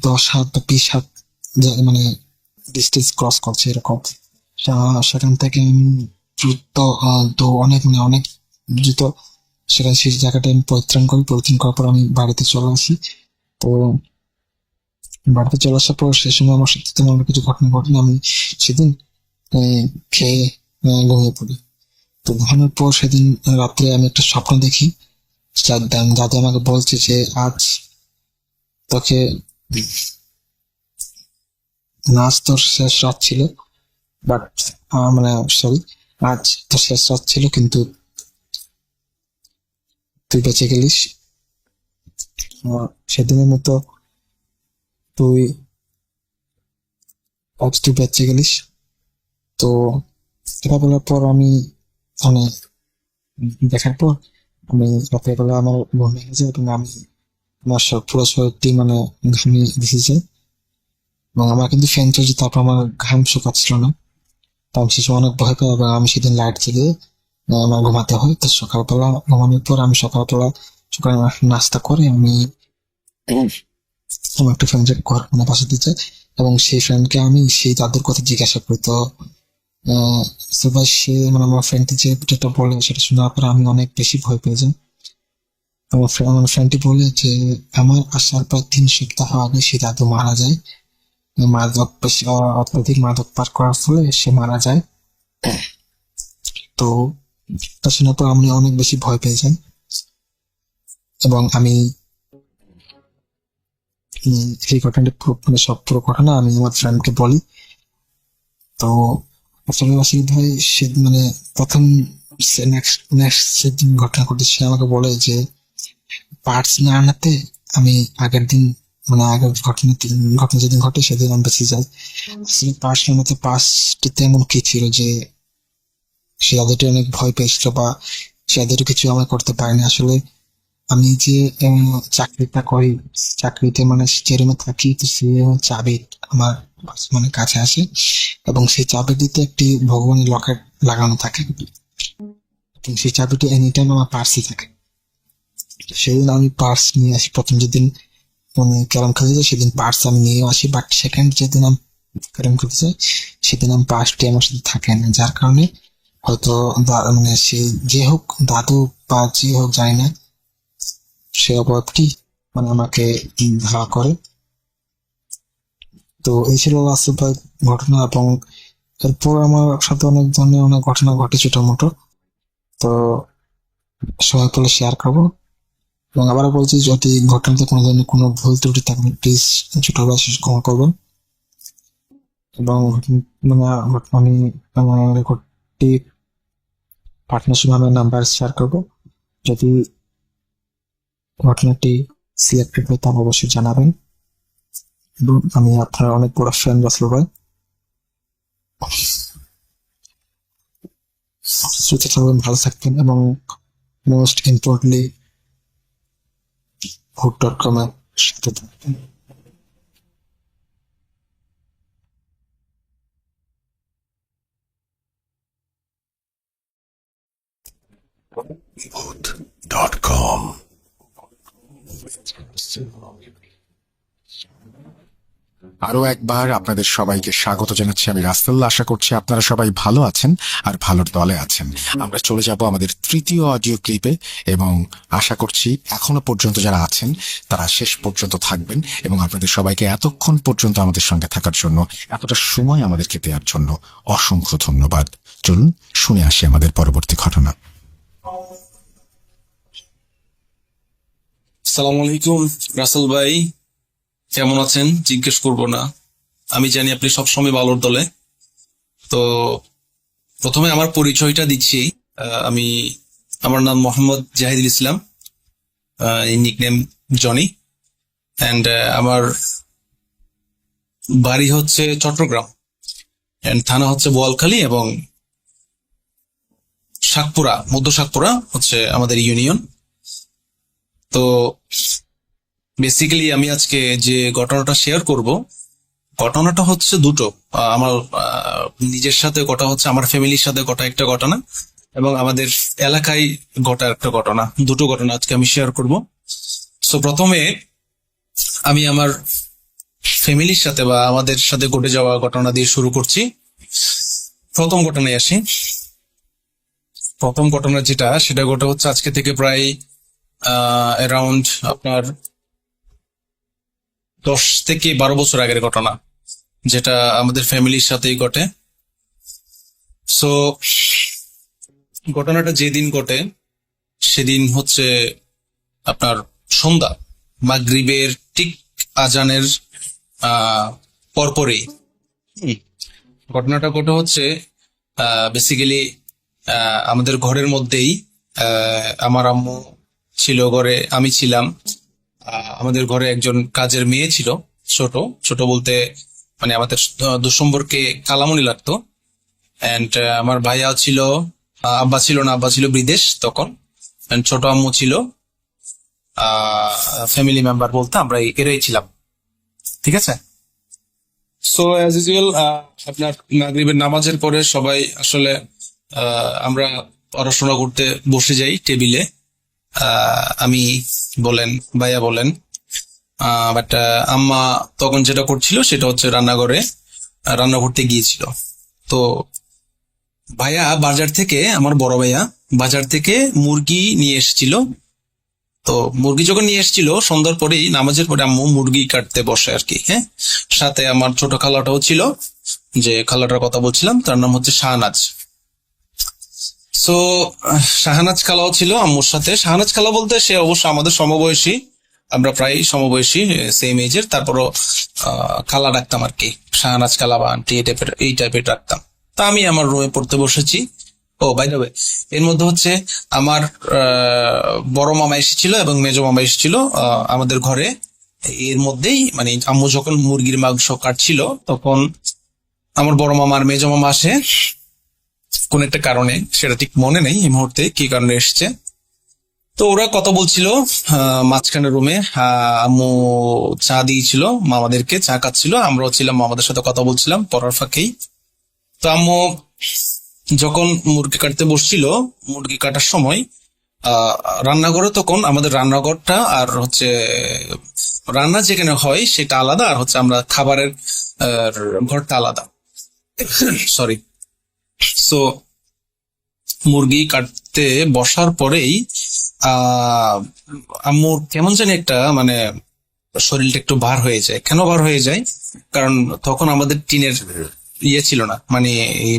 10 হাত বা 20 হাত মানে ডিস্টেন্স ক্রস করছে এরকম। সেখান থেকে আমি দ্রুত তো অনেক মানে অনেক দ্রুত সেখানে সেই জায়গাটা আমি পরিত্রাণ করার পর আমি বাড়িতে চলে আসি। তো বাড়িতে চলে আসার পর সে সময় আমার সাথে তেমন কিছু ঘটনা ঘটেনি। আমি সেদিন খেয়ে ঘুমিয়ে পড়ি। তো ঘুমানোর পর সেদিন রাত্রে আমি একটা স্বপ্ন দেখি। দাদু আমাকে বলছে যে আজ তোকে আজ তোর শেষ রাত ছিল, বাট মানে সরি, আজ তোর শেষ রাত ছিল, কিন্তু তুই বেঁচে গেলিস। সেদিনের মতো তুই আজ তুই বেঁচে গেলিস। তো এটা বলার পর আমি মানে দেখার পর আমি রাতের বেলা আমার ঘুম ভেঙে যায়, এবং আমি আমার পুরো শরীরটি মানে ঘামিয়ে ভিজে যায়, এবং আমার কিন্তু ফ্যান চলছে, তারপর আমার ঘাম শুকাচ্ছিল না। তো আমি সে সময় অনেক ভয় পাই, এবং আমি সেদিন লাইট জেগে আমার ঘুমাতে হয়। তো সকালবেলা ঘুমানোর পর আমি সকালে নাস্তা করে আমি আমার একটা ফ্রেন্ডের ঘর মানে বাসাতে যাই, এবং সেই ফ্রেন্ডকে আমি সেই দাদুর কথা জিজ্ঞাসা করি। তো রাসেল ভাই সে মানে আমার ফ্রেন্ডটি যেটা বলে সেটা শোনার পর আমি অনেক বেশি ভয় পেয়ে যাই। আমার ফ্রেন্ডটি বলে যে আমার আসার প্রায় 3 সপ্তাহ আগে সে দাদু মারা যায়। মাদক অত্যধিক মাদক পার করার ফলে সে মারা যায়। তো তা শোনার পর আমি অনেক বেশি ভয় পেয়ে যাই এবং আমি এই ঘটনাটি মানে সব পুরো ঘটনা আমি আমার ফ্রেন্ডকে বলি। তো আসলে রাশিদ ভাই সে মানে প্রথম নেক্সট সেদিন ঘটনা ঘটেছে সে আমাকে বলে যে পার্টস না আনাতে আমি আগের দিন মানে আগের ঘটনা যেদিন ঘটে সেদিন আমি বেঁচে যাই। আসলে পার্টস আনাতে পার্টসটিতে এমন কি ছিল যে সে আদৌটি অনেক ভয় পেয়েছিল বা সে আদৌটি কিছু আমার করতে পারেনি। আসলে আমি যে চাকরিটা করি চাকরিতে মানে যে রুমে থাকি তো সে চাবি আমার মানে কাছে আসে এবং সেই চাবিটিতে একটি ভগবানের লকেট লাগানো থাকে এবং সেই চাবিটি এনি টাইম আমার পার্সে থাকে। সেদিন আমি পার্স নিয়ে আসি প্রথম যেদিন মানে ক্যারাম খেলতে যাই সেদিন পার্স আমি নিয়ে আসি, বাট সেকেন্ড যেদিন আমি ক্যারাম খেলতে যাই সেদিন আমি পার্সটি আমার সাথে থাকে না, যার কারণে হয়তো মানে সে যে হোক দাদু বা যে হোক জানি না সে অপরাধটি মানে আমাকে ধাওয়া করে। তো এই ছিল রাসেল ভাই ঘটনা এবং এরপর আমার সাথে অনেক ধরনের অনেক ঘটনা ঘটে ছোট মোটো। তো সময় পেলে শেয়ার করবো এবং আবারও বলছি যদি ঘটনাতে কোনো ধরনের কোনো ভুল ত্রুটি থাকলে প্লিজ ছোট ভাই ক্ষমা করবেন এবং মানে আমি আমার রেকর্ডটি পার্টনারশিপ আমার নাম্বার শেয়ার করবো। যদি ঘটনাটি সিলেক্টেড হয় তাহলে অবশ্যই জানাবেন এবং আমি আপনার অনেক বড় ফ্রেন্ড রাসেল ভাই। সুস্থ থাকবেন, ভালো থাকবেন এবং মোস্ট ইম্পর্টেন্টলি ভোট.com এর সাথে থাকবেন। Vote.com. আরো একবার আপনাদের সবাইকে স্বাগত জানাচ্ছি আমি রাসেল। আশা করছি আপনারা সবাই ভালো আছেন আর ভালোর দলে আছেন। আমরা চলে যাব আমাদের তৃতীয় অডিও ক্লিপে এবং আশা করছি এখনো পর্যন্ত যারা আছেন তারা শেষ পর্যন্ত থাকবেন এবং আপনাদের সবাইকে এতক্ষণ পর্যন্ত আমাদের সঙ্গে থাকার জন্য, এতটা সময় আমাদেরকে দেওয়ার জন্য অসংখ্য ধন্যবাদ। চলুন শুনে আসি আমাদের পরবর্তী ঘটনা। আসসালামু আলাইকুম রাসেল ভাই, কেমন আছেন জিজ্ঞেস করবো না, আমি জানি আপনি সবসময় ভালোর দলে। তো প্রথমে আমার পরিচয়টা দিচ্ছি। আমার নাম মোহাম্মদ জাহিদুল ইসলাম, নিকনেম জনি, অ্যান্ড আমার বাড়ি হচ্ছে চট্টগ্রাম অ্যান্ড থানা হচ্ছে বোয়ালখালী এবং শাকপুরা, মধ্য শাকপুরা হচ্ছে আমাদের ইউনিয়ন। তো বেসিক্যালি আমি আজকে যে ঘটনাটা শেয়ার করব, ঘটনাটা হচ্ছে দুটো। আমার নিজের সাথে ঘটা হচ্ছে, আমার ফ্যামিলির সাথে ঘটা একটা ঘটনা এবং আমাদের এলাকায় ঘটা একটা ঘটনা। দুটো ঘটনা আজকে আমি শেয়ার করব। সো প্রথমে আমি আমার ফ্যামিলির সাথে বা আমাদের সাথে ঘটে যাওয়া ঘটনা দিয়ে শুরু করছি। প্রথম ঘটনায় আসি। প্রথম ঘটনা যেটা, সেটা ঘটে হচ্ছে আজকে থেকে প্রায় অ্যারাউন্ড আপনার 10 থেকে 12 বছর আগের ঘটনা, যেটা আমাদের ফ্যামিলির সাথেই ঘটে। সো ঘটনাটা যেদিন ঘটে সেদিন হচ্ছে আপনার সন্ধ্যা, মাগরিবের ঠিক আজানের পরপরেই ঘটনাটা ঘটে হচ্ছে বেসিক্যালি আমাদের ঘরের মধ্যেই। আমার আম্মু ছিল ঘরে, আমি ছিলাম। আমাদের ঘরে একজন কাজের মেয়ে ছিল, ছোট ছোট বলতে মানে আমাদের দুঃসম্পর্কে কালামণি লাগতো। অ্যান্ড আমার ভাইয়া ছিল, আব্বা ছিল না, আব্বা ছিল বিদেশ তখন। অ্যান্ড ছোট আম্মু ছিল। ফ্যামিলি মেম্বার বলতে আমরা এরাই ছিলাম, ঠিক আছে। সো অ্যাজ ইউজুয়াল আপনার মাগরিবের নামাজের পরে সবাই আসলে আমরা পড়াশোনা করতে বসে যাই টেবিলে। আমি বলেন, ভাইয়া বলেন, বাট আম্মা তখন যেটা করছিল সেটা হচ্ছে রান্না করতে গিয়েছিল। তো ভাইয়া বাজার থেকে, আমার বড় ভাইয়া বাজার থেকে মুরগি নিয়ে এসেছিল। তো মুরগি যখন নিয়ে এসেছিল সন্ধ্যার পরেই নামাজের পরে আম্মু মুরগি কাটতে বসে আর কি। হ্যাঁ, সাথে আমার ছোট খালাটাও ছিল, যে খালাটার কথা বলছিলাম তার নাম হচ্ছে শাহনাজ। সো শাহনাজ খালাও ছিল আম্মুর সাথে। শাহনাজ খালা বলতে সে অবশ্য আমাদের সমবয়সী, আমরা প্রায় সমবয়সী, সেম এজের। তারপরও খালা ডাকতাম আর কি, শাহনাজ খালা বা আন্টি এই টাইপের ডাকতাম। তা আমি আমার রুমে পড়তে বসেছি। ও বাই দ্য ওয়ে, এর মধ্যে হচ্ছে আমার বড় মামা এসেছিল এবং মেজো মামা এসেছিল আমাদের ঘরে। এর মধ্যেই মানে আম্মু যখন মুরগির মাংস কাটছিল তখন আমার বড় মামা আর মেজো মামা আসে কোন একটা কারণে, সেটা ঠিক মনে নেই এই মুহূর্তে কি কারণে এসছে। তো ওরা কথা বলছিল মাঝখানে রুমে। আম্মু চা দিয়েছিল মামাদেরকে, চা খাচ্ছিল, আমরাও ছিলাম মামাদের সাথে কথা বলছিলাম পড়ার ফাঁকেই। তো আম্মু যখন মুরগি কাটতে বসছিল, মুরগি কাটার সময় রান্নাঘরে, তখন আমাদের রান্নাঘরটা আর হচ্ছে রান্না যেখানে হয় সেটা আলাদা, আর হচ্ছে আমরা খাবারের ঘরটা আলাদা, সরি। সো মুরগি কাটতে বসার পরেই আম্মুর কেমন জানি একটা মানে শরীরটা একটু ভার হয়ে যায়। কেন ভার হয়ে যায়? কারণ তখন আমাদের টিনের ইয়ে ছিল না, মানে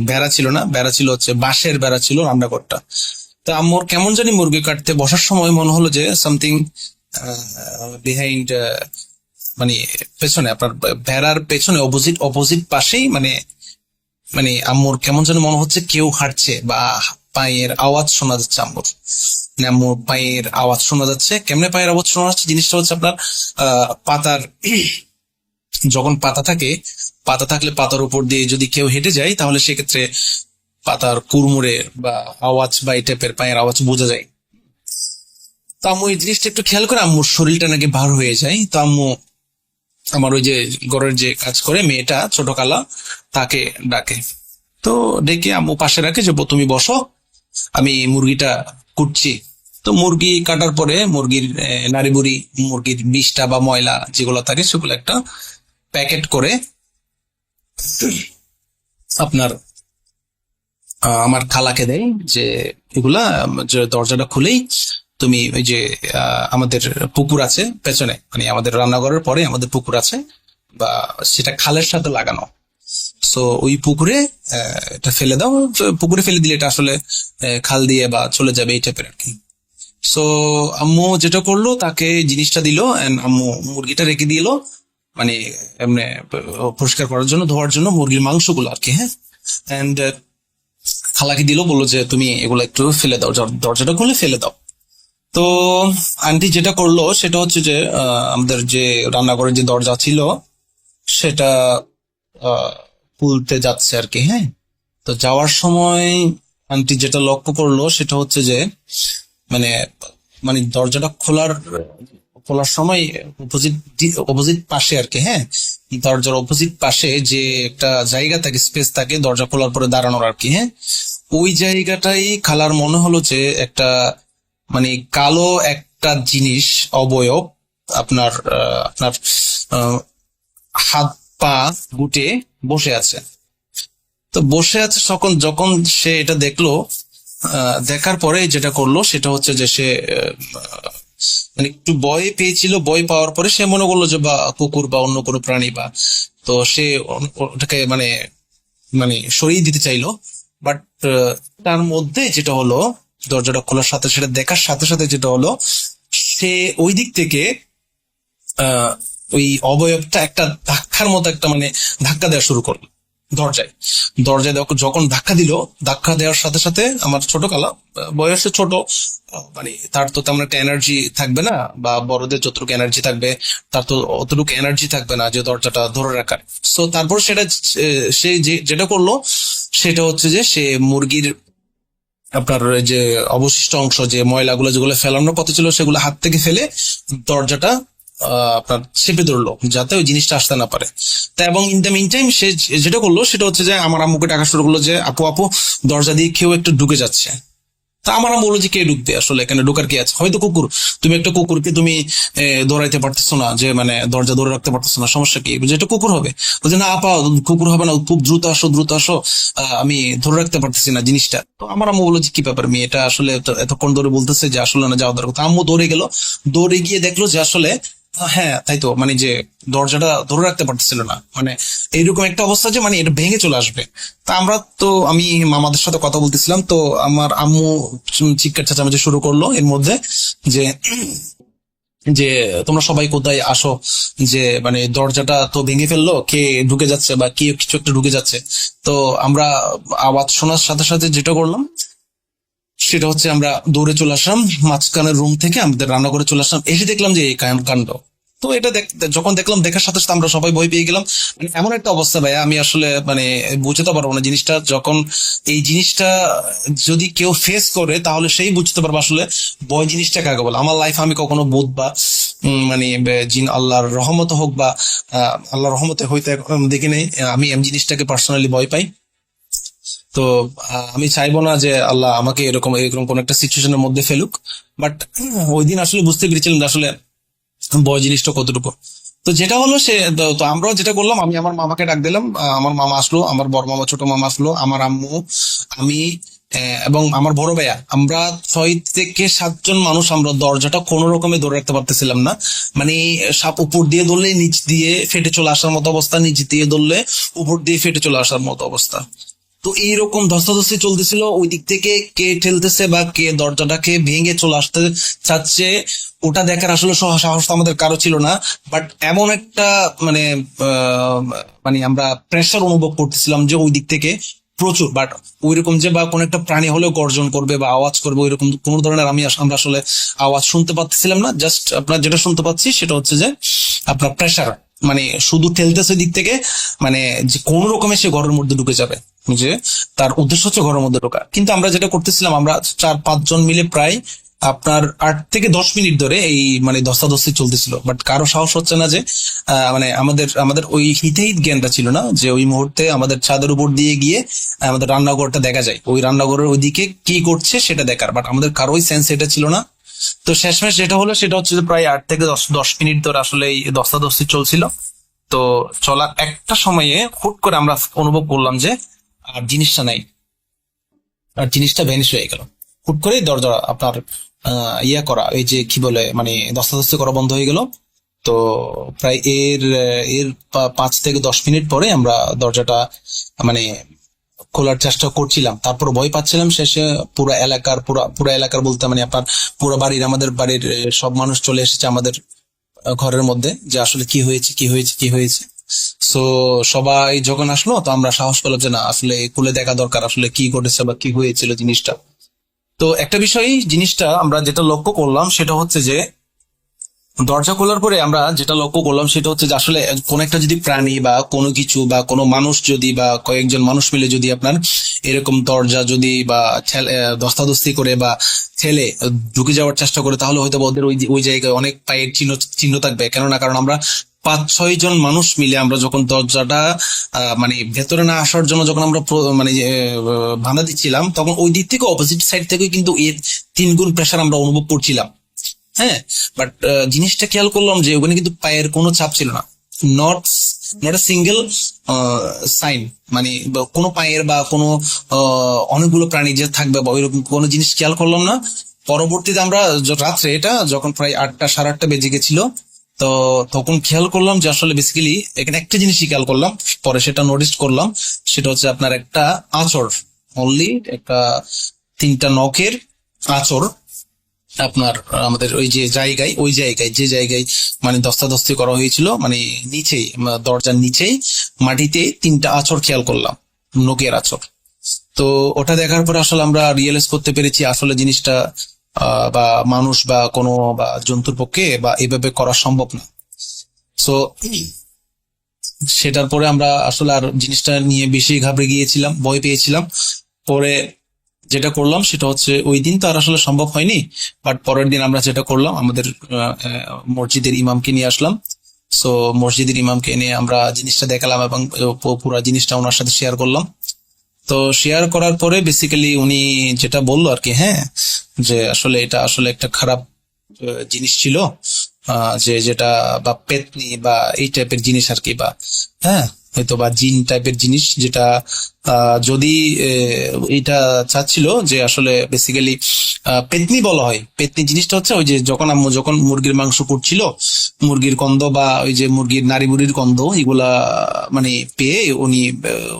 বেড়া ছিল না, বেড়া ছিল হচ্ছে বাঁশের বেড়া ছিল রান্নাঘরটা। তো আম্মুর কেমন জানি মুরগি কাটতে বসার সময় মনে হলো যে সামথিং বিহাইন্ড, মানে পেছনে, আপনার বেড়ার পেছনে অপোজিট পাশেই মানে মানে আম্মুর কেমন যেন মনে হচ্ছে কেউ হাঁটছে বা পায়ের আওয়াজ শোনা যাচ্ছে আম্মুর। মানে আম্মুর পায়ের আওয়াজ শোনা যাচ্ছে। কেমনে পায়ের আওয়াজ শোনা যাচ্ছে? জিনিসটা হচ্ছে আপনার পাতার, যখন পাতা থাকে, পাতা থাকলে পাতার উপর দিয়ে যদি কেউ হেঁটে যায় তাহলে সেক্ষেত্রে পাতার কুড়মুড়ে বা আওয়াজ বা এই টাইপের পায়ের আওয়াজ বোঝা যায়। তো আম্মু এই জিনিসটা একটু খেয়াল করে আম্মুর শরীরটা নাকি ভার হয়ে যায়। তো আম্মু আমার ওই যে ঘরের যে কাজ করে মেয়েটা ছোট খালা, তাকে ডাকে। তো ডেকে আম্মু পাশে রাখে যে তুমি বসো, আমি মুরগিটা কুটছি। তো মুরগি কাটার পরে মুরগির নাড়ি বুড়ি, মুরগির বিষটা বা ময়লা যেগুলো থাকে সেগুলো একটা প্যাকেট করে আপনার আমার খালাকে দেয়, যে এগুলা যে দরজাটা খুলেই তুমি ওই যে আমাদের পুকুর আছে পেছনে, মানে আমাদের রান্নাঘরের পরে আমাদের পুকুর আছে, বা সেটা খালের সাথে লাগানো। সো ওই পুকুরে এটা ফেলে দাও। পুকুরে ফেলে দিলে এটা আসলে খাল দিয়ে বা চলে যাবে এই টাইপের আর কি। সো আম্মু যেটা করলো, তাকে জিনিসটা দিল, আম্মু মুরগিটা রেখে দিল, মানে এমনি পরিষ্কার করার জন্য, ধোয়ার জন্য মুরগির মাংসগুলো আর কি। হ্যাঁ, এন্ড খালাকে দিল, বললো যে তুমি এগুলো একটু ফেলে দাও, দরজাটা খুলে ফেলে দাও। তো আন্টি যেটা করলো সেটা হচ্ছে যে আমাদের যে রান্নাঘরের যে দরজা ছিল সেটা খুলতে যাচ্ছে আর কি। হ্যাঁ, তো যাওয়ার সময় আন্টি যেটা লক্ষ্য করলো সেটা হচ্ছে যে মানে মানে দরজাটা খোলার সময় অপোজিট পাশে আর কি, হ্যাঁ, দরজার অপোজিট পাশে যে একটা জায়গা থাকে, স্পেস থাকে দরজা খোলার পরে দাঁড়ানোর আর কি। হ্যাঁ, ওই জায়গাটাই খালার মনে হলো যে একটা মানে কালো একটা জিনিস, অবয়ব আপনার আপনার হাত পা গুটে বসে আছে। তো বসে আছে যখন সে এটা দেখলো, দেখার পরে যেটা করলো সেটা হচ্ছে যে সে মানে একটু ভয় পেয়েছিল। ভয় পাওয়ার পরে সে মনে করলো যে বা কুকুর বা অন্য কোনো প্রাণী, বা তো সে ওটাকে মানে মানে সরিয়ে দিতে চাইলো। বাট তার মধ্যে যেটা হলো, দরজাটা খোলার সাথে সেটা দেখার সাথে সাথে যেটা হলো, সে ওই দিক থেকে ওই অবয়বটা একটা ধাক্কার মতো একটা মানে ধাক্কা দেওয়া শুরু করলো দরজায়। যখন ধাক্কা দিল, ধাক্কা দেওয়ার সাথে সাথে আমার ছোট খালা, বয়সে ছোট, মানে তার তো তেমন একটা এনার্জি থাকবে না, বা বড়দের যতটুকু এনার্জি থাকবে তার তো অতটুকু এনার্জি থাকবে না যে দরজাটা ধরে রাখার। সো তারপর সেটা সে যেটা করলো সেটা হচ্ছে যে সে মুরগির আপনার যে অবশিষ্ট অংশ, যে ময়লাগুলো যেগুলো ফেলানোর কথা ছিল সেগুলো হাত থেকে ফেলে দরজাটা আপনার চেপে ধরলো যাতে ওই জিনিসটা আসতে না পারে। তা এবং ইন দ্য মিন টাইম সে যেটা করলো সেটা হচ্ছে যে আমার আম্মুকে ডাকা শুরু করলো যে আপু দরজা দিয়ে কেউ একটু ঢুকে যাচ্ছে। তা আমার বললো যে কে ঢুকবে আসলে, এখানে ঢোকার কি আছে? হয়তো কুকুর, তুমি একটা কুকুরকে তুমি দৌড়াইতে পারতেছো না, যে মানে দরজা ধরে রাখতে পারতেছো না, সমস্যা কি? যে এটা কুকুর হবে। বলছে না আপা, কুকুর হবে না, খুব দ্রুত আসো দ্রুত আসো, আমি ধরে রাখতে পারতেছি না জিনিসটা। তো আমার আম্মু বললো যে কি ব্যাপার মেয়ে, এটা আসলে এতক্ষণ ধরে বলতেছে যে আসলে না যাওয়া দরকার। আম্মু দৌড়ে গেল, দৌড়ে গিয়ে দেখলো যে আসলে হ্যাঁ তাই তো, মানে যে দরজাটা ধরে রাখতে পারতেছিল না, মানে এইরকম একটা অবস্থা যে মানে এটা ভেঙে চলে আসবে। তা আমরা তো, আমি মামাদের সাথে কথা বলতেছিলাম, তো আমার আম্মু চিৎকার চেঁচামেচি শুরু করলো এর মধ্যে যে যে তোমরা সবাই কোথায় আসো, যে মানে দরজাটা তো ভেঙে ফেললো, কে ঢুকে যাচ্ছে বা কে কিছু একটা ঢুকে যাচ্ছে। তো আমরা আওয়াজ শোনার সাথে সাথে যেটা করলাম সেটা হচ্ছে আমরা দৌড়ে চলে আসলাম মাঝখানের রুম থেকে, আমাদের রান্নাঘরে চলে আসলাম, এসে দেখলাম যে এই কাণ্ড। তো এটা যখন দেখলাম, দেখার সাথে সাথে আমরা সবাই ভয় পেয়ে গেলাম। মানে এমন একটা অবস্থা ভাইয়া, আমি আসলে মানে বুঝতে পারবো না জিনিসটা, যখন এই জিনিসটা যদি কেউ ফেস করে তাহলে সেই বুঝতে পারবো আসলে ভয় জিনিসটা কাকে বলে। আমার লাইফ আমি কখনো ভূত বা মানে জিন, আল্লাহর রহমত হোক বা আল্লাহর রহমতে হইতে দেখি নেই, আমি এম জিনিসটাকে পার্সোনালি ভয় পাই। তো আমি চাইবো না যে আল্লাহ আমাকে এরকম এরকম কোন একটা সিচুয়েশনের মধ্যে ফেলুক, বাট ওই দিন আসলে বুঝতে পেরেছিলাম যে আসলে ভয় জিনিসটা কতটুকু। তো যেটা হলো সে তো আমরাও যেটা করলাম, আমি আমার মামাকে ডাক দিলাম, আমার মামা আসলো, আমার বড় মামা ছোট মামা আসলো, আমার আম্মু, আমি এবং আমার বড় ভাইয়া, আমরা 6 থেকে 7 জন মানুষ আমরা দরজাটা কোনো রকমে ধরে রাখতে পারতেছিলাম না। মানে সাপ উপর দিয়ে ধরলে নিচ দিয়ে ফেটে চলে আসার মতো অবস্থা, নিচ দিয়ে ধরলে উপর দিয়ে ফেটে চলে আসার মতো অবস্থা। তো এইরকম ধস্তাধস্তি চলতেছিল, ওই দিক থেকে কে ঠেলতেছে বা কে দরজাটাকে ভেঙে চলে আসতে চাচ্ছে, ওটা দেখার আসলে সাহস তো আমাদের কারো ছিল না। বাট এমন একটা মানে মানে আমরা প্রেশার অনুভব করতেছিলাম যে ওই দিক থেকে প্রচুর, বাট ওইরকম যে বা কোন একটা প্রাণী হলেও গর্জন করবে বা আওয়াজ করবে ওইরকম কোন ধরনের আমরা আসলে আওয়াজ শুনতে পাচ্ছিলাম না। জাস্ট আপনার যেটা শুনতে পাচ্ছি সেটা হচ্ছে যে আপনার প্রেশার, মানে শুধু ঠেলতেছে দিক থেকে, মানে যে কোন রকমে সে ঘরের মধ্যে ঢুকে যাবে, যে তার উদ্দেশ্য হচ্ছে ঘরের মধ্যে ঢোকা। কিন্তু আমরা যেটা করতেছিলাম, আমরা 4-5 জন মিলে প্রায় আপনার 8 থেকে 10 মিনিট ধরে এই মানে ধস্তাধস্তি চলতেছিল, বাট কারো সাহস হচ্ছে না যে মানে আমাদের ওই হিতেহিত জ্ঞানটা ছিল না যে ওই মুহূর্তে আমাদের ছাদের উপর দিয়ে গিয়ে আমাদের রান্নাঘরটা দেখা যায়, ওই রান্নাঘরের ওইদিকে কি করছে সেটা দেখার, বাট আমাদের কারোই সেন্স এটা ছিল না। তো শেষমেশ যেটা হলো সেটা হচ্ছে যে প্রায় 8 থেকে 10 মিনিট ধরে আসলে এই ধস্তাধস্তি চলছিল। তো চলার একটা সময়ে হুট করে আমরা অনুভব করলাম যে আর জিনিসটা নাই, আর জিনিসটা ভ্যানিশ হয়ে গেল। হুট করে দরজা আপনার ইয়া করা, এই যে কি বলে মানে ধস্তাধস্তি করা বন্ধ হয়ে গেল। তো প্রায় এর এর 5 থেকে 10 মিনিট পরে আমরা দরজাটা মানে খোলার চেষ্টা করছিলাম, তারপর ভয় পাচ্ছিলাম। শেষে পুরো এলাকার বলতে মানে আপনার পুরো বাড়ির, আমাদের বাড়ির সব মানুষ চলে এসেছে আমাদের ঘরের মধ্যে, যে আসলে কি হয়েছে কি হয়েছে কি হয়েছে। সো সবাই যখন আসলো তো আমরা সাহস পেলাম যে না আসলে খুলে দেখা দরকার আসলে কি ঘটেছে বা কি হয়েছিল জিনিসটা। তো একটা বিষয় জিনিসটা আমরা যেটা লক্ষ্য করলাম সেটা হচ্ছে যে দরজা খোলার পরে আমরা যেটা লক্ষ্য করলাম সেটা হচ্ছে যে আসলে কোন একটা যদি প্রাণী বা কোনো কিছু বা কোনো মানুষ যদি বা কয়েকজন মানুষ মিলে যদি আপনার এরকম দরজা যদি বা ধস্তাধস্তি করে বা ঠেলে ঢুকে যাওয়ার চেষ্টা করে, তাহলে হয়তো ওদের ওই জায়গায় অনেক পায়ের চিহ্ন থাকবে। কারণ আমরা 5-6 জন মানুষ মিলে আমরা যখন দরজাটা মানে ভেতরে না আসার জন্য যখন আমরা মানে বাধা দিচ্ছিলাম, তখন ওই দিক থেকে অপোজিট সাইড থেকে কিন্তু এর 3 গুণ প্রেশার আমরা অনুভব করছিলাম। হ্যাঁ, বাট জিনিসটা খেয়াল করলাম যে ওখানে কিন্তু পায়ের কোনো চাপ ছিল না, নট এ সিঙ্গেল সাইন, মানে কোনো পায়ের বা কোনো অনেকগুলো প্রাণী যে থাকবে বা ওইরকম কোনো জিনিস খেয়াল করলাম না। পরবর্তীতে আমরা রাত্রে, এটা যখন প্রায় 8টা 8:30 বেজে গেছিল, তো তখন খেয়াল করলাম যে আসলে বেসিক্যালি এখানে একটা জিনিসই খেয়াল করলাম, পরে সেটা নোটিস করলাম, সেটা হচ্ছে আপনার একটা আঁচড়, অনলি একটা 3টা নখের আঁচড় আপনার আমাদের ওই জায়গায় যে জায়গায় মানে ধস্তাধস্তি করা হয়েছিল, মানে নিচেই দরজার নিচেই মাটিতে 3টা আঁচড় খেয়াল করলাম, নখের আঁচড়। তো ওটা দেখার পর আসলে আমরা রিয়েলাইজ করতে পেরেছি আসলে জিনিসটা বা মানুষ বা কোনো বা জন্তুর পক্ষে বা এইভাবে করা সম্ভব না। সো সেটার পরে আমরা আসলে আর জিনিসটা নিয়ে বেশি ঘাবড়ে গিয়েছিলাম, ভয় পেয়েছিলাম। পরে যেটা করলাম সেটা হচ্ছে ওই দিন তো আর আসলে সম্ভব হয়নি, বাট পরের দিন আমরা যেটা করলাম আমাদের মসজিদের ইমামকে নিয়ে আসলাম। সো মসজিদের ইমামকে এনে আমরা জিনিসটা দেখালাম এবং পুরো জিনিসটা ওনার সাথে শেয়ার করলাম। তো শেয়ার করার পরে বেসিক্যালি উনি যেটা বললো আর কি, হ্যাঁ, যে আসলে এটা আসলে একটা খারাপ জিনিস ছিল, যে যেটা বা পেতনি বা এই টাইপের জিনিস আর কি, বা হ্যাঁ হয়তো বা জিন টাইপের জিনিস, যেটা যদি এইটা চাচ্ছিল যে আসলে বেসিক্যালি পেতনি বলা হয়। পেতনি জিনিসটা হচ্ছে ওই যে যখন আম্মু যখন মুরগির মাংস করছিল, মুরগির কন্দ বা ওই যে মুরগির নাড়ি বুড়ির কন্দ এগুলা মানে পেয়ে উনি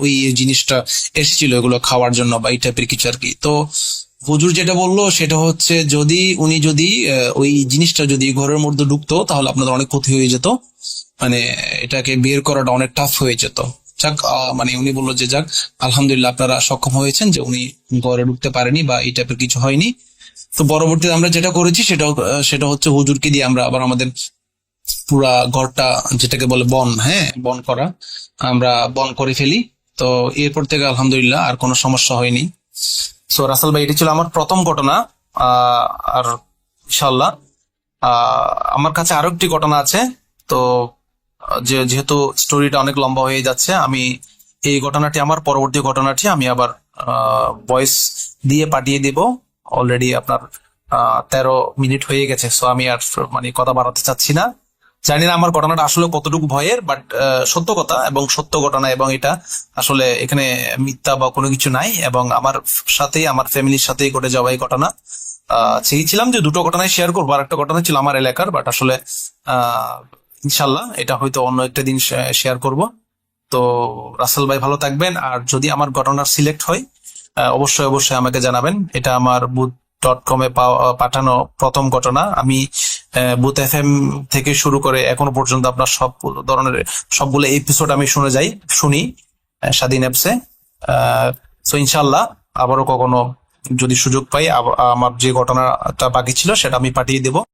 ওই জিনিসটা এসেছিল এগুলো খাওয়ার জন্য বা এই টাইপের কিছু আর কি। তো হুজুর যেটা বললো সেটা হচ্ছে উনি যদি ওই জিনিসটা যদি ঘরের মধ্যে ঢুকতো তাহলে আপনাদের অনেক ক্ষতি হয়ে যেত, মানে এটাকে বের করাটা অনেক টাফ হয়ে যেত। যাক, মানে উনি বললো যে যাক আলহামদুলিল্লাহ আপনারা সক্ষম হয়েছেন যে উনি ঘরে ঢুকতে পারেনি বা এই টাইপের কিছু হয়নি। তো পরবর্তীতে আমরা যেটা করেছি সেটা হচ্ছে হুজুরকে দিয়ে আমরা আবার আমাদের পুরা ঘরটা, যেটাকে বলে বন, হ্যাঁ বন করা, আমরা বন করে ফেলি। তো এরপর থেকে আলহামদুলিল্লাহ আর কোনো সমস্যা হয়নি। সো রাসেল ভাই, এটি ছিল আমার প্রথম ঘটনা। আর ইনশাল্লাহ আমার কাছে আরো একটি ঘটনা আছে। তো যেহেতু স্টোরিটা অনেক লম্বা হয়ে যাচ্ছে, আমি এই ঘটনাটি, আমার পরবর্তী ঘটনাটি আমি আবার ভয়েস দিয়ে পাঠিয়ে দিব। অলরেডি আপনার 13 মিনিট হয়ে গেছে, সো আমি আর মানে কথা বাড়াতে চাচ্ছি না। জানি না আমার ঘটনাটা আসলে কতটুকু ভয়ের, বাট সত্য কথা এবং সত্য ঘটনা, এবং এটা আসলে এখানে মিথ্যা বা কোনো কিছু নাই, এবং আমার সাথেই আমার ফ্যামিলির সাথেই ঘটে যাওয়া এই ঘটনা। চেয়েছিলাম যে দুটো ঘটনায় শেয়ার করবো, আর একটা ঘটনা ছিল আমার এলাকার, বাট আসলে ইনশাল্লাহ এটা হয়তো অন্য একটা দিন শেয়ার করব। তো রাসেল ভাই ভালো থাকবেন, আর যদি আমার ঘটনা সিলেক্ট হয় অবশ্যই অবশ্যই আমাকে জানাবেন। এটা আমার বুথ.com এ পাঠানো প্রথম ঘটনা। আমি বুথ FM থেকে শুরু করে এখনো পর্যন্ত আপনার সব ধরনের সবগুলো এপিসোড আমি শুনি স্বাধীন অ্যাপসে। সো ইনশাল্লাহ আবারও কখনো যদি সুযোগ পাই আমার যে ঘটনাটা বাকি ছিল সেটা আমি পাঠিয়ে দেব।